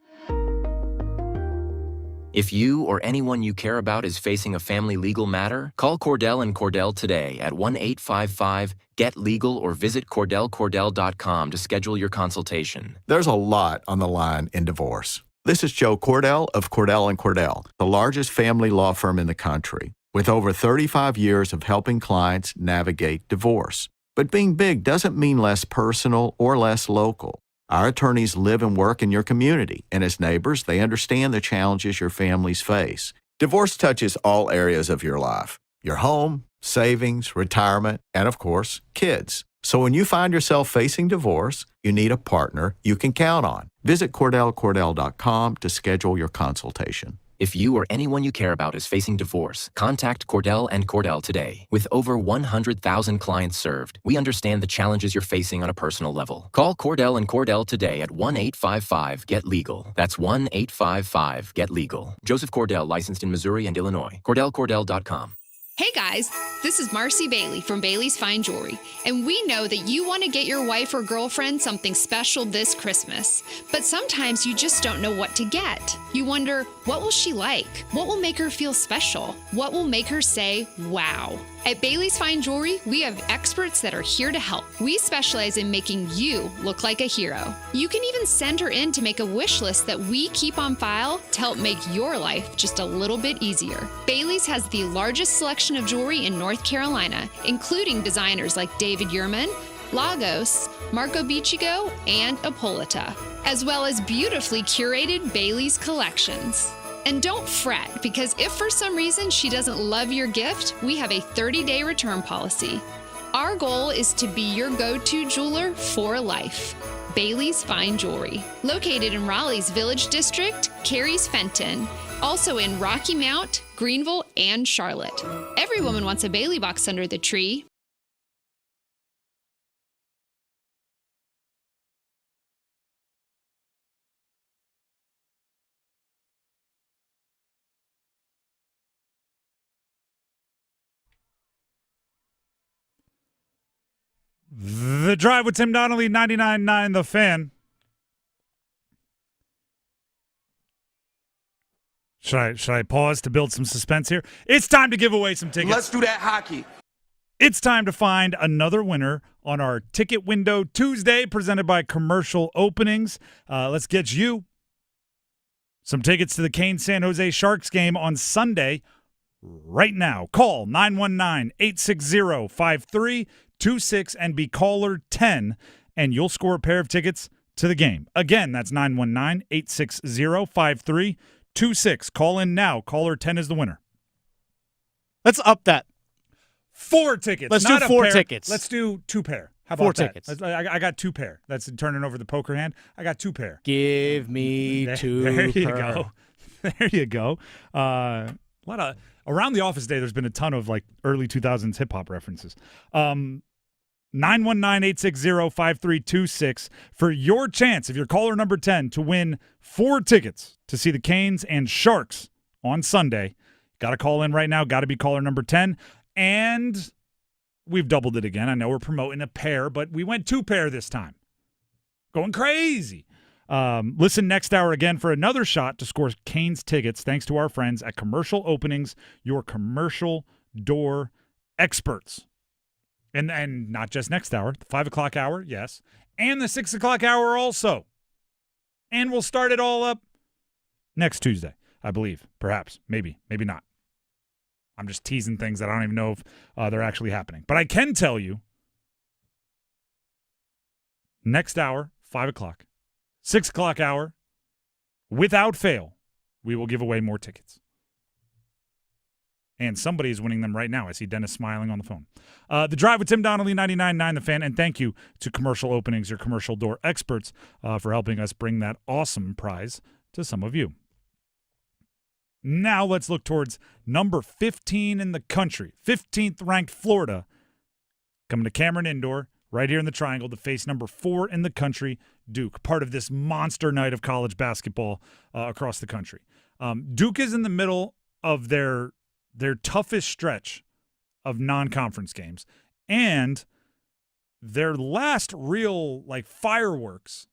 [SPEAKER 8] If you or anyone you care about is facing a family legal matter, call Cordell & Cordell today at 1-855-GET-LEGAL or visit CordellCordell.com to schedule your consultation.
[SPEAKER 10] There's a lot on the line in divorce. This is Joe Cordell of Cordell & Cordell, the largest family law firm in the country, with over 35 years of helping clients navigate divorce. But being big doesn't mean less personal or less local. Our attorneys live and work in your community, and as neighbors, they understand the challenges your families face. Divorce touches all areas of your life: your home, savings, retirement, and of course, kids. So when you find yourself facing divorce, you need a partner you can count on. Visit CordellCordell.com to schedule your consultation.
[SPEAKER 8] If you or anyone you care about is facing divorce, contact Cordell & Cordell today. With over 100,000 clients served, we understand the challenges you're facing on a personal level. Call Cordell & Cordell today at 1-855-GET-LEGAL. That's 1-855-GET-LEGAL. Joseph Cordell, licensed in Missouri and Illinois. CordellCordell.com.
[SPEAKER 25] Hey guys, this is Marcy Bailey from Bailey's Fine Jewelry, and we know that you want to get your wife or girlfriend something special this Christmas, but sometimes you just don't know what to get. You wonder, what will she like? What will make her feel special? What will make her say, wow? At Bailey's Fine Jewelry, we have experts that are here to help. We specialize in making you look like a hero. You can even send her in to make a wish list that we keep on file to help make your life just a little bit easier. Bailey's has the largest selection of jewelry in North Carolina, including designers like David Yurman, Lagos, Marco Biccigo, and Apolita, as well as beautifully curated Bailey's collections. And don't fret, because if for some reason she doesn't love your gift, we have a 30-day return policy. Our goal is to be your go-to jeweler for life. Bailey's Fine Jewelry, located in Raleigh's Village District, Cary's Fenton, also in Rocky Mount, Greenville, and Charlotte. Every woman wants a Bailey box under the tree.
[SPEAKER 16] The Drive with Tim Donnelly, 99.9 The Fan. Should I pause to build some suspense here? It's time to give away some tickets.
[SPEAKER 12] Let's do that hockey.
[SPEAKER 16] It's time to find another winner on our Ticket Window Tuesday presented by Commercial Openings. Let's get you some tickets to the Canes San Jose Sharks game on Sunday right now. Call 919-860-5326 and be caller 10, and you'll score a pair of tickets to the game. Again, that's 919-860-5326. Call in now. Caller 10 is the winner.
[SPEAKER 11] Let's up that.
[SPEAKER 16] 4 tickets.
[SPEAKER 11] Let's
[SPEAKER 16] not
[SPEAKER 11] do
[SPEAKER 16] a
[SPEAKER 11] 4
[SPEAKER 16] pair.
[SPEAKER 11] tickets.
[SPEAKER 16] Let's do 2 pair. How about
[SPEAKER 11] 4
[SPEAKER 16] that?
[SPEAKER 11] tickets.
[SPEAKER 16] I got 2 pair. That's turning over the poker hand. I got 2 pair.
[SPEAKER 11] Give me 2
[SPEAKER 16] There you
[SPEAKER 11] per.
[SPEAKER 16] go. There you go. A lot of around the office day. There's been a ton of like early 2000s hip hop references. 919-860-5326 for your chance, if you're caller number 10, to win 4 tickets to see the Canes and Sharks on Sunday. Got to call in right now. Got to be caller number 10. And we've doubled it again. I know we're promoting a pair, but we went 2 pair this time. Going crazy. Listen next hour again for another shot to score Canes tickets thanks to our friends at Commercial Openings, your commercial door experts. And not just next hour, the 5 o'clock hour, yes, and the 6 o'clock hour also. And we'll start it all up next Tuesday, I believe. Perhaps. Maybe. Maybe not. I'm just teasing things that I don't even know if they're actually happening. But I can tell you, next hour, 5 o'clock, 6 o'clock hour, without fail, we will give away more tickets. And somebody is winning them right now. I see Dennis smiling on the phone. The Drive with Tim Donnelly, 99.9 The Fan. And thank you to Commercial Openings, your commercial door experts, for helping us bring that awesome prize to some of you. Now let's look towards number 15 in the country. 15th ranked Florida coming to Cameron Indoor right here in the Triangle to face number 4 in the country, Duke, part of this monster night of college basketball across the country. Duke is in the middle of their toughest stretch of non-conference games, and their last real fireworks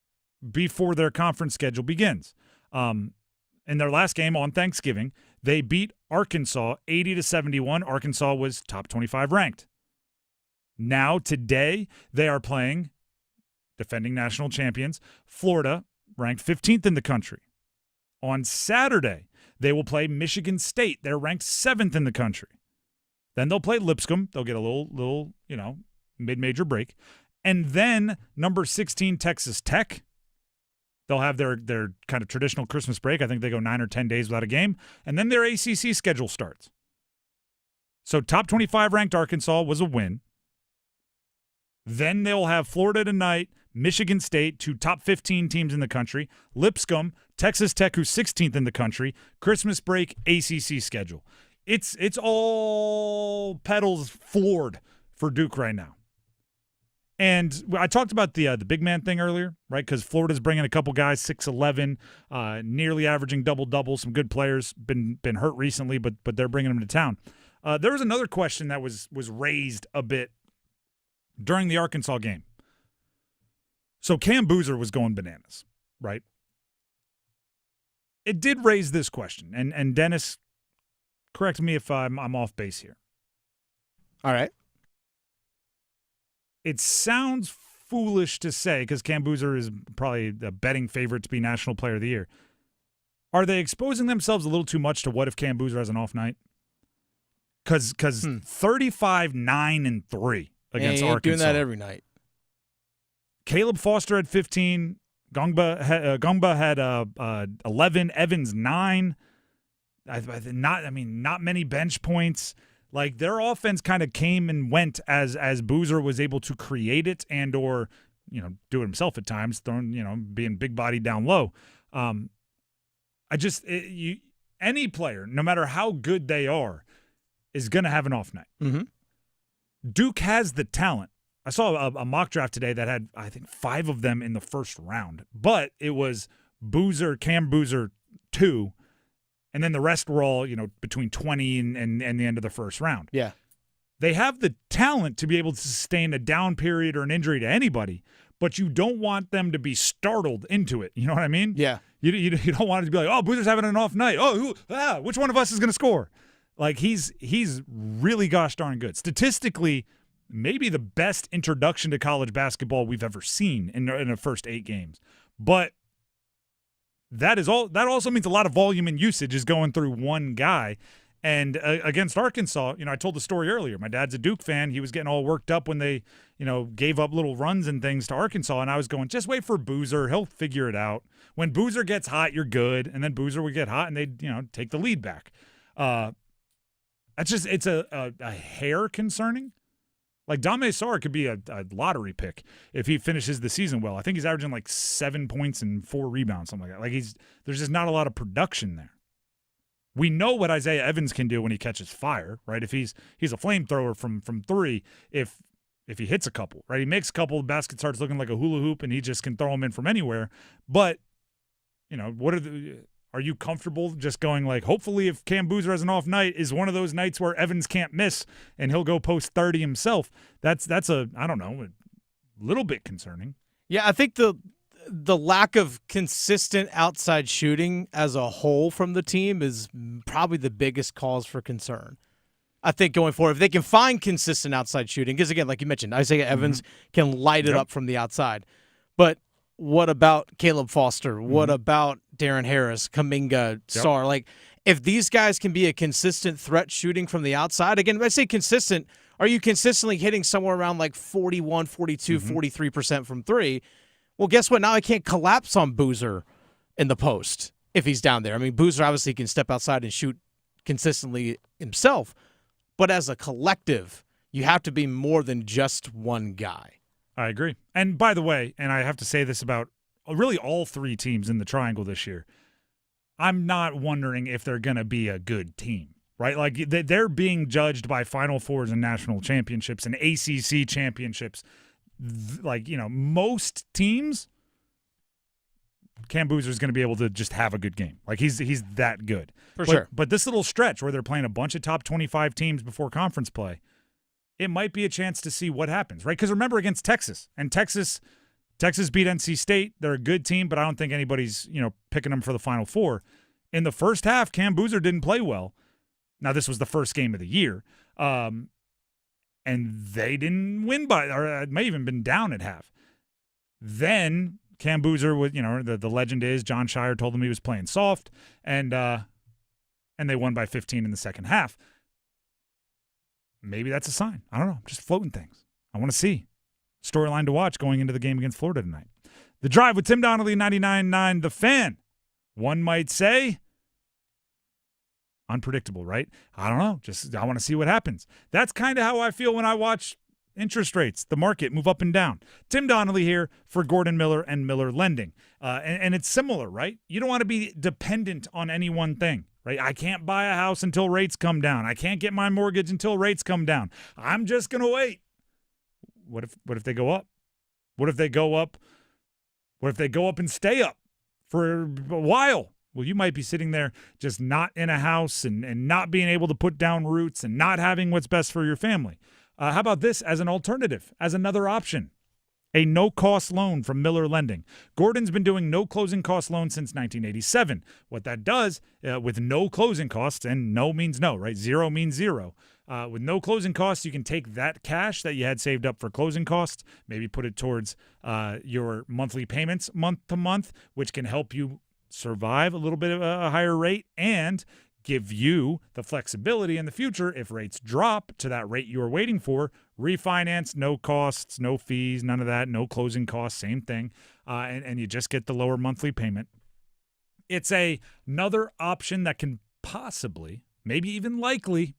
[SPEAKER 16] before their conference schedule begins. In their last game on Thanksgiving, they beat Arkansas 80-71. Arkansas was top 25 ranked. Now, today, they are playing defending national champions, Florida, ranked 15th in the country. On Saturday, they will play Michigan State. They're ranked 7th in the country. Then they'll play Lipscomb. They'll get a little mid-major break. And then number 16, Texas Tech. They'll have their kind of traditional Christmas break. I think they go 9 or 10 days without a game. And then their ACC schedule starts. So top 25 ranked Arkansas was a win. Then they'll have Florida tonight, Michigan State, 2 top 15 teams in the country, Lipscomb, Texas Tech, who's 16th in the country, Christmas break, ACC schedule. It's all pedals floored for Duke right now. And I talked about the big man thing earlier, right? Because Florida's bringing a couple guys, 6'11", nearly averaging double-double, some good players, been hurt recently, but they're bringing them to town. There was another question that was raised a bit during the Arkansas game. So Cam Boozer was going bananas, right? It did raise this question, and Dennis, correct me if I'm off base here.
[SPEAKER 11] All right.
[SPEAKER 16] It sounds foolish to say, because Cam Boozer is probably the betting favorite to be National Player of the Year. Are they exposing themselves a little too much to what if Cam Boozer has an off night? Because 35, 9, and 3 against Arkansas.
[SPEAKER 11] Doing that every night.
[SPEAKER 16] Caleb Foster had 15. Gongba had 11. Evans 9. Not many bench points. Like, their offense kind of came and went as Boozer was able to create it and or do it himself at times, being big body down low. Any player, no matter how good they are, is going to have an off night.
[SPEAKER 11] Mm-hmm.
[SPEAKER 16] Duke has the talent. I saw a mock draft today that had, I think, 5 of them in the first round. But it was Boozer, Cam Boozer 2, and then the rest were all, between 20 and the end of the first round.
[SPEAKER 11] Yeah.
[SPEAKER 16] They have the talent to be able to sustain a down period or an injury to anybody, but you don't want them to be startled into it. You know what I mean?
[SPEAKER 11] Yeah.
[SPEAKER 16] You don't want it to be like, oh, Boozer's having an off night. Oh, which one of us is going to score? Like, he's really gosh darn good. Statistically, maybe the best introduction to college basketball we've ever seen in the first 8 games. But that also means a lot of volume and usage is going through one guy. And against Arkansas, I told the story earlier. My dad's a Duke fan. He was getting all worked up when they, gave up little runs and things to Arkansas. And I was going, just wait for Boozer. He'll figure it out. When Boozer gets hot, you're good. And then Boozer would get hot and they'd, take the lead back. It's a hair concerning. Like, Dame Sarr could be a lottery pick if he finishes the season well. I think he's averaging like 7 points and 4 rebounds, something like that. Like, there's just not a lot of production there. We know what Isaiah Evans can do when he catches fire, right? If he's a flamethrower from 3, if he hits a couple, right? He makes a couple, the basket starts looking like a hula hoop, and he just can throw them in from anywhere. But, are you comfortable just going like, hopefully if Cam Boozer has an off night is one of those nights where Evans can't miss and he'll go post 30 himself? That's a little bit concerning.
[SPEAKER 11] Yeah, I think the lack of consistent outside shooting as a whole from the team is probably the biggest cause for concern. I think going forward, if they can find consistent outside shooting, because again, like you mentioned, Isaiah Evans can light it up from the outside. But what about Caleb Foster? What about Darren Harris, Kuminga, Sarr? Like, if these guys can be a consistent threat shooting from the outside, again, when I say consistent, are you consistently hitting somewhere around like 41, 42, 43% from three? Well, guess what? Now I can't collapse on Boozer in the post if he's down there. I mean, Boozer obviously can step outside and shoot consistently himself, but as a collective, you have to be more than just one guy.
[SPEAKER 16] I agree. And by the way, and I have to say this about really all three teams in the Triangle this year, I'm not wondering if they're going to be a good team, right? Like, they're being judged by Final Fours and national championships and ACC championships. Like, you know, most teams, Cam Boozer's going to be able to just have a good game. Like, he's that good.
[SPEAKER 11] For sure.
[SPEAKER 16] But this little stretch where they're playing a bunch of top 25 teams before conference play, it might be a chance to see what happens, right? Because remember, against Texas, and Texas beat NC State. They're a good team, but I don't think anybody's, you know, picking them for the Final Four. In the first half, Cam Boozer didn't play well. Now, this was the first game of the year, and they didn't win or it may even been down at half. Then Cam Boozer, with, you know, the legend is John Shire told him he was playing soft, and they won by 15 in the second half. Maybe that's a sign. I don't know. I'm just floating things. I want to see. Storyline to watch going into the game against Florida tonight. The Drive with Tim Donnelly, 99.9 The Fan. One might say unpredictable, right? I don't know. I want to see what happens. That's kind of how I feel when I watch interest rates, the market move up and down. Tim Donnelly here for Gordon Miller and Miller Lending. And it's similar, right? You don't want to be dependent on any one thing. Right? I can't buy a house until rates come down. I can't get my mortgage until rates come down. I'm just going to wait. What if they go up? What if they go up? What if they go up and stay up for a while? Well, you might be sitting there just not in a house and not being able to put down roots and not having what's best for your family. How about this as an alternative, as another option? A no-cost loan from Miller Lending. Gordon's been doing no closing cost loans since 1987. What that does, with no closing costs, and no means no, right? Zero means zero. With no closing costs, you can take that cash that you had saved up for closing costs, maybe put it towards your monthly payments month to month, which can help you survive a little bit of a higher rate and give you the flexibility in the future if rates drop to that rate you're waiting for. Refinance, no costs, no fees, none of that, no closing costs, same thing, and you just get the lower monthly payment. It's another option that can possibly, maybe even likely,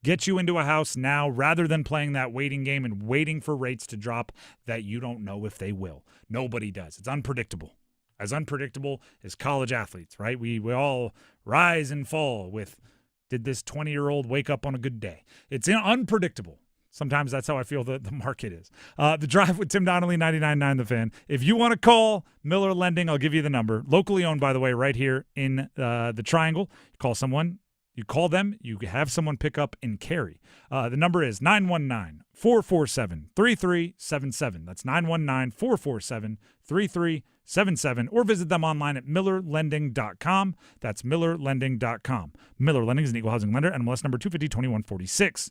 [SPEAKER 16] get you into a house now rather than playing that waiting game and waiting for rates to drop that you don't know if they will. Nobody does. It's unpredictable. As unpredictable as college athletes, right? We all rise and fall with, did this 20-year-old wake up on a good day? It's unpredictable. Sometimes that's how I feel the market is. The Drive with Tim Donnelly, 99.9 The Fan. If you want to call Miller Lending, I'll give you the number. Locally owned, by the way, right here in the Triangle. You call someone, you call them, you have someone pick up and carry. The number is 919-447-3377. That's 919-447-3377. Or visit them online at millerlending.com. That's millerlending.com. Miller Lending is an equal housing lender, NMLS number 250-2146.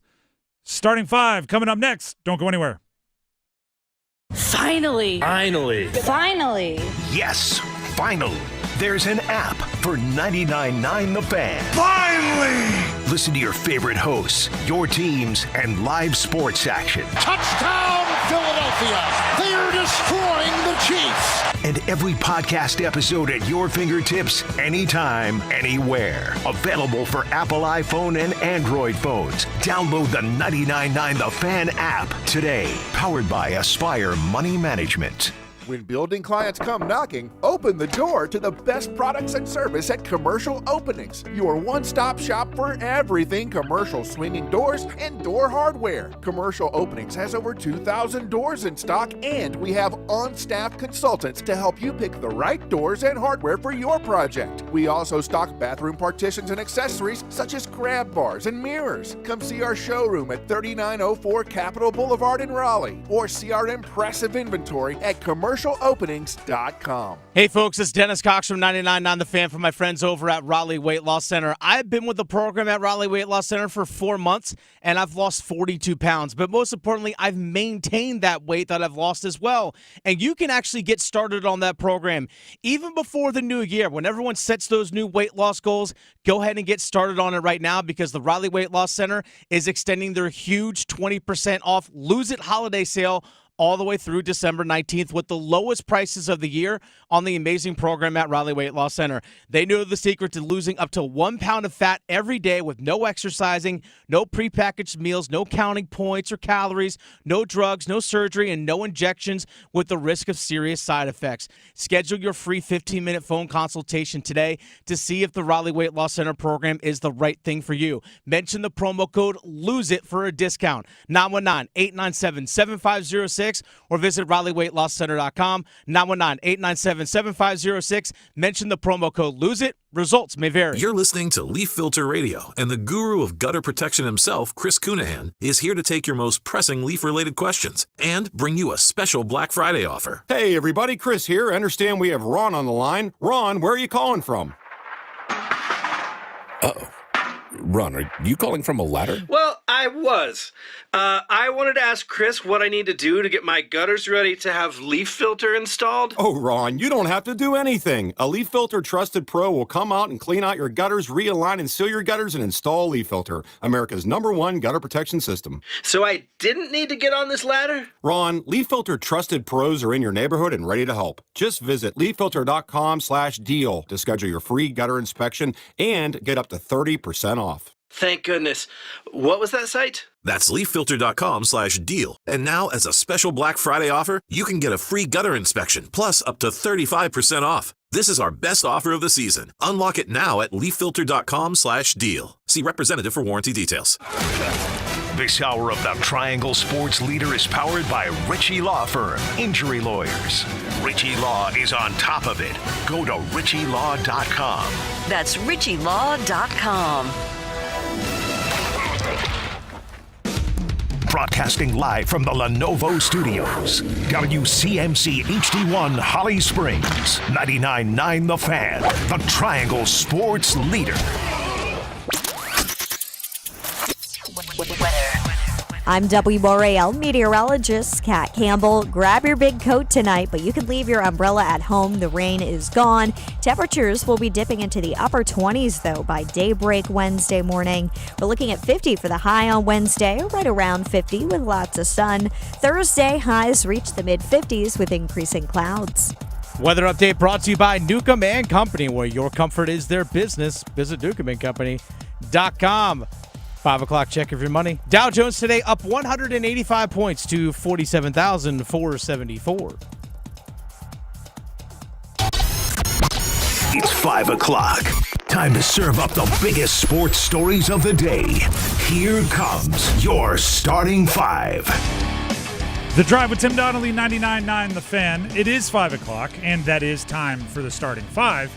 [SPEAKER 16] Starting five, coming up next. Don't go anywhere.
[SPEAKER 31] Finally.
[SPEAKER 28] Yes, finally. There's an app for 99.9 The Fan.
[SPEAKER 2] Finally!
[SPEAKER 28] Listen to your favorite hosts, your teams, and live sports action.
[SPEAKER 2] Touchdown, Philadelphia! They are destroying the Chiefs!
[SPEAKER 28] And every podcast episode at your fingertips, anytime, anywhere. Available for Apple iPhone and Android phones. Download the 99.9 The Fan app today. Powered by Aspire Money Management.
[SPEAKER 12] When building clients come knocking, open the door to the best products and service at Commercial Openings, your one-stop shop for everything commercial swinging doors and door hardware. Commercial Openings has over 2,000 doors in stock, and we have on-staff consultants to help you pick the right doors and hardware for your project. We also stock bathroom partitions and accessories such as grab bars and mirrors. Come see our showroom at 3904 Capitol Boulevard in Raleigh, or see our impressive inventory at Commercial commercialopenings.com.
[SPEAKER 11] Hey folks, it's Dennis Cox from 99.9 The Fan for my friends over at Raleigh Weight Loss Center. I've been with the program at Raleigh Weight Loss Center for 4 months, and I've lost 42 pounds. But most importantly, I've maintained that weight that I've lost as well. And you can actually get started on that program even before the new year. When everyone sets those new weight loss goals, go ahead and get started on it right now because the Raleigh Weight Loss Center is extending their huge 20% off Lose It holiday sale all the way through December 19th with the lowest prices of the year on the amazing program at Raleigh Weight Loss Center. They know the secret to losing up to 1 pound of fat every day with no exercising, no prepackaged meals, no counting points or calories, no drugs, no surgery, and no injections with the risk of serious side effects. Schedule your free 15-minute phone consultation today to see if the Raleigh Weight Loss Center program is the right thing for you. Mention the promo code LOSEIT for a discount. 919-897-7506 or visit RaleighWeightLossCenter.com. 919-897-7506. Mention the promo code Lose It. Results may vary.
[SPEAKER 3] You're listening to Leaf Filter Radio, and the guru of gutter protection himself, Chris Cunahan, is here to take your most pressing leaf-related questions and bring you a special Black Friday offer.
[SPEAKER 4] Hey, everybody, Chris here. I understand we have Ron on the line. Ron, where are you calling from?
[SPEAKER 13] Uh-oh. Ron, are you calling from a ladder?
[SPEAKER 14] Well, I was. I wanted to ask Chris what I need to do to get my gutters ready to have leaf filter installed.
[SPEAKER 4] Oh, Ron, you don't have to do anything. A Leaf Filter Trusted Pro will come out and clean out your gutters, realign and seal your gutters, and install Leaf Filter, America's #1 gutter protection system.
[SPEAKER 14] So I didn't need to get on this ladder?
[SPEAKER 4] Ron, Leaf Filter Trusted Pros are in your neighborhood and ready to help. Just visit leaffilter.com/deal to schedule your free gutter inspection and get up to 30% off.
[SPEAKER 14] Thank goodness. What was that site?
[SPEAKER 3] That's leaffilter.com/deal. And now, as a special Black Friday offer, you can get a free gutter inspection, plus up to 35% off. This is our best offer of the season. Unlock it now at leaffilter.com/deal. See representative for warranty details.
[SPEAKER 28] This hour of the Triangle Sports Leader is powered by Ritchie Law Firm, Injury Lawyers. Ritchie Law is on top of it. Go to ritchielaw.com.
[SPEAKER 31] That's ritchielaw.com.
[SPEAKER 28] Broadcasting live from the Lenovo Studios. WCMC HD1 Holly Springs. 99.9 The Fan. The Triangle Sports Leader.
[SPEAKER 15] I'm WRAL meteorologist Kat Campbell. Grab your big coat tonight, but you can leave your umbrella at home. The rain is gone. Temperatures will be dipping into the upper 20s, though, by daybreak Wednesday morning. We're looking at 50 for the high on Wednesday, right around 50 with lots of sun. Thursday, highs reach the mid-50s with increasing clouds.
[SPEAKER 11] Weather update brought to you by Newcomb & Company, where your comfort is their business. Visit newcombandcompany.com. 5 o'clock check of your money. Dow Jones today up 185 points to 47,474.
[SPEAKER 28] It's 5 o'clock. Time to serve up the biggest sports stories of the day. Here comes your starting five.
[SPEAKER 16] The Drive with Tim Donnelly, 99.9 The Fan. It is 5 o'clock, and that is time for the starting five.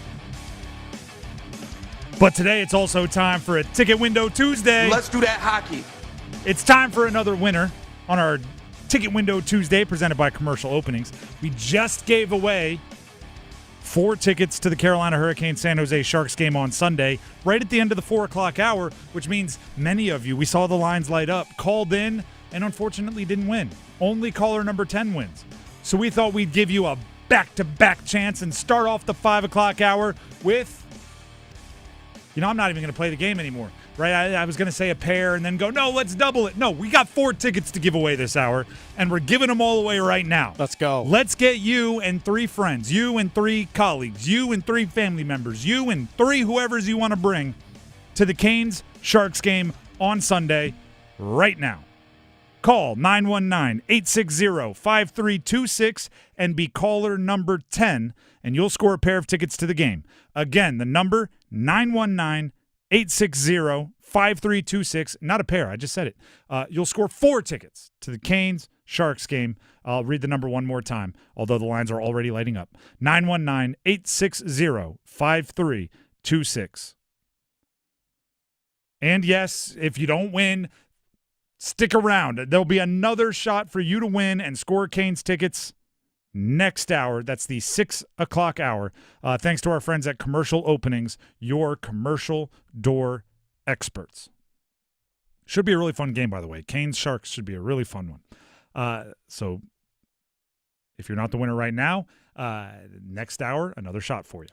[SPEAKER 16] But today it's also time for a Ticket Window Tuesday.
[SPEAKER 17] Let's do that hockey.
[SPEAKER 16] It's time for another winner on our Ticket Window Tuesday presented by Commercial Openings. We just gave away 4 tickets to the Carolina Hurricanes San Jose Sharks game on Sunday, right at the end of the 4 o'clock hour, which means many of you, we saw the lines light up, called in, and unfortunately didn't win. Only caller number 10 wins. So we thought we'd give you a back-to-back chance and start off the 5 o'clock hour with, I'm not even going to play the game anymore, right? I was going to say a pair and then go, no, let's double it. No, we got 4 tickets to give away this hour, and we're giving them all away right now.
[SPEAKER 11] Let's go.
[SPEAKER 16] Let's get you and 3 friends, you and 3 colleagues, you and 3 family members, you and 3 whoever's you want to bring to the Canes Sharks game on Sunday right now. Call 919-860-5326 and be caller number 10, and you'll score a pair of tickets to the game. Again, the number 919-860-5326. Not a pair, I just said it. You'll score 4 tickets to the Canes Sharks game. I'll read the number one more time, although the lines are already lighting up. 919-860-5326. And yes, if you don't win, stick around. There'll be another shot for you to win and score Canes tickets next hour. That's the 6 o'clock hour. Thanks to our friends at Commercial Openings, your commercial door experts. Should be a really fun game, by the way. Canes Sharks should be a really fun one. So if you're not the winner right now, next hour, another shot for you.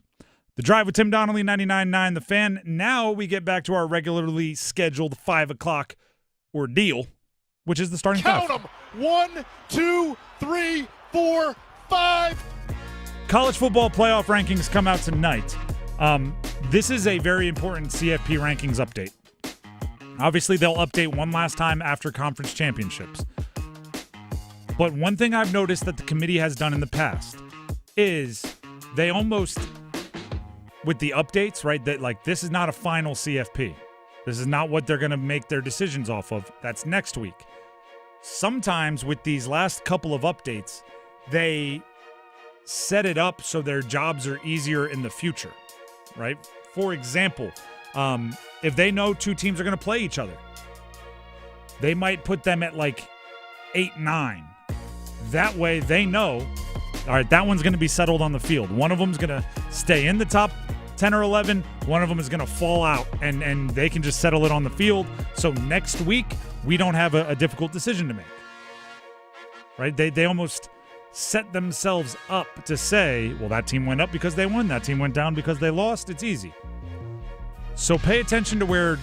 [SPEAKER 16] The Drive with Tim Donnelly, 99.9 The Fan. Now we get back to our regularly scheduled 5 o'clock ordeal, which is the starting five.
[SPEAKER 2] Count them. 1, 2, 3, 4, 5.
[SPEAKER 16] College football playoff rankings come out tonight. This is a very important CFP rankings update. Obviously, they'll update one last time after conference championships. But one thing I've noticed that the committee has done in the past is they almost, with the updates, right, that like this is not a final CFP. This is not what they're going to make their decisions off of. That's next week. Sometimes with these last couple of updates, they set it up so their jobs are easier in the future, right? For example, if they know two teams are going to play each other, they might put them at like 8-9. That way they know, all right, that one's going to be settled on the field. One of them's going to stay in the top 10 or 11. One of them is going to fall out, and they can just settle it on the field. So next week, we don't have a difficult decision to make, right? They almost set themselves up to say, well, that team went up because they won. That team went down because they lost. It's easy. So pay attention to where,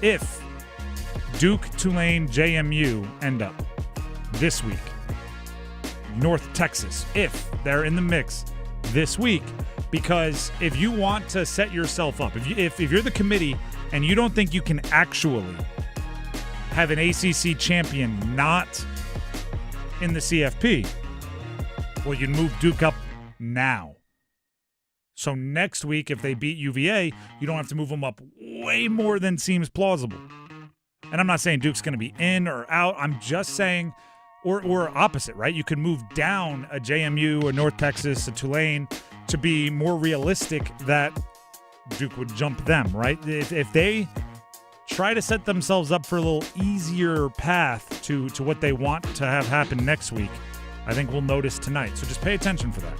[SPEAKER 16] if Duke, Tulane, JMU end up this week, North Texas, if they're in the mix this week, because if you want to set yourself up, if you're the committee and you don't think you can actually have an ACC champion not in the CFP, well, you move Duke up now. So next week, if they beat UVA, you don't have to move them up way more than seems plausible. And I'm not saying Duke's going to be in or out. I'm just saying, or opposite, right? You could move down a JMU, a North Texas, a Tulane to be more realistic that Duke would jump them, right? If they try to set themselves up for a little easier path to what they want to have happen next week, I think we'll notice tonight. So just pay attention for that.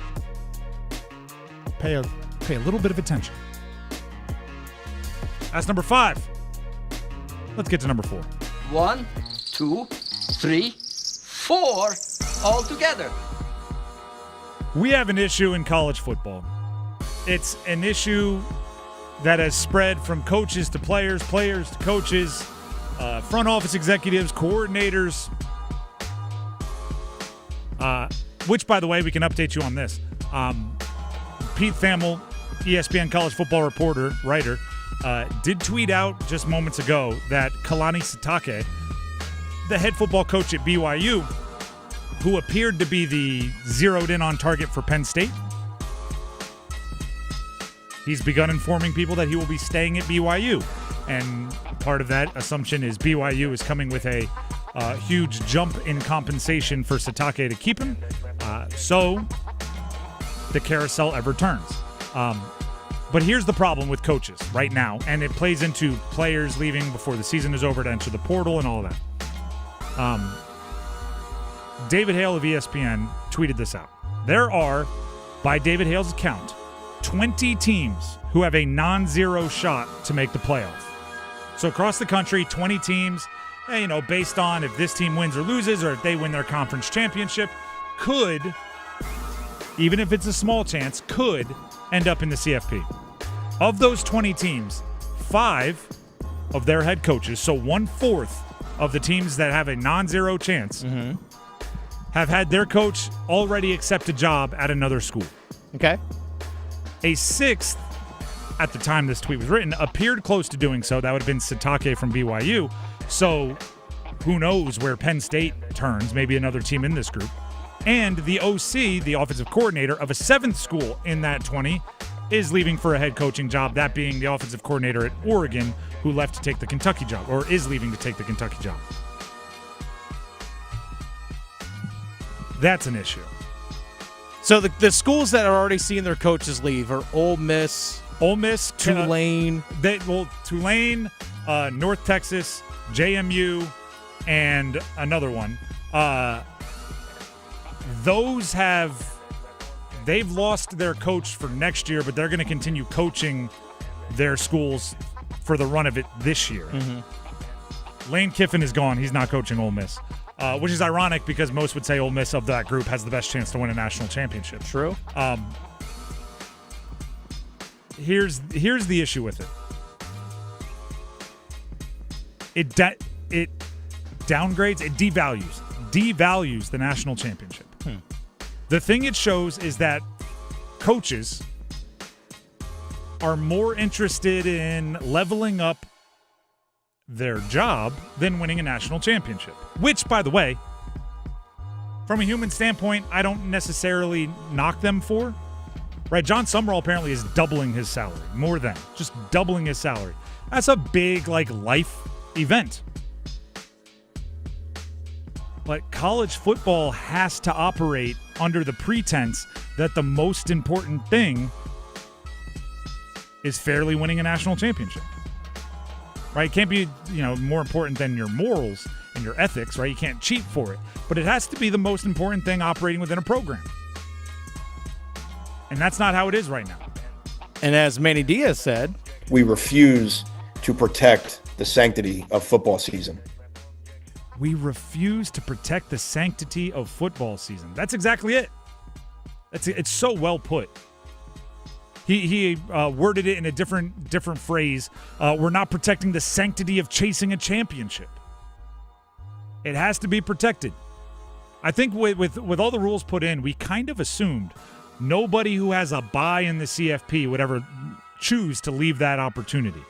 [SPEAKER 16] Pay a little bit of attention. That's number 5. Let's get to number 4.
[SPEAKER 5] 1, 2, 3, 4 all together.
[SPEAKER 16] We have an issue in college football. It's an issue that has spread from coaches to players, players to coaches, front office executives, coordinators, which, by the way, we can update you on this. Pete Thamel, ESPN college football reporter, writer, did tweet out just moments ago that Kalani Sitake, the head football coach at BYU, who appeared to be the zeroed-in on target for Penn State, he's begun informing people that he will be staying at BYU. And part of that assumption is BYU is coming with a huge jump in compensation for Sitake to keep him. So the carousel ever turns. But here's the problem with coaches right now, and it plays into players leaving before the season is over to enter the portal and all of that. David Hale of ESPN tweeted this out. There are, by David Hale's account, 20 teams who have a non-zero shot to make the playoff. So across the country, 20 teams, based on if this team wins or loses or if they win their conference championship, could, even if it's a small chance, could end up in the CFP. Of those 20 teams, 5 of their head coaches, so 1/4 of the teams that have a non-zero chance, have had their coach already accept a job at another school.
[SPEAKER 11] Okay.
[SPEAKER 16] A 6th, at the time this tweet was written, appeared close to doing so. That would have been Sitake from BYU. So who knows where Penn State turns, maybe another team in this group. And the OC, the offensive coordinator of a 7th school in that 20, is leaving for a head coaching job, that being the offensive coordinator at Oregon, who left to take the Kentucky job, or is leaving to take the Kentucky job. That's an issue.
[SPEAKER 11] So the schools that are already seeing their coaches leave are Ole Miss, Tulane.
[SPEAKER 16] Tulane, North Texas, JMU, and another one. they've lost their coach for next year, but they're going to continue coaching their schools for the run of it this year.
[SPEAKER 11] Mm-hmm.
[SPEAKER 16] Lane Kiffin is gone. He's not coaching Ole Miss, which is ironic because most would say Ole Miss of that group has the best chance to win a national championship.
[SPEAKER 11] True.
[SPEAKER 16] Here's the issue with it. It downgrades, it devalues the national championship. The thing it shows is that coaches are more interested in leveling up their job than winning a national championship. Which, by the way, from a human standpoint, I don't necessarily knock them for. Right? John Summerall apparently is doubling his salary. More than. Just doubling his salary. That's a big, life event. But college football has to operate under the pretense that the most important thing is fairly winning a national championship. Right? It can't be, more important than your morals and your ethics, right? You can't cheat for it. But it has to be the most important thing operating within a program. And that's not how it is right now.
[SPEAKER 11] And as Manny Diaz said,
[SPEAKER 1] we refuse to protect the sanctity of football season.
[SPEAKER 16] We refuse to protect the sanctity of football season. That's exactly it. It's so well put. He worded it in a different phrase. We're not protecting the sanctity of chasing a championship. It has to be protected. I think with all the rules put in, we kind of assumed nobody who has a bye in the CFP would ever choose to leave that opportunity.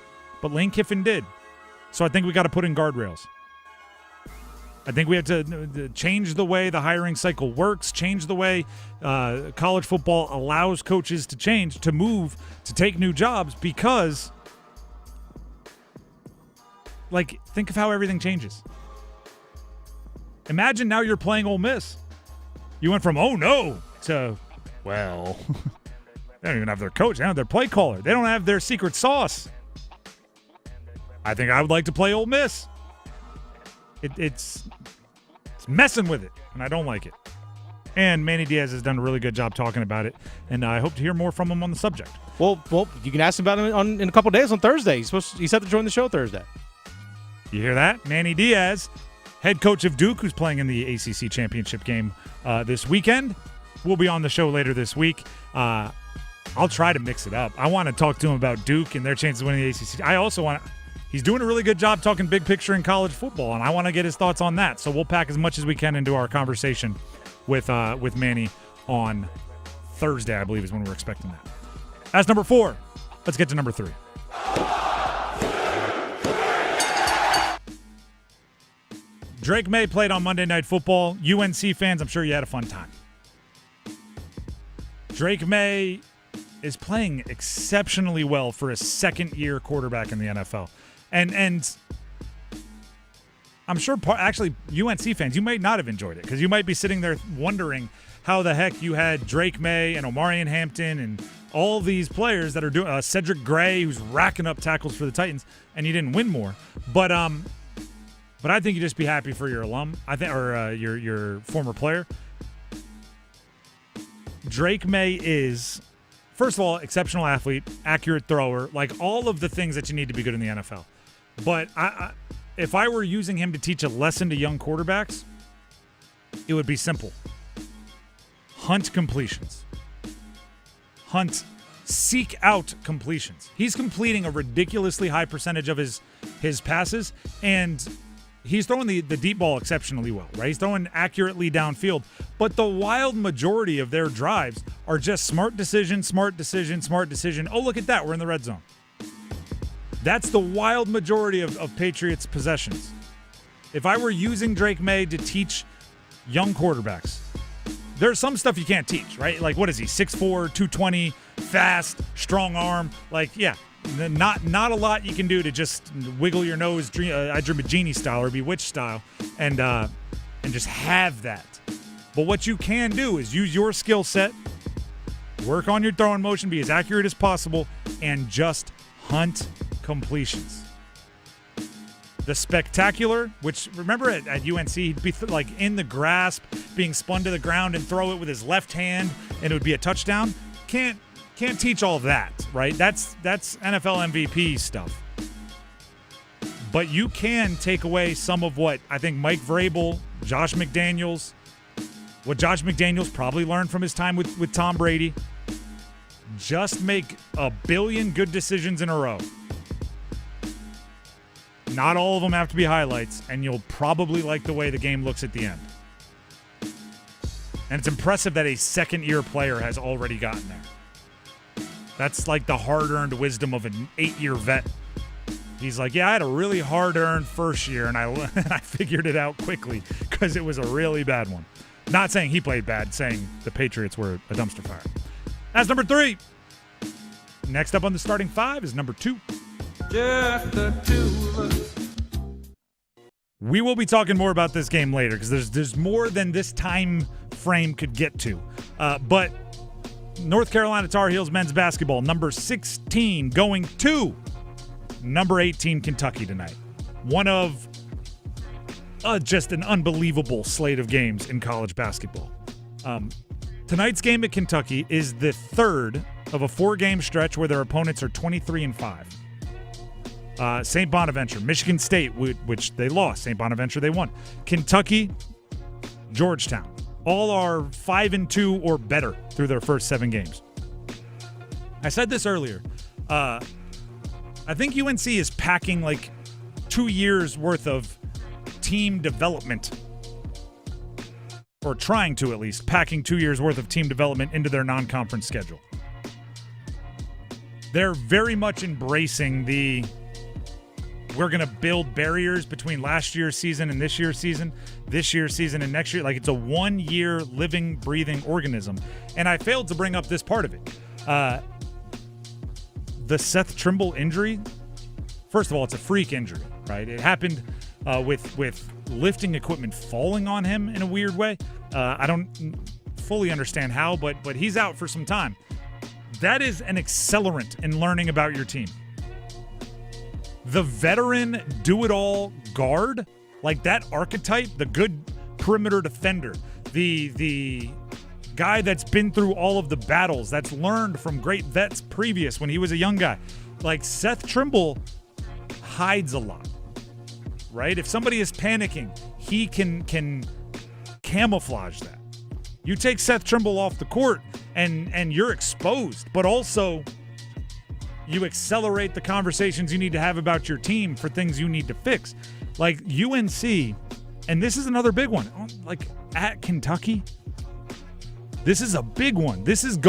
[SPEAKER 16] But Lane Kiffin did. So I think we got to put in guardrails. I think we have to change the way the hiring cycle works, change the way college football allows coaches to move, to take new jobs, because, think of how everything changes. Imagine now you're playing Ole Miss. You went from, oh no, to, well, they don't even have their coach. They don't have their play caller. They don't have their secret sauce. I think I would like to play Ole Miss. It's messing with it, and I don't like it. And Manny Diaz has done a really good job talking about it, and I hope to hear more from him on the subject.
[SPEAKER 11] Well, you can ask him about it in a couple of days on Thursday. He's set to join the show Thursday.
[SPEAKER 16] You hear that? Manny Diaz, head coach of Duke, who's playing in the ACC championship game this weekend, will be on the show later this week. I'll try to mix it up. I want to talk to him about Duke and their chances of winning the ACC. I also want to... He's doing a really good job talking big picture in college football, and I want to get his thoughts on that. So we'll pack as much as we can into our conversation with Manny on Thursday, I believe is when we're expecting that. That's number 4. Let's get to number 3. Drake Maye played on Monday Night Football. UNC fans, I'm sure you had a fun time. Drake Maye is playing exceptionally well for a second-year quarterback in the NFL. And I'm sure, actually, UNC fans, you might not have enjoyed it because you might be sitting there wondering how the heck you had Drake Maye and Omarion Hampton and all these players that are doing Cedric Gray, who's racking up tackles for the Titans, and you didn't win more. But I think you just be happy for your alum, or your former player. Drake Maye is, first of all, exceptional athlete, accurate thrower, all of the things that you need to be good in the NFL. But if I were using him to teach a lesson to young quarterbacks, it would be simple. Hunt completions. Seek out completions. He's completing a ridiculously high percentage of his passes, and he's throwing the deep ball exceptionally well, right? He's throwing accurately downfield. But the wild majority of their drives are just smart decision. Oh, look at that. We're in the red zone. That's the wild majority of Patriots' possessions. If I were using Drake Maye to teach young quarterbacks, there's some stuff you can't teach, right? What is he, 6'4", 220, fast, strong arm? Not a lot you can do to just wiggle your nose, I Dream of Genie style or Bewitched style, and just have that. But what you can do is use your skill set, work on your throwing motion, be as accurate as possible, and just hunt completions. The spectacular, which remember at UNC, he'd be like in the grasp, being spun to the ground and throw it with his left hand, and it would be a touchdown. Can't teach all of that, right? That's NFL MVP stuff. But you can take away some of what I think Mike Vrabel, Josh McDaniels, what Josh McDaniels probably learned from his time with Tom Brady. Just make a billion good decisions in a row. Not all of them have to be highlights, and you'll probably like the way the game looks at the end. And it's impressive that a second-year player has already gotten there. That's like the hard-earned wisdom of an 8-year vet. He's like, yeah, I had a really hard-earned first year, and I figured it out quickly because it was a really bad one. Not saying he played bad, saying the Patriots were a dumpster fire. That's number 3. Next up on the starting 5 is number 2.
[SPEAKER 9] Just the two of us.
[SPEAKER 16] We will be talking more about this game later because there's more than this time frame could get to. But North Carolina Tar Heels men's basketball, number 16 going to number 18 Kentucky tonight. One of just an unbelievable slate of games in college basketball. Tonight's game at Kentucky is the third of a 4-game stretch where their opponents are 23-5. St. Bonaventure, Michigan State, which they lost. St. Bonaventure, they won. Kentucky, Georgetown. All are 5-2 or better through their first 7 games. I said this earlier. I think UNC is packing like 2 years worth of team development, or trying to at least, packing 2 years worth of team development into their non-conference schedule. They're very much embracing we're going to build barriers between last year's season and this year's season and next year. Like, it's a 1-year living, breathing organism. And I failed to bring up this part of it. The Seth Trimble injury, first of all, it's a freak injury, right? It happened with lifting equipment falling on him in a weird way. I don't fully understand how, but he's out for some time. That is an accelerant in learning about your team. The veteran do-it-all guard, like that archetype, the good perimeter defender, the guy that's been through all of the battles, that's learned from great vets previous when he was a young guy. Like, Seth Trimble hides a lot, right? If somebody is panicking, he can camouflage that. You take Seth Trimble off the court and you're exposed, but also you accelerate the conversations you need to have about your team for things you need to fix. Like UNC, and this is another big one, like at Kentucky, this is a big one. This is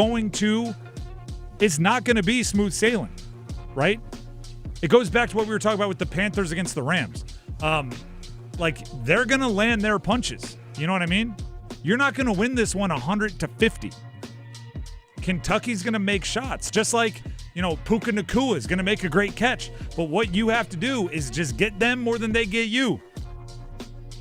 [SPEAKER 16] it's not going to be smooth sailing, right? It goes back to what we were talking about with the Panthers against the Rams. Like, they're going to land their punches. You know what I mean? You're not going to win this one 100-50. Kentucky's going to make shots, just like, Puka Nacua is going to make a great catch. But what you have to do is just get them more than they get you.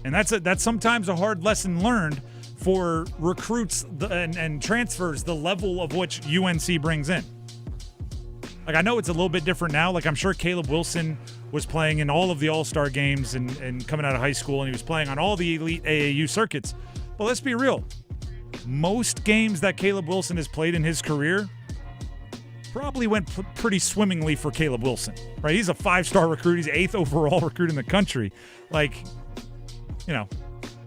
[SPEAKER 16] And that's sometimes a hard lesson learned for recruits and transfers, the level of which UNC brings in. Like, I know it's a little bit different now. Like, I'm sure Caleb Wilson was playing in all of the All-Star games and coming out of high school, and he was playing on all the elite AAU circuits. But let's be real. Most games that Caleb Wilson has played in his career probably went pretty swimmingly for Caleb Wilson, right? He's a 5-star recruit. He's 8th overall recruit in the country. Like,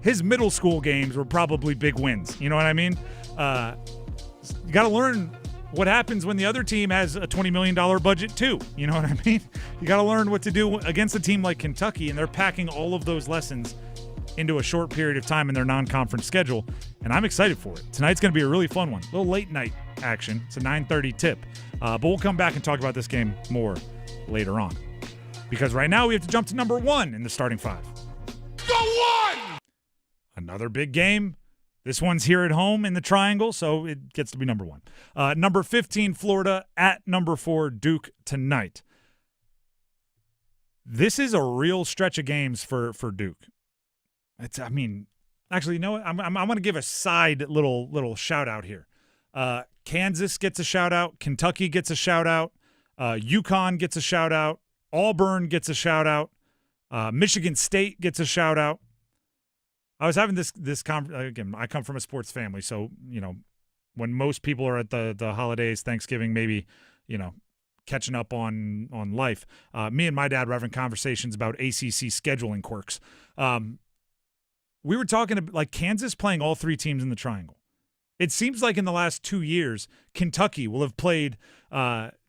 [SPEAKER 16] his middle school games were probably big wins. You know what I mean? You got to learn what happens when the other team has a $20 million budget too. You know what I mean? You got to learn what to do against a team like Kentucky, and they're packing all of those lessons into a short period of time in their non-conference schedule, and I'm excited for it. Tonight's going to be a really fun one. A little late night action. It's a 9:30 tip. But we'll come back and talk about this game more later on. Because right now we have to jump to number 1 in the starting 5.
[SPEAKER 2] Go one!
[SPEAKER 16] Another big game. This one's here at home in the Triangle, so it gets to be number 1. Number 15, Florida, at number 4, Duke tonight. This is a real stretch of games for Duke. Actually, you know what? I'm going to give a side little shout-out here. Kansas gets a shout-out. Kentucky gets a shout-out. UConn gets a shout-out. Auburn gets a shout-out. Michigan State gets a shout out. I was having this again, I come from a sports family, so, when most people are at the holidays, Thanksgiving, maybe, catching up on life, me and my dad were having conversations about ACC scheduling quirks. We were talking about, like, Kansas playing all three teams in the triangle. It seems like in the last 2 years, Kentucky will have played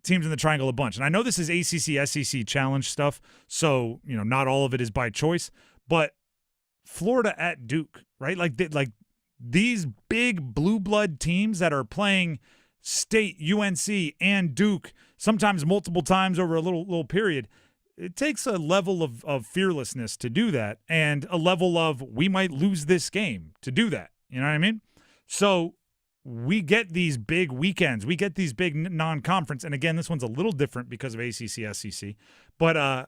[SPEAKER 16] teams in the triangle a bunch. And I know this is ACC, SEC challenge stuff, so, not all of it is by choice. But Florida at Duke, right? Like these big blue blood teams that are playing State, UNC, and Duke, sometimes multiple times over a little period. It takes a level of fearlessness to do that, and a level of we might lose this game to do that. You know what I mean? So we get these big weekends. We get these big non-conference. And, again, this one's a little different because of ACC, SEC. But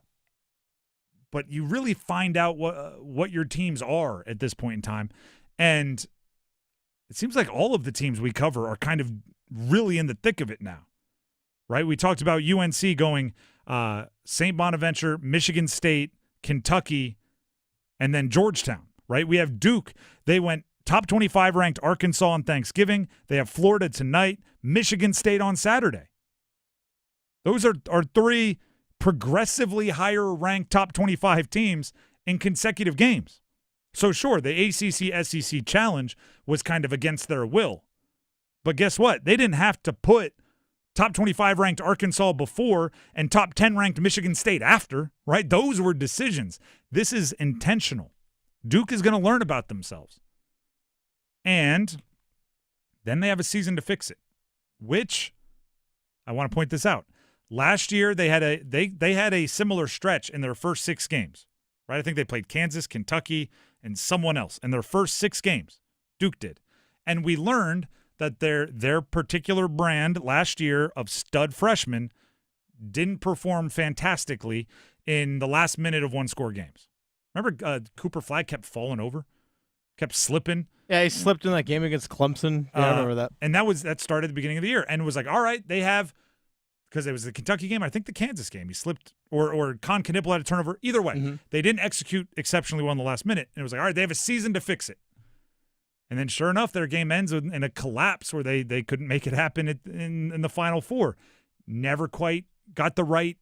[SPEAKER 16] you really find out what your teams are at this point in time. And it seems like all of the teams we cover are kind of really in the thick of it now, right? We talked about UNC going St. Bonaventure, Michigan State, Kentucky, and then Georgetown, right? We have Duke. They went top 25 ranked Arkansas on Thanksgiving. They have Florida tonight, Michigan State on Saturday. Those are three progressively higher ranked top 25 teams in consecutive games. So sure, the ACC SEC challenge was kind of against their will. But guess what? They didn't have to put top 25 ranked Arkansas before and top 10 ranked Michigan State after, right? Those were decisions. This is intentional. Duke is going to learn about themselves. And then they have a season to fix it, which I want to point this out. Last year, they had a similar stretch in their first 6 games, right? I think they played Kansas, Kentucky, and someone else in their first 6 games. Duke did. And we learned that their particular brand last year of stud freshmen didn't perform fantastically in the last minute of one-score games. Remember Cooper Flagg kept falling over, kept slipping?
[SPEAKER 11] Yeah, he slipped in that game against Clemson. Yeah, I remember that.
[SPEAKER 16] And that started at the beginning of the year. And it was like, all right, they have – because it was the Kentucky game, I think the Kansas game. He slipped, or Con Knipple had a turnover. Either way, they didn't execute exceptionally well in the last minute. And it was like, all right, they have a season to fix it. And then sure enough, their game ends in a collapse where they couldn't make it happen in the Final Four. Never quite got the right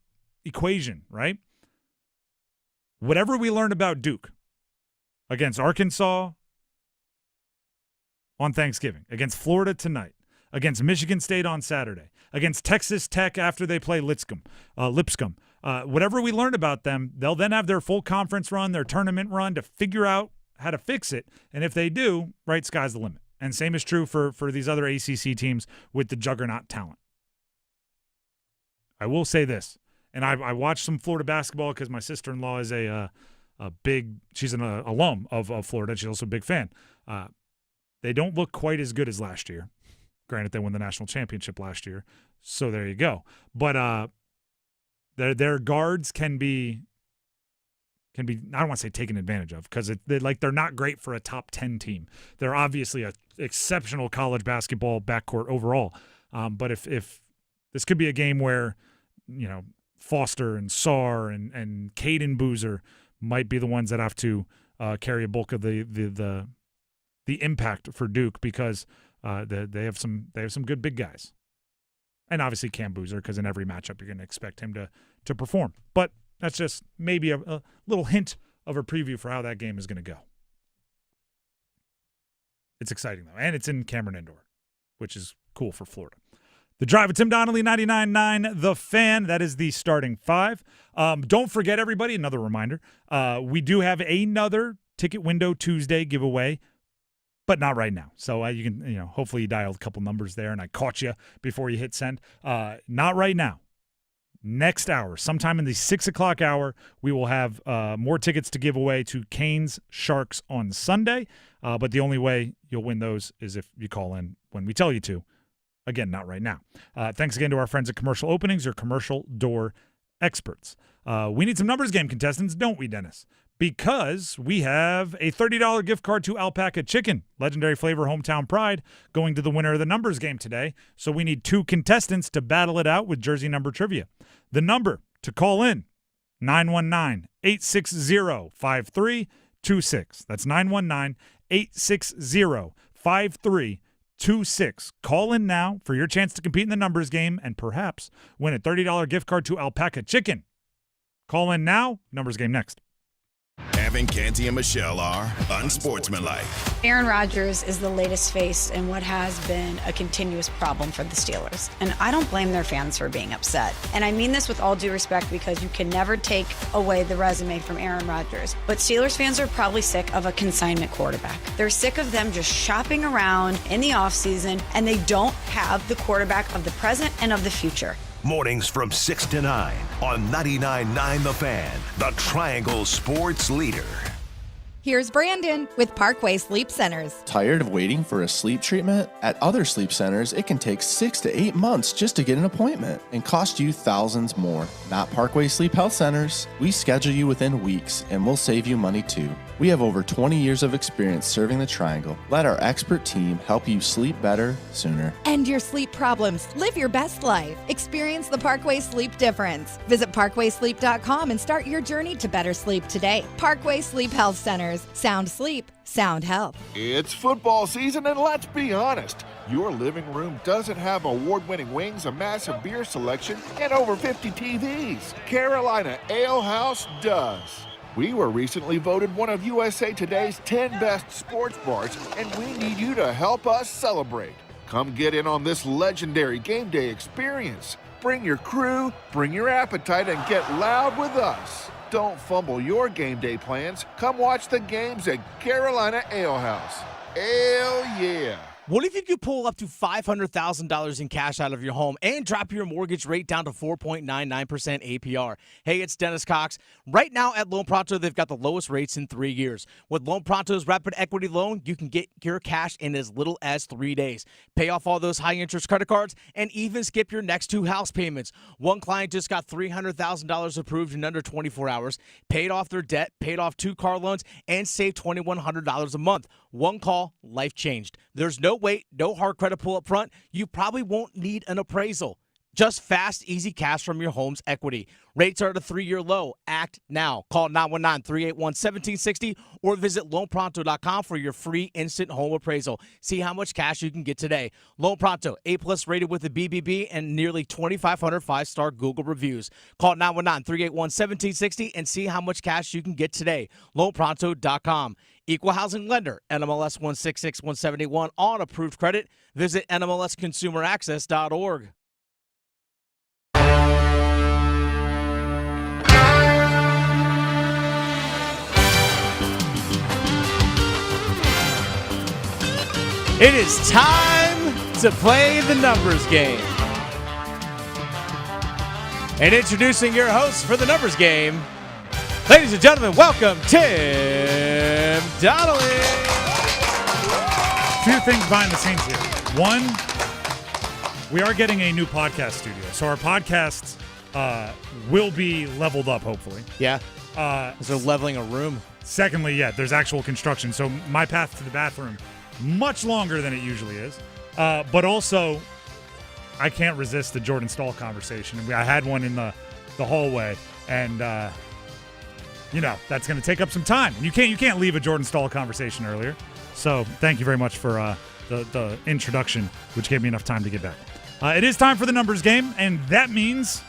[SPEAKER 16] equation, right? Whatever we learned about Duke against Arkansas on Thanksgiving, against Florida tonight, against Michigan State on Saturday, against Texas Tech after they play Lipscomb. Whatever we learned about them, they'll then have their full conference run, their tournament run to figure out how to fix it. And if they do, right, sky's the limit. And same is true for these other ACC teams with the juggernaut talent. I will say this, and I watched some Florida basketball because my sister-in-law is she's an alum of Florida. She's also a big fan. They don't look quite as good as last year. Granted, they won the national championship last year, so there you go. But their guards can be I don't want to say taken advantage of because they're not great for a top 10 team. They're obviously an exceptional college basketball backcourt overall. But if this could be a game where Foster and Sarr and Caden Boozer might be the ones that have to carry a bulk of the impact for Duke because they have some good big guys, and obviously Cam Boozer because in every matchup you're going to expect him to perform. But that's just maybe a little hint of a preview for how that game is going to go. It's exciting though, and it's in Cameron Indoor, which is cool for Florida. The Drive with Tim Donnelly, 99.9 The Fan. That is the starting 5. Don't forget, everybody, another reminder. We do have another Ticket Window Tuesday giveaway, but not right now. So you can, hopefully you dialed a couple numbers there and I caught you before you hit send. Not right now. Next hour, sometime in the 6 o'clock hour, we will have more tickets to give away to Canes Sharks on Sunday. But the only way you'll win those is if you call in when we tell you to. Again, not right now. Thanks again to our friends at Commercial Openings, your commercial door experts. We need some numbers game contestants, don't we, Dennis? Because we have a $30 gift card to Alpaca Chicken, legendary flavor, hometown pride, going to the winner of the numbers game today. So we need 2 contestants to battle it out with jersey number trivia. The number to call in 919-860-5326. That's 919-860-5326. Call in now for your chance to compete in the numbers game and perhaps win a $30 gift card to Alpaca Chicken. Call in now. Numbers game next.
[SPEAKER 17] Evan, Canty, and Michelle are unsportsmanlike.
[SPEAKER 18] Aaron Rodgers is the latest face in what has been a continuous problem for the Steelers. And I don't blame their fans for being upset. And I mean this with all due respect because you can never take away the resume from Aaron Rodgers. But Steelers fans are probably sick of a consignment quarterback. They're sick of them just shopping around in the offseason, and they don't have the quarterback of the present and of the future.
[SPEAKER 28] Mornings from 6 to 9 on 99.9 The Fan, the Triangle Sports Leader.
[SPEAKER 19] Here's Brandon with Parkway Sleep Centers.
[SPEAKER 20] Tired of waiting for a sleep treatment? At other sleep centers, it can take 6 to 8 months just to get an appointment and cost you thousands more. Not Parkway Sleep Health Centers. We schedule you within weeks and we'll save you money too. We have over 20 years of experience serving the Triangle. Let our expert team help you sleep better sooner.
[SPEAKER 19] End your sleep problems. Live your best life. Experience the Parkway Sleep difference. Visit parkwaysleep.com and start your journey to better sleep today. Parkway Sleep Health Centers. Sound sleep, sound health.
[SPEAKER 12] It's football season, and let's be honest, your living room doesn't have award-winning wings, a massive beer selection, and over 50 TVs. Carolina Ale House does. We were recently voted one of USA Today's 10 best sports bars, and we need you to help us celebrate. Come get in on this legendary game day experience. Bring your crew, bring your appetite, and get loud with us. Don't fumble your game day plans. Come watch the games at Carolina Ale House. Ale yeah.
[SPEAKER 11] What if you could pull up to $500,000 in cash out of your home and drop your mortgage rate down to 4.99% APR? Hey, it's Dennis Cox. Right now at Loan Pronto, they've got the lowest rates in 3 years. With Loan Pronto's Rapid Equity Loan, you can get your cash in as little as 3 days. Pay off all those high-interest credit cards and even skip your next 2 house payments. One client just got $300,000 approved in under 24 hours, paid off their debt, paid off 2 car loans, and saved $2,100 a month. One call, life changed. There's no wait, no hard credit pull up front. You probably won't need an appraisal. Just fast, easy cash from your home's equity. Rates are at a 3-year low. Act now. Call 919-381-1760 or visit loanpronto.com for your free instant home appraisal. See how much cash you can get today. Loan Pronto, A+ rated with a BBB and nearly 2,500 5-star Google reviews. Call 919-381-1760 and see how much cash you can get today. Loanpronto.com. Equal housing lender, NMLS 166-171 on approved credit. Visit NMLSconsumeraccess.org. It is time to play the numbers game. And introducing your host for the numbers game, ladies and gentlemen, welcome Tim Donnelly.
[SPEAKER 16] Two things behind the scenes here. One, we are getting a new podcast studio, so our podcasts will be leveled up, hopefully.
[SPEAKER 11] Yeah. Is there leveling a room?
[SPEAKER 16] Secondly, yeah, there's actual construction, so my path to the bathroom, much longer than it usually is. But also, I can't resist the Jordan Stahl conversation. I had one in the hallway, and that's going to take up some time. You can't leave a Jordan Stahl conversation earlier. So thank you very much for the introduction, which gave me enough time to get back. It is time for the numbers game, and that means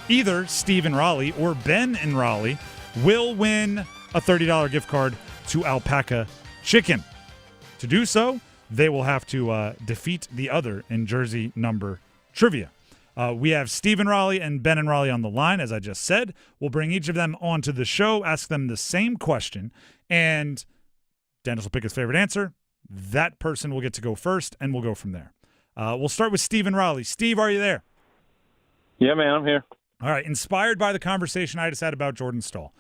[SPEAKER 16] either Steve in Raleigh or Ben in Raleigh will win a $30 gift card to Alpaca Chicken. To do so, they will have to defeat the other in jersey number trivia. We have Steve in Raleigh and Ben in Raleigh on the line, as I just said. We'll bring each of them onto the show, ask them the same question, and Dennis will pick his favorite answer. That person will get to go first, and we'll go from there. We'll start with Steve in Raleigh. Steve, are you there?
[SPEAKER 21] Yeah, man, I'm here.
[SPEAKER 16] All right. Inspired by the conversation I just had about Jordan Stahl,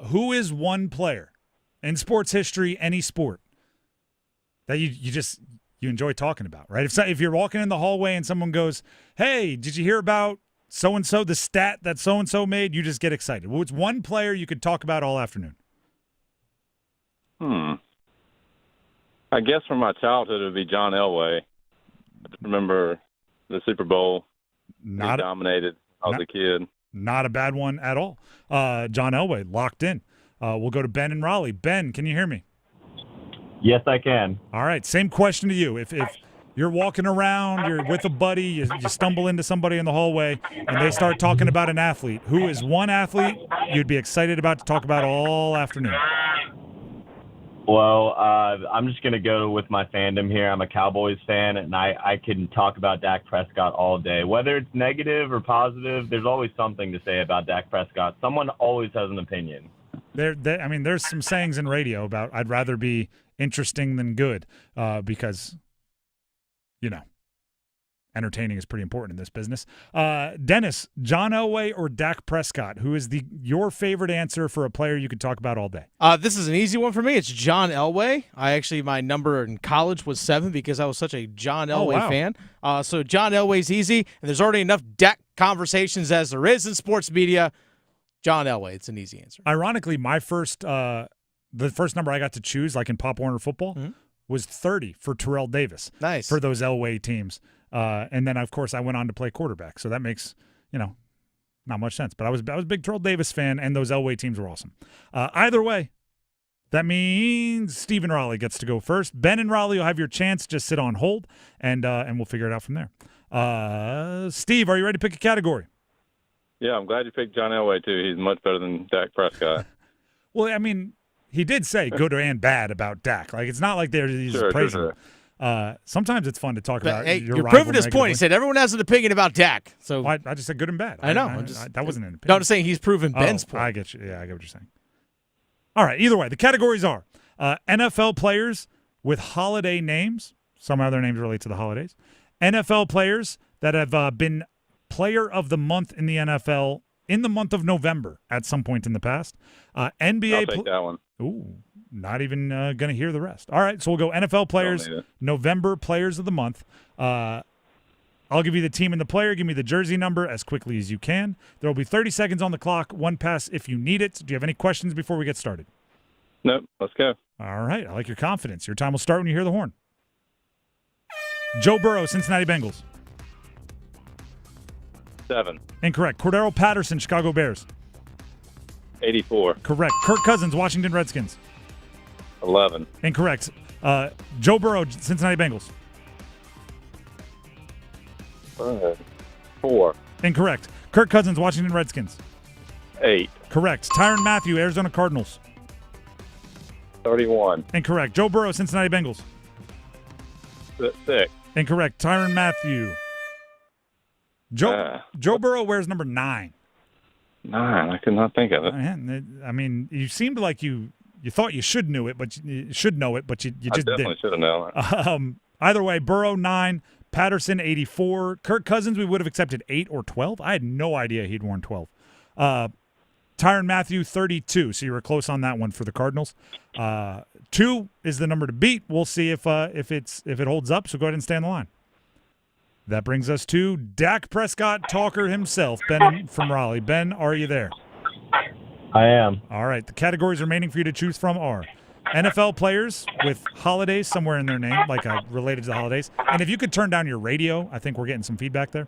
[SPEAKER 16] who is one player in sports history, any sport, that you enjoy talking about, right? If you're walking in the hallway and someone goes, hey, did you hear about so-and-so, the stat that so-and-so made, you just get excited. Well, it's one player you could talk about all afternoon.
[SPEAKER 21] I guess from my childhood, it would be John Elway. I remember the Super Bowl. He dominated. I was a kid.
[SPEAKER 16] Not a bad one at all. John Elway, locked in. We'll go to Ben in Raleigh. Ben, can you hear me?
[SPEAKER 21] Yes, I can.
[SPEAKER 16] All right, same question to you. If you're walking around, you're with a buddy, you stumble into somebody in the hallway, and they start talking about an athlete, who is one athlete you'd be excited about to talk about all afternoon?
[SPEAKER 21] Well, I'm just going to go with my fandom here. I'm a Cowboys fan, and I can talk about Dak Prescott all day. Whether it's negative or positive, there's always something to say about Dak Prescott. Someone always has an opinion.
[SPEAKER 16] There's some sayings in radio about I'd rather be interesting than good because, entertaining is pretty important in this business. Dennis, John Elway or Dak Prescott? Who is your favorite answer for a player you could talk about all day?
[SPEAKER 11] This is an easy one for me. It's John Elway. My number in college was 7 because I was such a John Elway fan. So John Elway's easy, and there's already enough Dak conversations as there is in sports media. John Elway, it's an easy answer.
[SPEAKER 16] Ironically, my the first number I got to choose, like in Pop Warner football, was 30 for Terrell Davis.
[SPEAKER 11] Nice.
[SPEAKER 16] For those Elway teams. And then, of course, I went on to play quarterback. So that makes, not much sense. But I was a big Terrell Davis fan, and those Elway teams were awesome. Either way, that means Steve in Raleigh gets to go first. Ben in Raleigh, you'll have your chance. Just sit on hold, and we'll figure it out from there. Steve, are you ready to pick a category?
[SPEAKER 21] Yeah, I'm glad you picked John Elway, too. He's much better than Dak Prescott.
[SPEAKER 16] Well, he did say good and bad about Dak. Like, it's not like he's praising him. Sometimes it's fun to talk about.
[SPEAKER 11] Hey,
[SPEAKER 16] your
[SPEAKER 11] you're
[SPEAKER 16] rival
[SPEAKER 11] proving his
[SPEAKER 16] negatively.
[SPEAKER 11] point. He said everyone has an opinion about Dak. So
[SPEAKER 16] I just said good and bad.
[SPEAKER 11] I know.
[SPEAKER 16] That wasn't an opinion.
[SPEAKER 11] No, I'm saying he's proven Ben's point.
[SPEAKER 16] I get you. Yeah, I get what you're saying. All right. Either way, the categories are NFL players with holiday names. Some other names relate to the holidays. NFL players that have been player of the month in the NFL in the month of November at some point in the past. NBA.
[SPEAKER 21] I'll take that one.
[SPEAKER 16] Ooh, not even going to hear the rest. All right, so we'll go NFL players, November players of the month. I'll give you the team and the player. Give me the jersey number as quickly as you can. There will be 30 seconds on the clock, one pass if you need it. Do you have any questions before we get started?
[SPEAKER 21] Nope, let's go.
[SPEAKER 16] All right, I like your confidence. Your time will start when you hear the horn. Joe Burrow, Cincinnati Bengals.
[SPEAKER 21] 7.
[SPEAKER 16] Incorrect. Cordero Patterson, Chicago Bears.
[SPEAKER 21] 84.
[SPEAKER 16] Correct. Kirk Cousins, Washington Redskins.
[SPEAKER 21] 11.
[SPEAKER 16] Incorrect. Joe Burrow, Cincinnati Bengals.
[SPEAKER 21] 4.
[SPEAKER 16] Incorrect. Kirk Cousins, Washington Redskins.
[SPEAKER 21] 8.
[SPEAKER 16] Correct. Tyrann Mathieu, Arizona Cardinals.
[SPEAKER 21] 31.
[SPEAKER 16] Incorrect. Joe Burrow, Cincinnati Bengals.
[SPEAKER 21] 6.
[SPEAKER 16] Incorrect. Tyrann Mathieu. Joe Burrow wears number 9.
[SPEAKER 21] 9. I could not think of it.
[SPEAKER 16] You seemed like you thought you should know it, but you just
[SPEAKER 21] I
[SPEAKER 16] didn't.
[SPEAKER 21] definitely should have known it.
[SPEAKER 16] Either way, Burrow 9, Patterson 84, Kirk Cousins we would have accepted 8 or 12. I had no idea he'd worn 12. Tyrann Mathieu 32, so you were close on that one for the Cardinals. 2 is the number to beat. We'll see if it holds up. So go ahead and stay on the line. That brings us to Dak Prescott talker himself, Ben from Raleigh. Ben, are you there?
[SPEAKER 21] I am.
[SPEAKER 16] All right. The categories remaining for you to choose from are NFL players with holidays somewhere in their name, like related to the holidays. And if you could turn down your radio, I think we're getting some feedback there.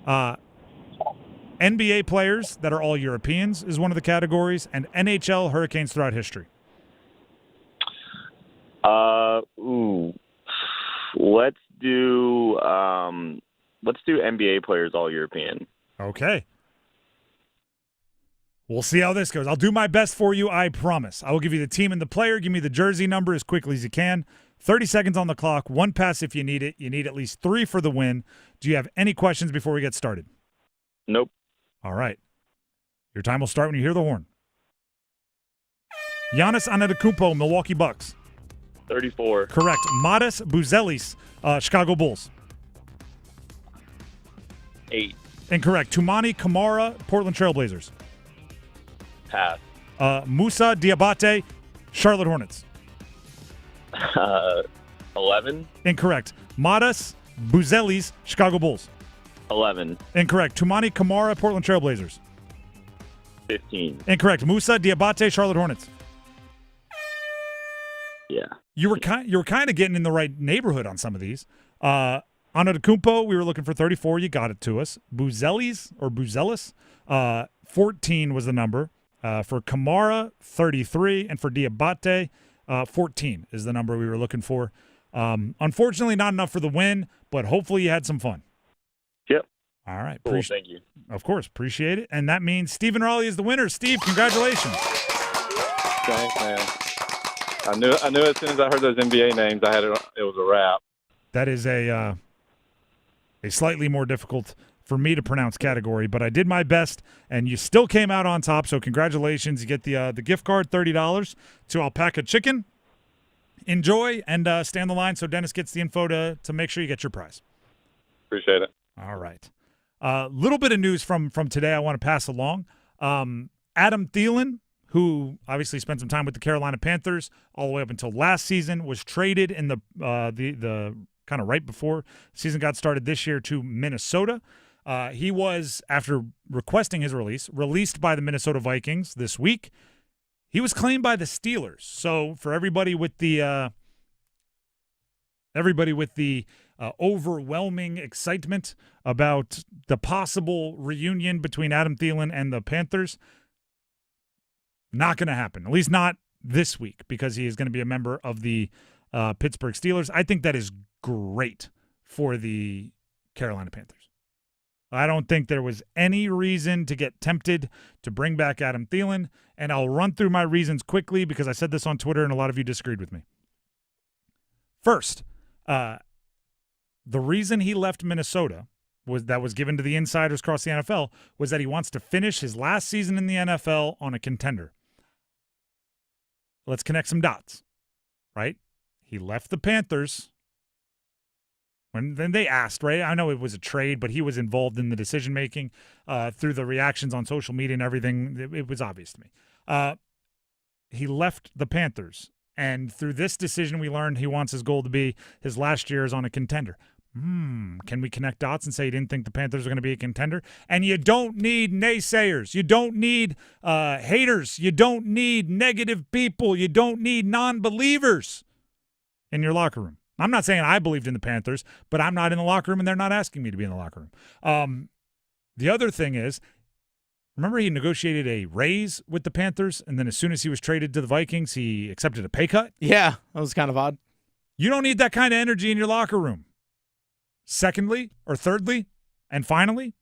[SPEAKER 16] NBA players that are all Europeans is one of the categories, and NHL Hurricanes throughout history.
[SPEAKER 21] Let's do NBA players all European.
[SPEAKER 16] Okay. We'll see how this goes. I'll do my best for you, I promise. I will give you the team and the player. Give me the jersey number as quickly as you can. 30 seconds on the clock. One pass if you need it. You need at least 3 for the win. Do you have any questions before we get started?
[SPEAKER 21] Nope.
[SPEAKER 16] All right. Your time will start when you hear the horn. Giannis Antetokounmpo, Milwaukee Bucks.
[SPEAKER 21] 34.
[SPEAKER 16] Correct. Matas Buzelis, Chicago Bulls.
[SPEAKER 21] 8.
[SPEAKER 16] Incorrect. Tumani Kamara, Portland Trailblazers.
[SPEAKER 21] Pass.
[SPEAKER 16] Musa Diabate, Charlotte Hornets.
[SPEAKER 21] 11.
[SPEAKER 16] Incorrect. Matas Buzelis, Chicago Bulls.
[SPEAKER 21] 11.
[SPEAKER 16] Incorrect. Tumani Kamara, Portland Trailblazers.
[SPEAKER 21] 15.
[SPEAKER 16] Incorrect. Musa Diabate, Charlotte Hornets.
[SPEAKER 21] Yeah.
[SPEAKER 16] You were kind of getting in the right neighborhood on some of these. Antetokounmpo, we were looking for 34. You got it to us. Buzelis, 14 was the number. For Kamara, 33. And for Diabate, 14 is the number we were looking for. Unfortunately, not enough for the win, but hopefully you had some fun.
[SPEAKER 21] Yep.
[SPEAKER 16] All right.
[SPEAKER 21] Cool, thank you.
[SPEAKER 16] Of course, appreciate it. And that means Stephen Raleigh is the winner. Steve, congratulations.
[SPEAKER 21] Thanks, man. I knew as soon as I heard those NBA names, it was a wrap.
[SPEAKER 16] That is a slightly more difficult for me to pronounce category, but I did my best, and you still came out on top, so congratulations. You get the gift card, $30 to Alpaca Chicken. Enjoy, and stay on the line so Dennis gets the info to make sure you get your prize.
[SPEAKER 21] Appreciate it.
[SPEAKER 16] All right. Little bit of news from today I want to pass along. Adam Thielen, who obviously spent some time with the Carolina Panthers all the way up until last season, was traded in the kind of right before the season got started this year to Minnesota. He was, after requesting his release, released by the Minnesota Vikings this week. He was claimed by the Steelers. So for everybody with the overwhelming excitement about the possible reunion between Adam Thielen and the Panthers, not going to happen. At least not this week, because he is going to be a member of the Pittsburgh Steelers. I think that is great for the Carolina Panthers. I don't think there was any reason to get tempted to bring back Adam Thielen, and I'll run through my reasons quickly because I said this on Twitter and a lot of you disagreed with me. First, the reason he left Minnesota was given to the insiders across the NFL was that he wants to finish his last season in the NFL on a contender. Let's connect some dots, right? He left the Panthers. Then they asked, right? I know it was a trade, but he was involved in the decision-making through the reactions on social media and everything. It was obvious to me. He left the Panthers, and through this decision, we learned he wants his goal to be his last year is on a contender. Can we connect dots and say you didn't think the Panthers were going to be a contender? And you don't need naysayers. You don't need haters. You don't need negative people. You don't need non-believers in your locker room. I'm not saying I believed in the Panthers, but I'm not in the locker room, and they're not asking me to be in the locker room. The other thing is, remember he negotiated a raise with the Panthers, and then as soon as he was traded to the Vikings, he accepted a pay cut?
[SPEAKER 11] Yeah, that was kind of odd.
[SPEAKER 16] You don't need that kind of energy in your locker room. Secondly, or thirdly, and finally,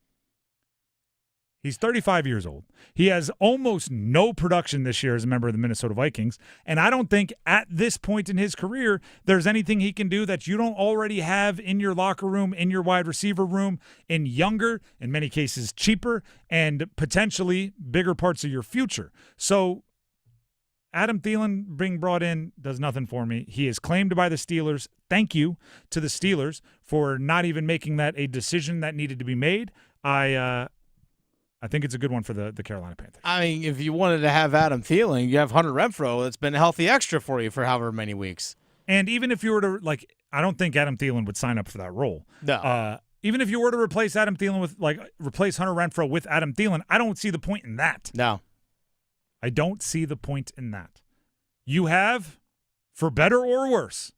[SPEAKER 16] he's 35 years old. He has almost no production this year as a member of the Minnesota Vikings, and I don't think at this point in his career there's anything he can do that you don't already have in your locker room, in your wide receiver room, in younger, in many cases cheaper, and potentially bigger parts of your future. So Adam Thielen being brought in does nothing for me. He is claimed by the Steelers. Thank you to the Steelers for not even making that a decision that needed to be made. I think it's a good one for the Carolina Panthers.
[SPEAKER 11] I mean, if you wanted to have Adam Thielen, you have Hunter Renfrow. That's been a healthy extra for you for however many weeks.
[SPEAKER 16] And even if you were to, I don't think Adam Thielen would sign up for that role.
[SPEAKER 11] No.
[SPEAKER 16] Even if you were to replace Adam Thielen replace Hunter Renfrow with Adam Thielen, I don't see the point in that.
[SPEAKER 11] No.
[SPEAKER 16] I don't see the point in that. You have, for better or worse,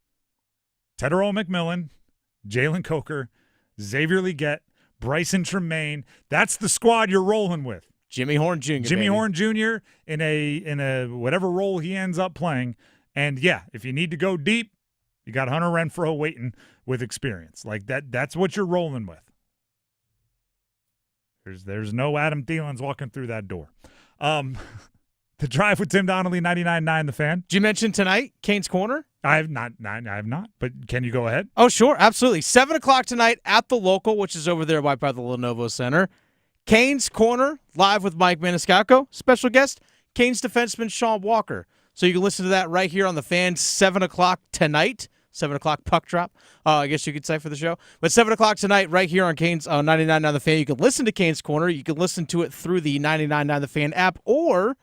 [SPEAKER 16] Tedero McMillan, Jalen Coker, Xavier Legette, Bryson Tremaine. That's the squad you're rolling with.
[SPEAKER 11] Jimmy Horn Jr.
[SPEAKER 16] Jimmy Horn Jr. in a whatever role he ends up playing. And yeah, if you need to go deep, you got Hunter Renfrow waiting with experience. Like that's what you're rolling with. There's no Adam Thielen's walking through that door. The Drive with Tim Donnelly, 99.9 The Fan.
[SPEAKER 11] Did you mention tonight, Canes Corner?
[SPEAKER 16] I have not, but can you go ahead?
[SPEAKER 11] Oh, sure, absolutely. 7 o'clock tonight at the Local, which is over there right by the Lenovo Center. Canes Corner, live with Mike Maniscalco. Special guest, Canes defenseman Sean Walker. So you can listen to that right here on The Fan, 7 o'clock tonight. 7 o'clock puck drop, I guess you could say, for the show. But 7 o'clock tonight right here on Canes 99.9 The Fan. You can listen to Canes Corner. You can listen to it through the 99.9 The Fan app, or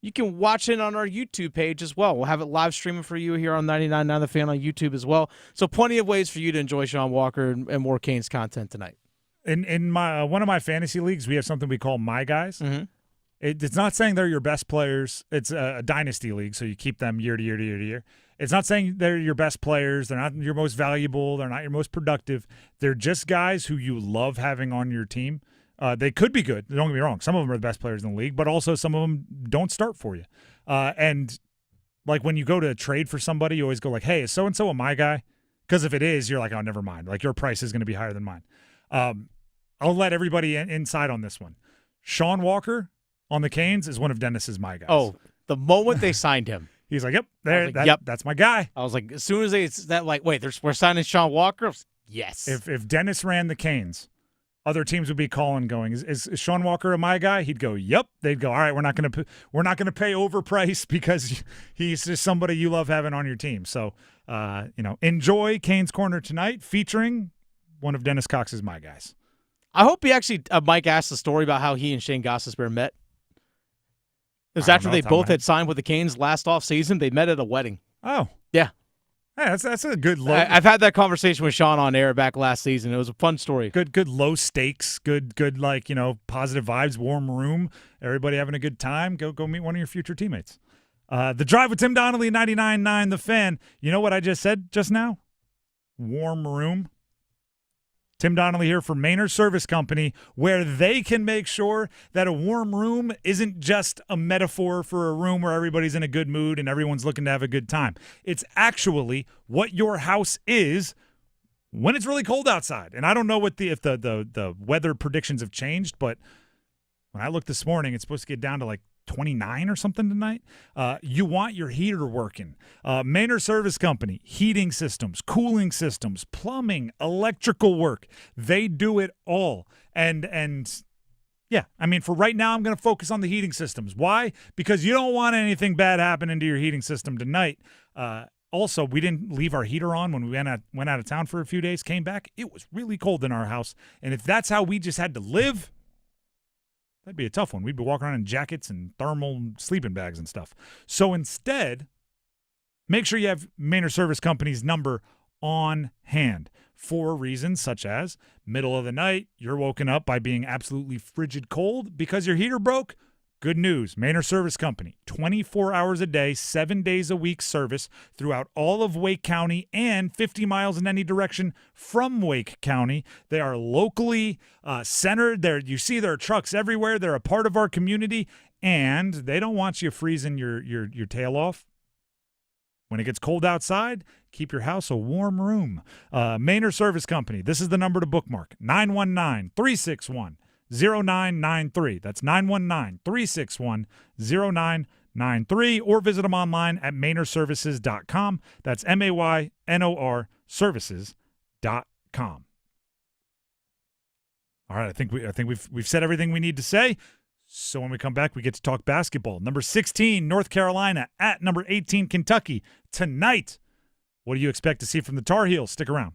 [SPEAKER 11] you can watch it on our YouTube page as well. We'll have it live streaming for you here on 99.9 The Fan on YouTube as well. So plenty of ways for you to enjoy Sean Walker and more Canes content tonight.
[SPEAKER 16] In my one of my fantasy leagues, we have something we call My Guys.
[SPEAKER 11] Mm-hmm.
[SPEAKER 16] It's not saying they're your best players. It's a dynasty league, so you keep them year to year to year to year. It's not saying they're your best players. They're not your most valuable. They're not your most productive. They're just guys who you love having on your team. They could be good. Don't get me wrong. Some of them are the best players in the league, but also some of them don't start for you. And like when you go to trade for somebody, you always go like, hey, is so-and-so a my guy? Because if it is, you're like, oh, never mind. Like your price is going to be higher than mine. I'll let everybody inside on this one. Sean Walker on the Canes is one of Dennis's my guys.
[SPEAKER 11] Oh, the moment they signed him.
[SPEAKER 16] He's like, yep, that's my guy.
[SPEAKER 11] I was like, as soon as we're signing Sean Walker? Yes.
[SPEAKER 16] If Dennis ran the Canes, other teams would be calling, going, "Is Sean Walker a my guy?" He'd go, "Yep." They'd go, "All right, we're not going to pay overprice because he's just somebody you love having on your team." So, enjoy Canes Corner tonight, featuring one of Dennis Cox's my guys.
[SPEAKER 11] I hope he actually Mike asked the story about how he and Shane Gostisbehere met. It was after they both had signed with the Canes last offseason. They met at a wedding.
[SPEAKER 16] Oh,
[SPEAKER 11] yeah.
[SPEAKER 16] Yeah, that's a good low.
[SPEAKER 11] I've had that conversation with Sean on air back last season. It was a fun story.
[SPEAKER 16] Good low stakes. Good positive vibes. Warm room. Everybody having a good time. Go meet one of your future teammates. The Drive with Tim Donnelly, 99.9 The Fan. You know what I just said just now? Warm room. Tim Donnelly here for Maynard Service Company, where they can make sure that a warm room isn't just a metaphor for a room where everybody's in a good mood and everyone's looking to have a good time. It's actually what your house is when it's really cold outside. And I don't know if the weather predictions have changed, but when I looked this morning, it's supposed to get down to like 29 or something tonight. You want your heater working. Maynard Service Company, heating systems, cooling systems, plumbing, electrical work. They do it all. And yeah, I mean, for right now, I'm going to focus on the heating systems. Why? Because you don't want anything bad happening to your heating system tonight. Also, we didn't leave our heater on when we went out of town for a few days, came back. It was really cold in our house. And if that's how we just had to live, that'd be a tough one. We'd be walking around in jackets and thermal sleeping bags and stuff. So instead, make sure you have Maynard Service Company's number on hand for reasons such as middle of the night, you're woken up by being absolutely frigid cold because your heater broke. Good news, Maynard Service Company, 24 hours a day, 7 days a week service throughout all of Wake County and 50 miles in any direction from Wake County. They are locally centered. You see their trucks everywhere. They're a part of our community, and they don't want you freezing your tail off. When it gets cold outside, keep your house a warm room. Maynard Service Company, this is the number to bookmark, 919-361-0993. That's 919-361-0993, or visit them online at maynardservices.com. That's MAYNOR services.com. All right, I think we've said everything we need to say. So when we come back, we get to talk basketball. Number 16, North Carolina at number 18, Kentucky. Tonight, what do you expect to see from the Tar Heels? Stick around.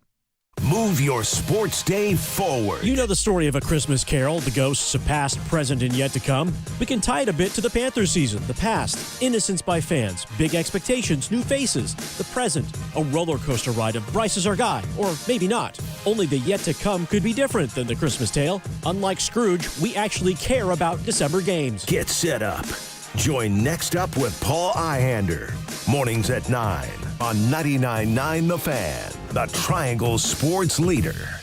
[SPEAKER 28] Move your sports day forward.
[SPEAKER 6] You know the story of A Christmas Carol, the ghosts of past, present, and yet to come. We can tie it a bit to the Panthers season, the past, innocence by fans, big expectations, new faces, the present, a roller coaster ride of Bryce is our guy, or maybe not. Only the yet to come could be different than the Christmas tale. Unlike Scrooge, we actually care about December games.
[SPEAKER 28] Get set up. Join Next Up with Paul Ihander. Mornings at 9 on 99.9 The Fan, the Triangle Sports Leader.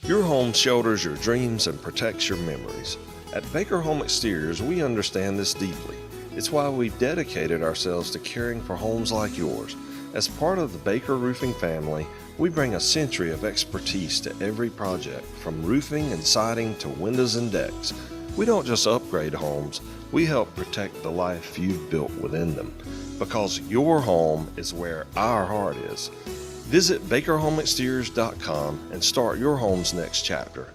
[SPEAKER 7] Your home shelters your dreams and protects your memories. At Baker Home Exteriors, we understand this deeply. It's why we've dedicated ourselves to caring for homes like yours. As part of the Baker Roofing family, we bring a century of expertise to every project, from roofing and siding to windows and decks. We don't just upgrade homes, we help protect the life you've built within them. Because your home is where our heart is. Visit BakerHomeExteriors.com and start your home's next chapter.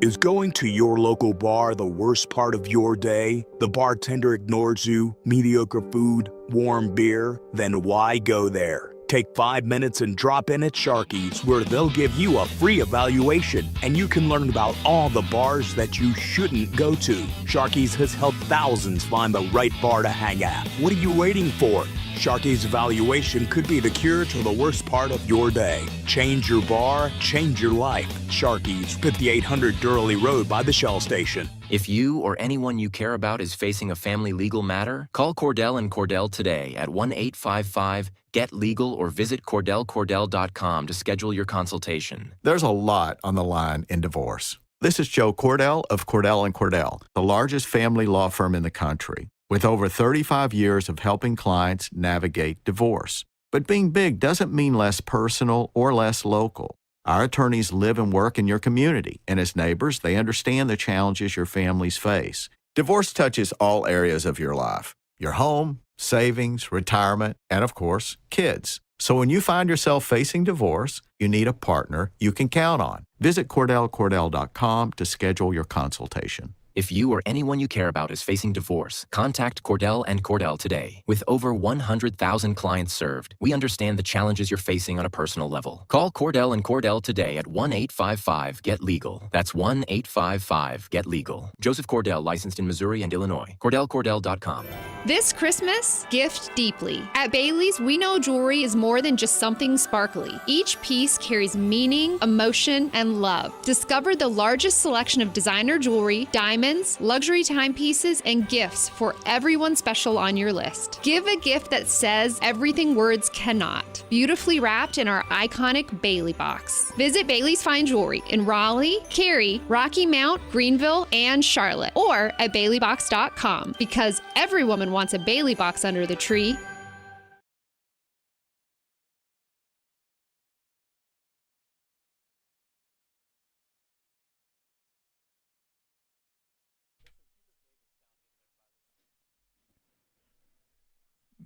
[SPEAKER 8] Is going to your local bar the worst part of your day? The bartender ignores you, mediocre food, warm beer? Then why go there? Take 5 minutes and drop in at Sharky's, where they'll give you a free evaluation and you can learn about all the bars that you shouldn't go to. Sharky's has helped thousands find the right bar to hang at. What are you waiting for? Sharky's evaluation could be the cure to the worst part of your day. Change your bar, change your life. Sharky's, 5800 Durley Road by the Shell Station.
[SPEAKER 4] If you or anyone you care about is facing a family legal matter, call Cordell and Cordell today at 1-855-GET-LEGAL or visit CordellCordell.com to schedule your consultation.
[SPEAKER 10] There's a lot on the line in divorce. This is Joe Cordell of Cordell & Cordell, the largest family law firm in the country, with over 35 years of helping clients navigate divorce. But being big doesn't mean less personal or less local. Our attorneys live and work in your community, and as neighbors, they understand the challenges your families face. Divorce touches all areas of your life: your home, savings, retirement, and of course, kids. So when you find yourself facing divorce, you need a partner you can count on. Visit CordellCordell.com to schedule your consultation.
[SPEAKER 4] If you or anyone you care about is facing divorce, contact Cordell and Cordell today. With over 100,000 clients served, we understand the challenges you're facing on a personal level. Call Cordell and Cordell today at 1-855-GET-LEGAL. That's 1-855-GET-LEGAL. Joseph Cordell, licensed in Missouri and Illinois. CordellCordell.com.
[SPEAKER 13] This Christmas, gift deeply. At Bailey's, we know jewelry is more than just something sparkly. Each piece carries meaning, emotion, and love. Discover the largest selection of designer jewelry, diamonds, luxury timepieces, and gifts for everyone special on your list. Give a gift that says everything words cannot. Beautifully wrapped in our iconic Bailey box. Visit Bailey's Fine Jewelry in Raleigh, Cary, Rocky Mount, Greenville, and Charlotte, or at baileybox.com, because every woman wants a Bailey box under the tree.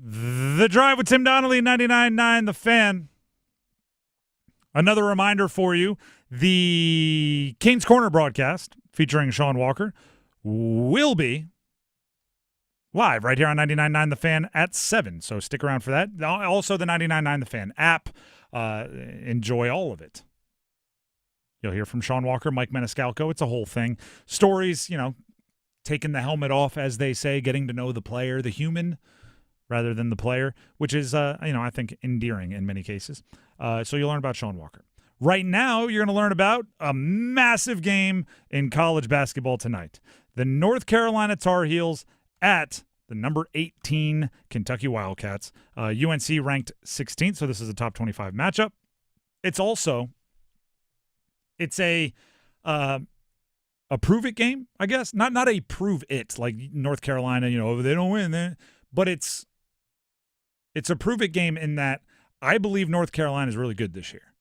[SPEAKER 16] The Drive with Tim Donnelly, 99.9 The Fan. Another reminder for you, the Canes Corner broadcast featuring Sean Walker will be live right here on 99.9 The Fan at 7. So stick around for that. Also, the 99.9 The Fan app. Enjoy all of it. You'll hear from Sean Walker, Mike Maniscalco. It's a whole thing. Stories, taking the helmet off, as they say, getting to know the player, the human, rather than the player, which is, I think, endearing in many cases. So you'll learn about Sean Walker. Right now, you're going to learn about a massive game in college basketball tonight. The North Carolina Tar Heels at the number 18 Kentucky Wildcats. UNC ranked 16th, so this is a top 25 matchup. It's a prove it game, I guess. Not a prove it, like North Carolina, they don't win, but it's a prove it game in that I believe North Carolina is really good this year.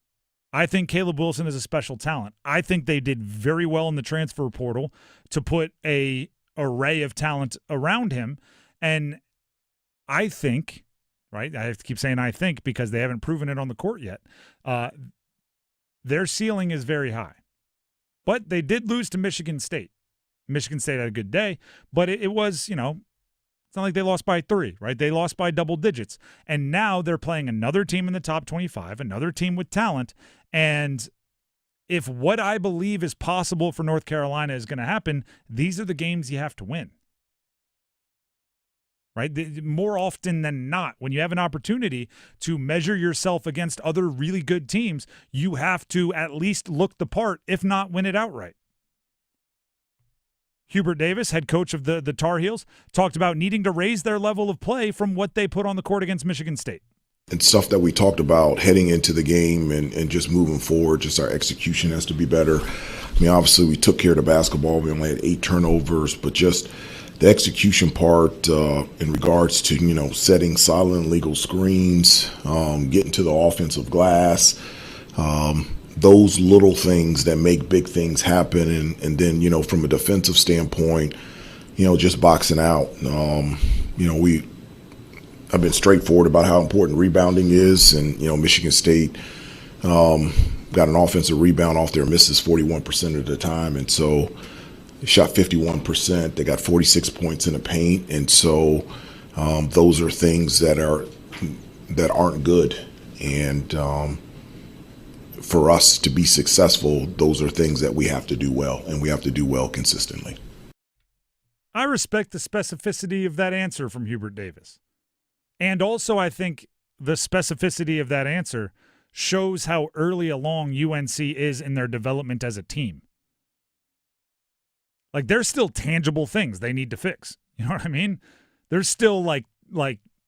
[SPEAKER 16] I think Caleb Wilson is a special talent. I think they did very well in the transfer portal to put a array of talent around him. And I think, right, I have to keep saying I think because they haven't proven it on the court yet, their ceiling is very high. But they did lose to Michigan State. Michigan State had a good day, but it was, it's not like they lost by 3, right? They lost by double digits. And now they're playing another team in the top 25, another team with talent. And if what I believe is possible for North Carolina is going to happen, these are the games you have to win. Right? More often than not, when you have an opportunity to measure yourself against other really good teams, you have to at least look the part, if not win it outright. Hubert Davis, head coach of the Tar Heels, talked about needing to raise their level of play from what they put on the court against Michigan State.
[SPEAKER 22] And stuff that we talked about heading into the game and just moving forward, just our execution has to be better. I mean, obviously we took care of the basketball. We only had 8 turnovers, but just the execution part in regards to, setting solid and legal screens, getting to the offensive glass, those little things that make big things happen. And then, from a defensive standpoint, just boxing out. I've been straightforward about how important rebounding is. And, Michigan State got an offensive rebound off their misses 41% of the time. And so they shot 51%. They got 46 points in the paint. And so those are things that aren't good. And for us to be successful, those are things that we have to do well, and we have to do well consistently.
[SPEAKER 16] I respect the specificity of that answer from Hubert Davis. And also, I think the specificity of that answer shows how early along UNC is in their development as a team. Like, there's still tangible things they need to fix. You know what I mean? There's still like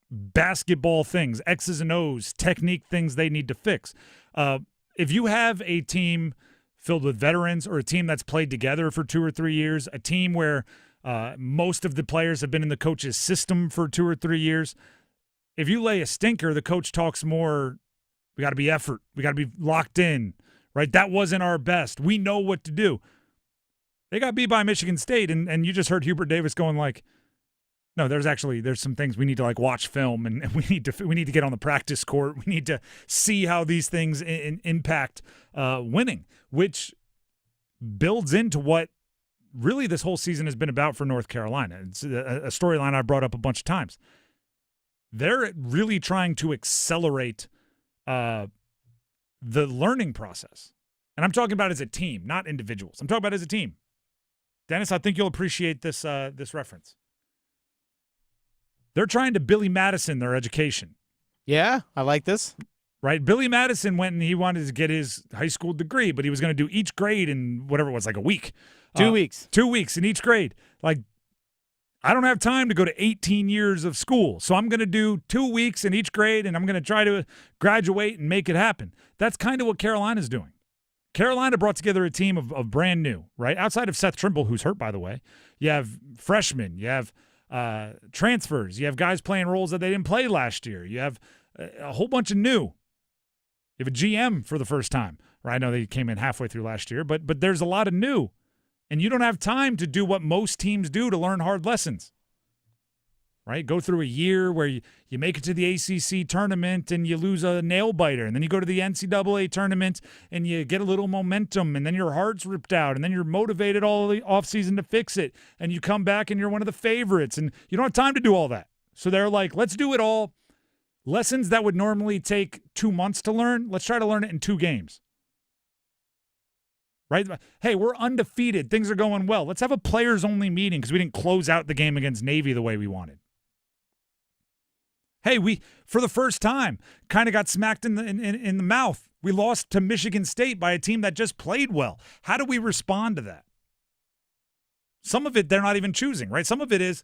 [SPEAKER 16] basketball things, X's and O's, technique things they need to fix. If you have a team filled with veterans or a team that's played together for 2 or 3 years, a team where most of the players have been in the coach's system for 2 or 3 years, if you lay a stinker, the coach talks more, we got to be effort. We got to be locked in, right? That wasn't our best. We know what to do. They got beat by Michigan State, and you just heard Hubert Davis going like, no, there's some things we need to like watch film, and we need to get on the practice court. We need to see how these things impact winning, which builds into what really this whole season has been about for North Carolina. It's a storyline I brought up a bunch of times. They're really trying to accelerate the learning process. And I'm talking about as a team, not individuals. I'm talking about as a team. Dennis, I think you'll appreciate this reference. They're trying to Billy Madison their education.
[SPEAKER 11] Yeah, I like this.
[SPEAKER 16] Right? Billy Madison went and he wanted to get his high school degree, but he was going to do each grade in whatever it was, like a week.
[SPEAKER 11] 2 weeks.
[SPEAKER 16] 2 weeks in each grade. Like, I don't have time to go to 18 years of school, so I'm going to do 2 weeks in each grade, and I'm going to try to graduate and make it happen. That's kind of what Carolina's doing. Carolina brought together a team of brand new, right? Outside of Seth Trimble, who's hurt, by the way. You have freshmen. You have transfers. You have guys playing roles that they didn't play last year. You have a whole bunch of new. You have a GM for the first time, right? I know they came in halfway through last year, but there's a lot of new. And you don't have time to do what most teams do to learn hard lessons, right? Go through a year where you make it to the ACC tournament and you lose a nail biter, and then you go to the NCAA tournament and you get a little momentum, and then your heart's ripped out, and then you're motivated all the offseason to fix it, and you come back and you're one of the favorites, and you don't have time to do all that. So they're like, let's do it all. Lessons that would normally take 2 months to learn, let's try to learn it in 2 games. Right? Hey, we're undefeated. Things are going well. Let's have a players-only meeting because we didn't close out the game against Navy the way we wanted. Hey, we, for the first time, kind of got smacked in the mouth. We lost to Michigan State by a team that just played well. How do we respond to that? Some of it they're not even choosing, right? Some of it is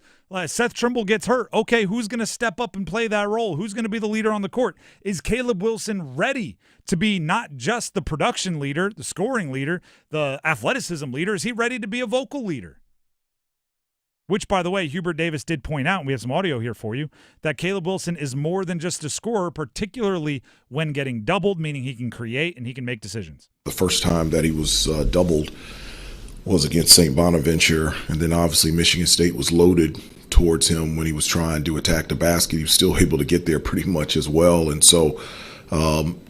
[SPEAKER 16] Seth Trimble gets hurt. Okay, who's going to step up and play that role? Who's going to be the leader on the court? Is Caleb Wilson ready to be not just the production leader, the scoring leader, the athleticism leader? Is he ready to be a vocal leader? Which, by the way, Hubert Davis did point out, and we have some audio here for you, that Caleb Wilson is more than just a scorer, particularly when getting doubled, meaning he can create and he can make decisions.
[SPEAKER 22] The first time that he was doubled was against St. Bonaventure, and then obviously Michigan State was loaded towards him when he was trying to attack the basket. He was still able to get there pretty much as well. And so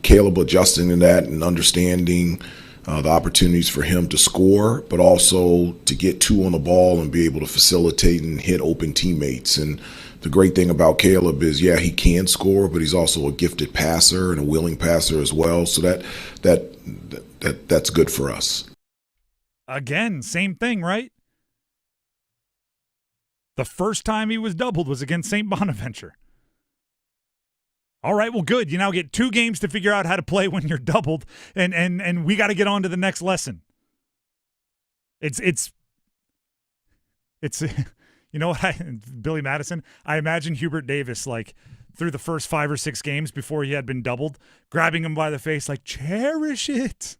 [SPEAKER 22] Caleb adjusting to that and understanding the opportunities for him to score, but also to get 2 on the ball and be able to facilitate and hit open teammates. And the great thing about Caleb is, yeah, he can score, but he's also a gifted passer and a willing passer as well. So that's good for us.
[SPEAKER 16] Again, same thing, right? The first time he was doubled was against St. Bonaventure. All right, well, good. You now get 2 games to figure out how to play when you're doubled, and we got to get on to the next lesson. It's you know what, Billy Madison, I imagine Hubert Davis, like, through the first 5 or 6 games before he had been doubled, grabbing him by the face, like, cherish it.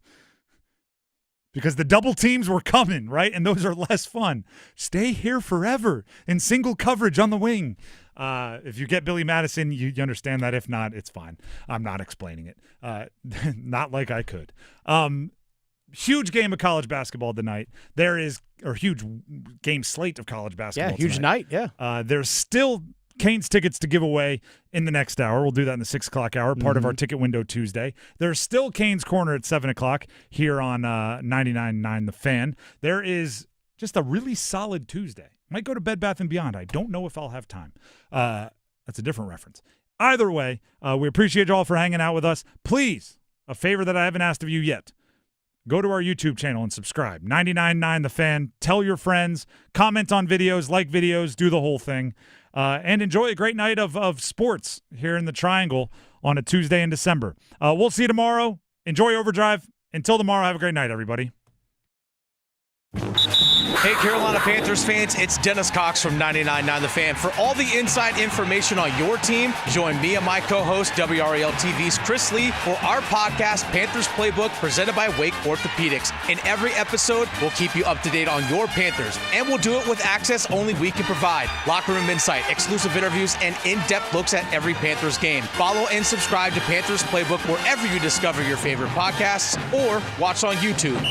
[SPEAKER 16] Because the double teams were coming, right? And those are less fun. Stay here forever in single coverage on the wing. If you get Billy Madison, you understand that. If not, it's fine. I'm not explaining it. Not like I could. Huge game of college basketball tonight. Huge game slate of college basketball.
[SPEAKER 11] Yeah, huge
[SPEAKER 16] tonight.
[SPEAKER 11] night. Yeah.
[SPEAKER 16] There's still Canes tickets to give away in the next hour. We'll do that in the 6 o'clock hour, part of our Ticket Window Tuesday. There's still Canes Corner at 7 o'clock here on 99.9 The Fan. There is just a really solid Tuesday. Might go to Bed Bath & Beyond. I don't know if I'll have time. That's a different reference. Either way, we appreciate you all for hanging out with us. Please, a favor that I haven't asked of you yet. go to our YouTube channel and subscribe. 99.9 The Fan. Tell your friends. Comment on videos, like videos, do the whole thing. And enjoy a great night of sports here in the Triangle on a Tuesday in December. We'll see you tomorrow. Enjoy Overdrive. Until tomorrow, have a great night, everybody.
[SPEAKER 11] Hey, Carolina Panthers fans, it's Dennis Cox from 99.9 The Fan. For all the inside information on your team, join me and my co-host, WRAL TV's Chris Lee, for our podcast, Panthers Playbook, presented by Wake Orthopedics. In every episode, we'll keep you up to date on your Panthers, and we'll do it with access only we can provide. Locker room insight, exclusive interviews, and in-depth looks at every Panthers game. Follow and subscribe to Panthers Playbook wherever you discover your favorite podcasts, or watch on YouTube.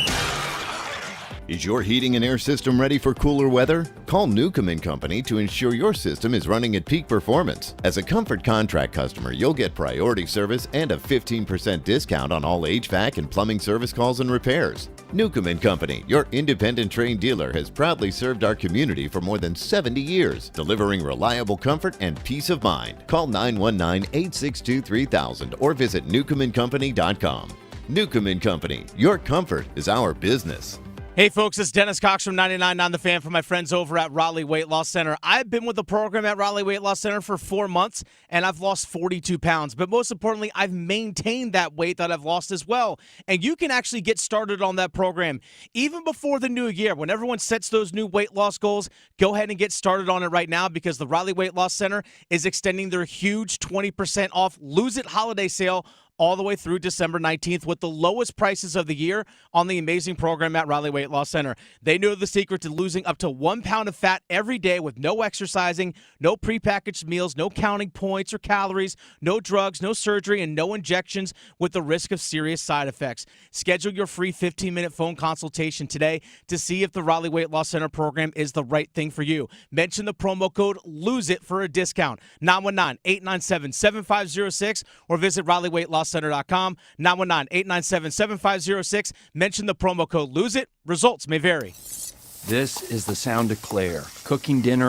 [SPEAKER 3] Is your heating and air system ready for cooler weather? Call Newcomb & Company to ensure your system is running at peak performance. As a Comfort Contract customer, you'll get priority service and a 15% discount on all HVAC and plumbing service calls and repairs. Newcomb & Company, your independent trained dealer, has proudly served our community for more than 70 years, delivering reliable comfort and peace of mind. Call 919-862-3000 or visit newcombandcompany.com. Newcomb & Company, your comfort is our business.
[SPEAKER 11] Hey, folks, it's Dennis Cox from 99.9 The Fan for my friends over at Raleigh Weight Loss Center. I've been with the program at Raleigh Weight Loss Center for 4 months, and I've lost 42 pounds. But most importantly, I've maintained that weight that I've lost as well. And you can actually get started on that program even before the new year. When everyone sets those new weight loss goals, go ahead and get started on it right now, because the Raleigh Weight Loss Center is extending their huge 20% off Lose It holiday sale all the way through December 19th with the lowest prices of the year on the amazing program at Raleigh Weight Loss Center. They know the secret to losing up to 1 pound of fat every day with no exercising, no prepackaged meals, no counting points or calories, no drugs, no surgery, and no injections with the risk of serious side effects. Schedule your free 15-minute phone consultation today to see if the Raleigh Weight Loss Center program is the right thing for you. Mention the promo code LOSEIT for a discount. 919-897-7506 or visit RaleighWeightLossCenter.com. 919-897-7506. Mention the promo code LOSEIT. Results may vary.
[SPEAKER 5] This is the sound of Claire cooking dinner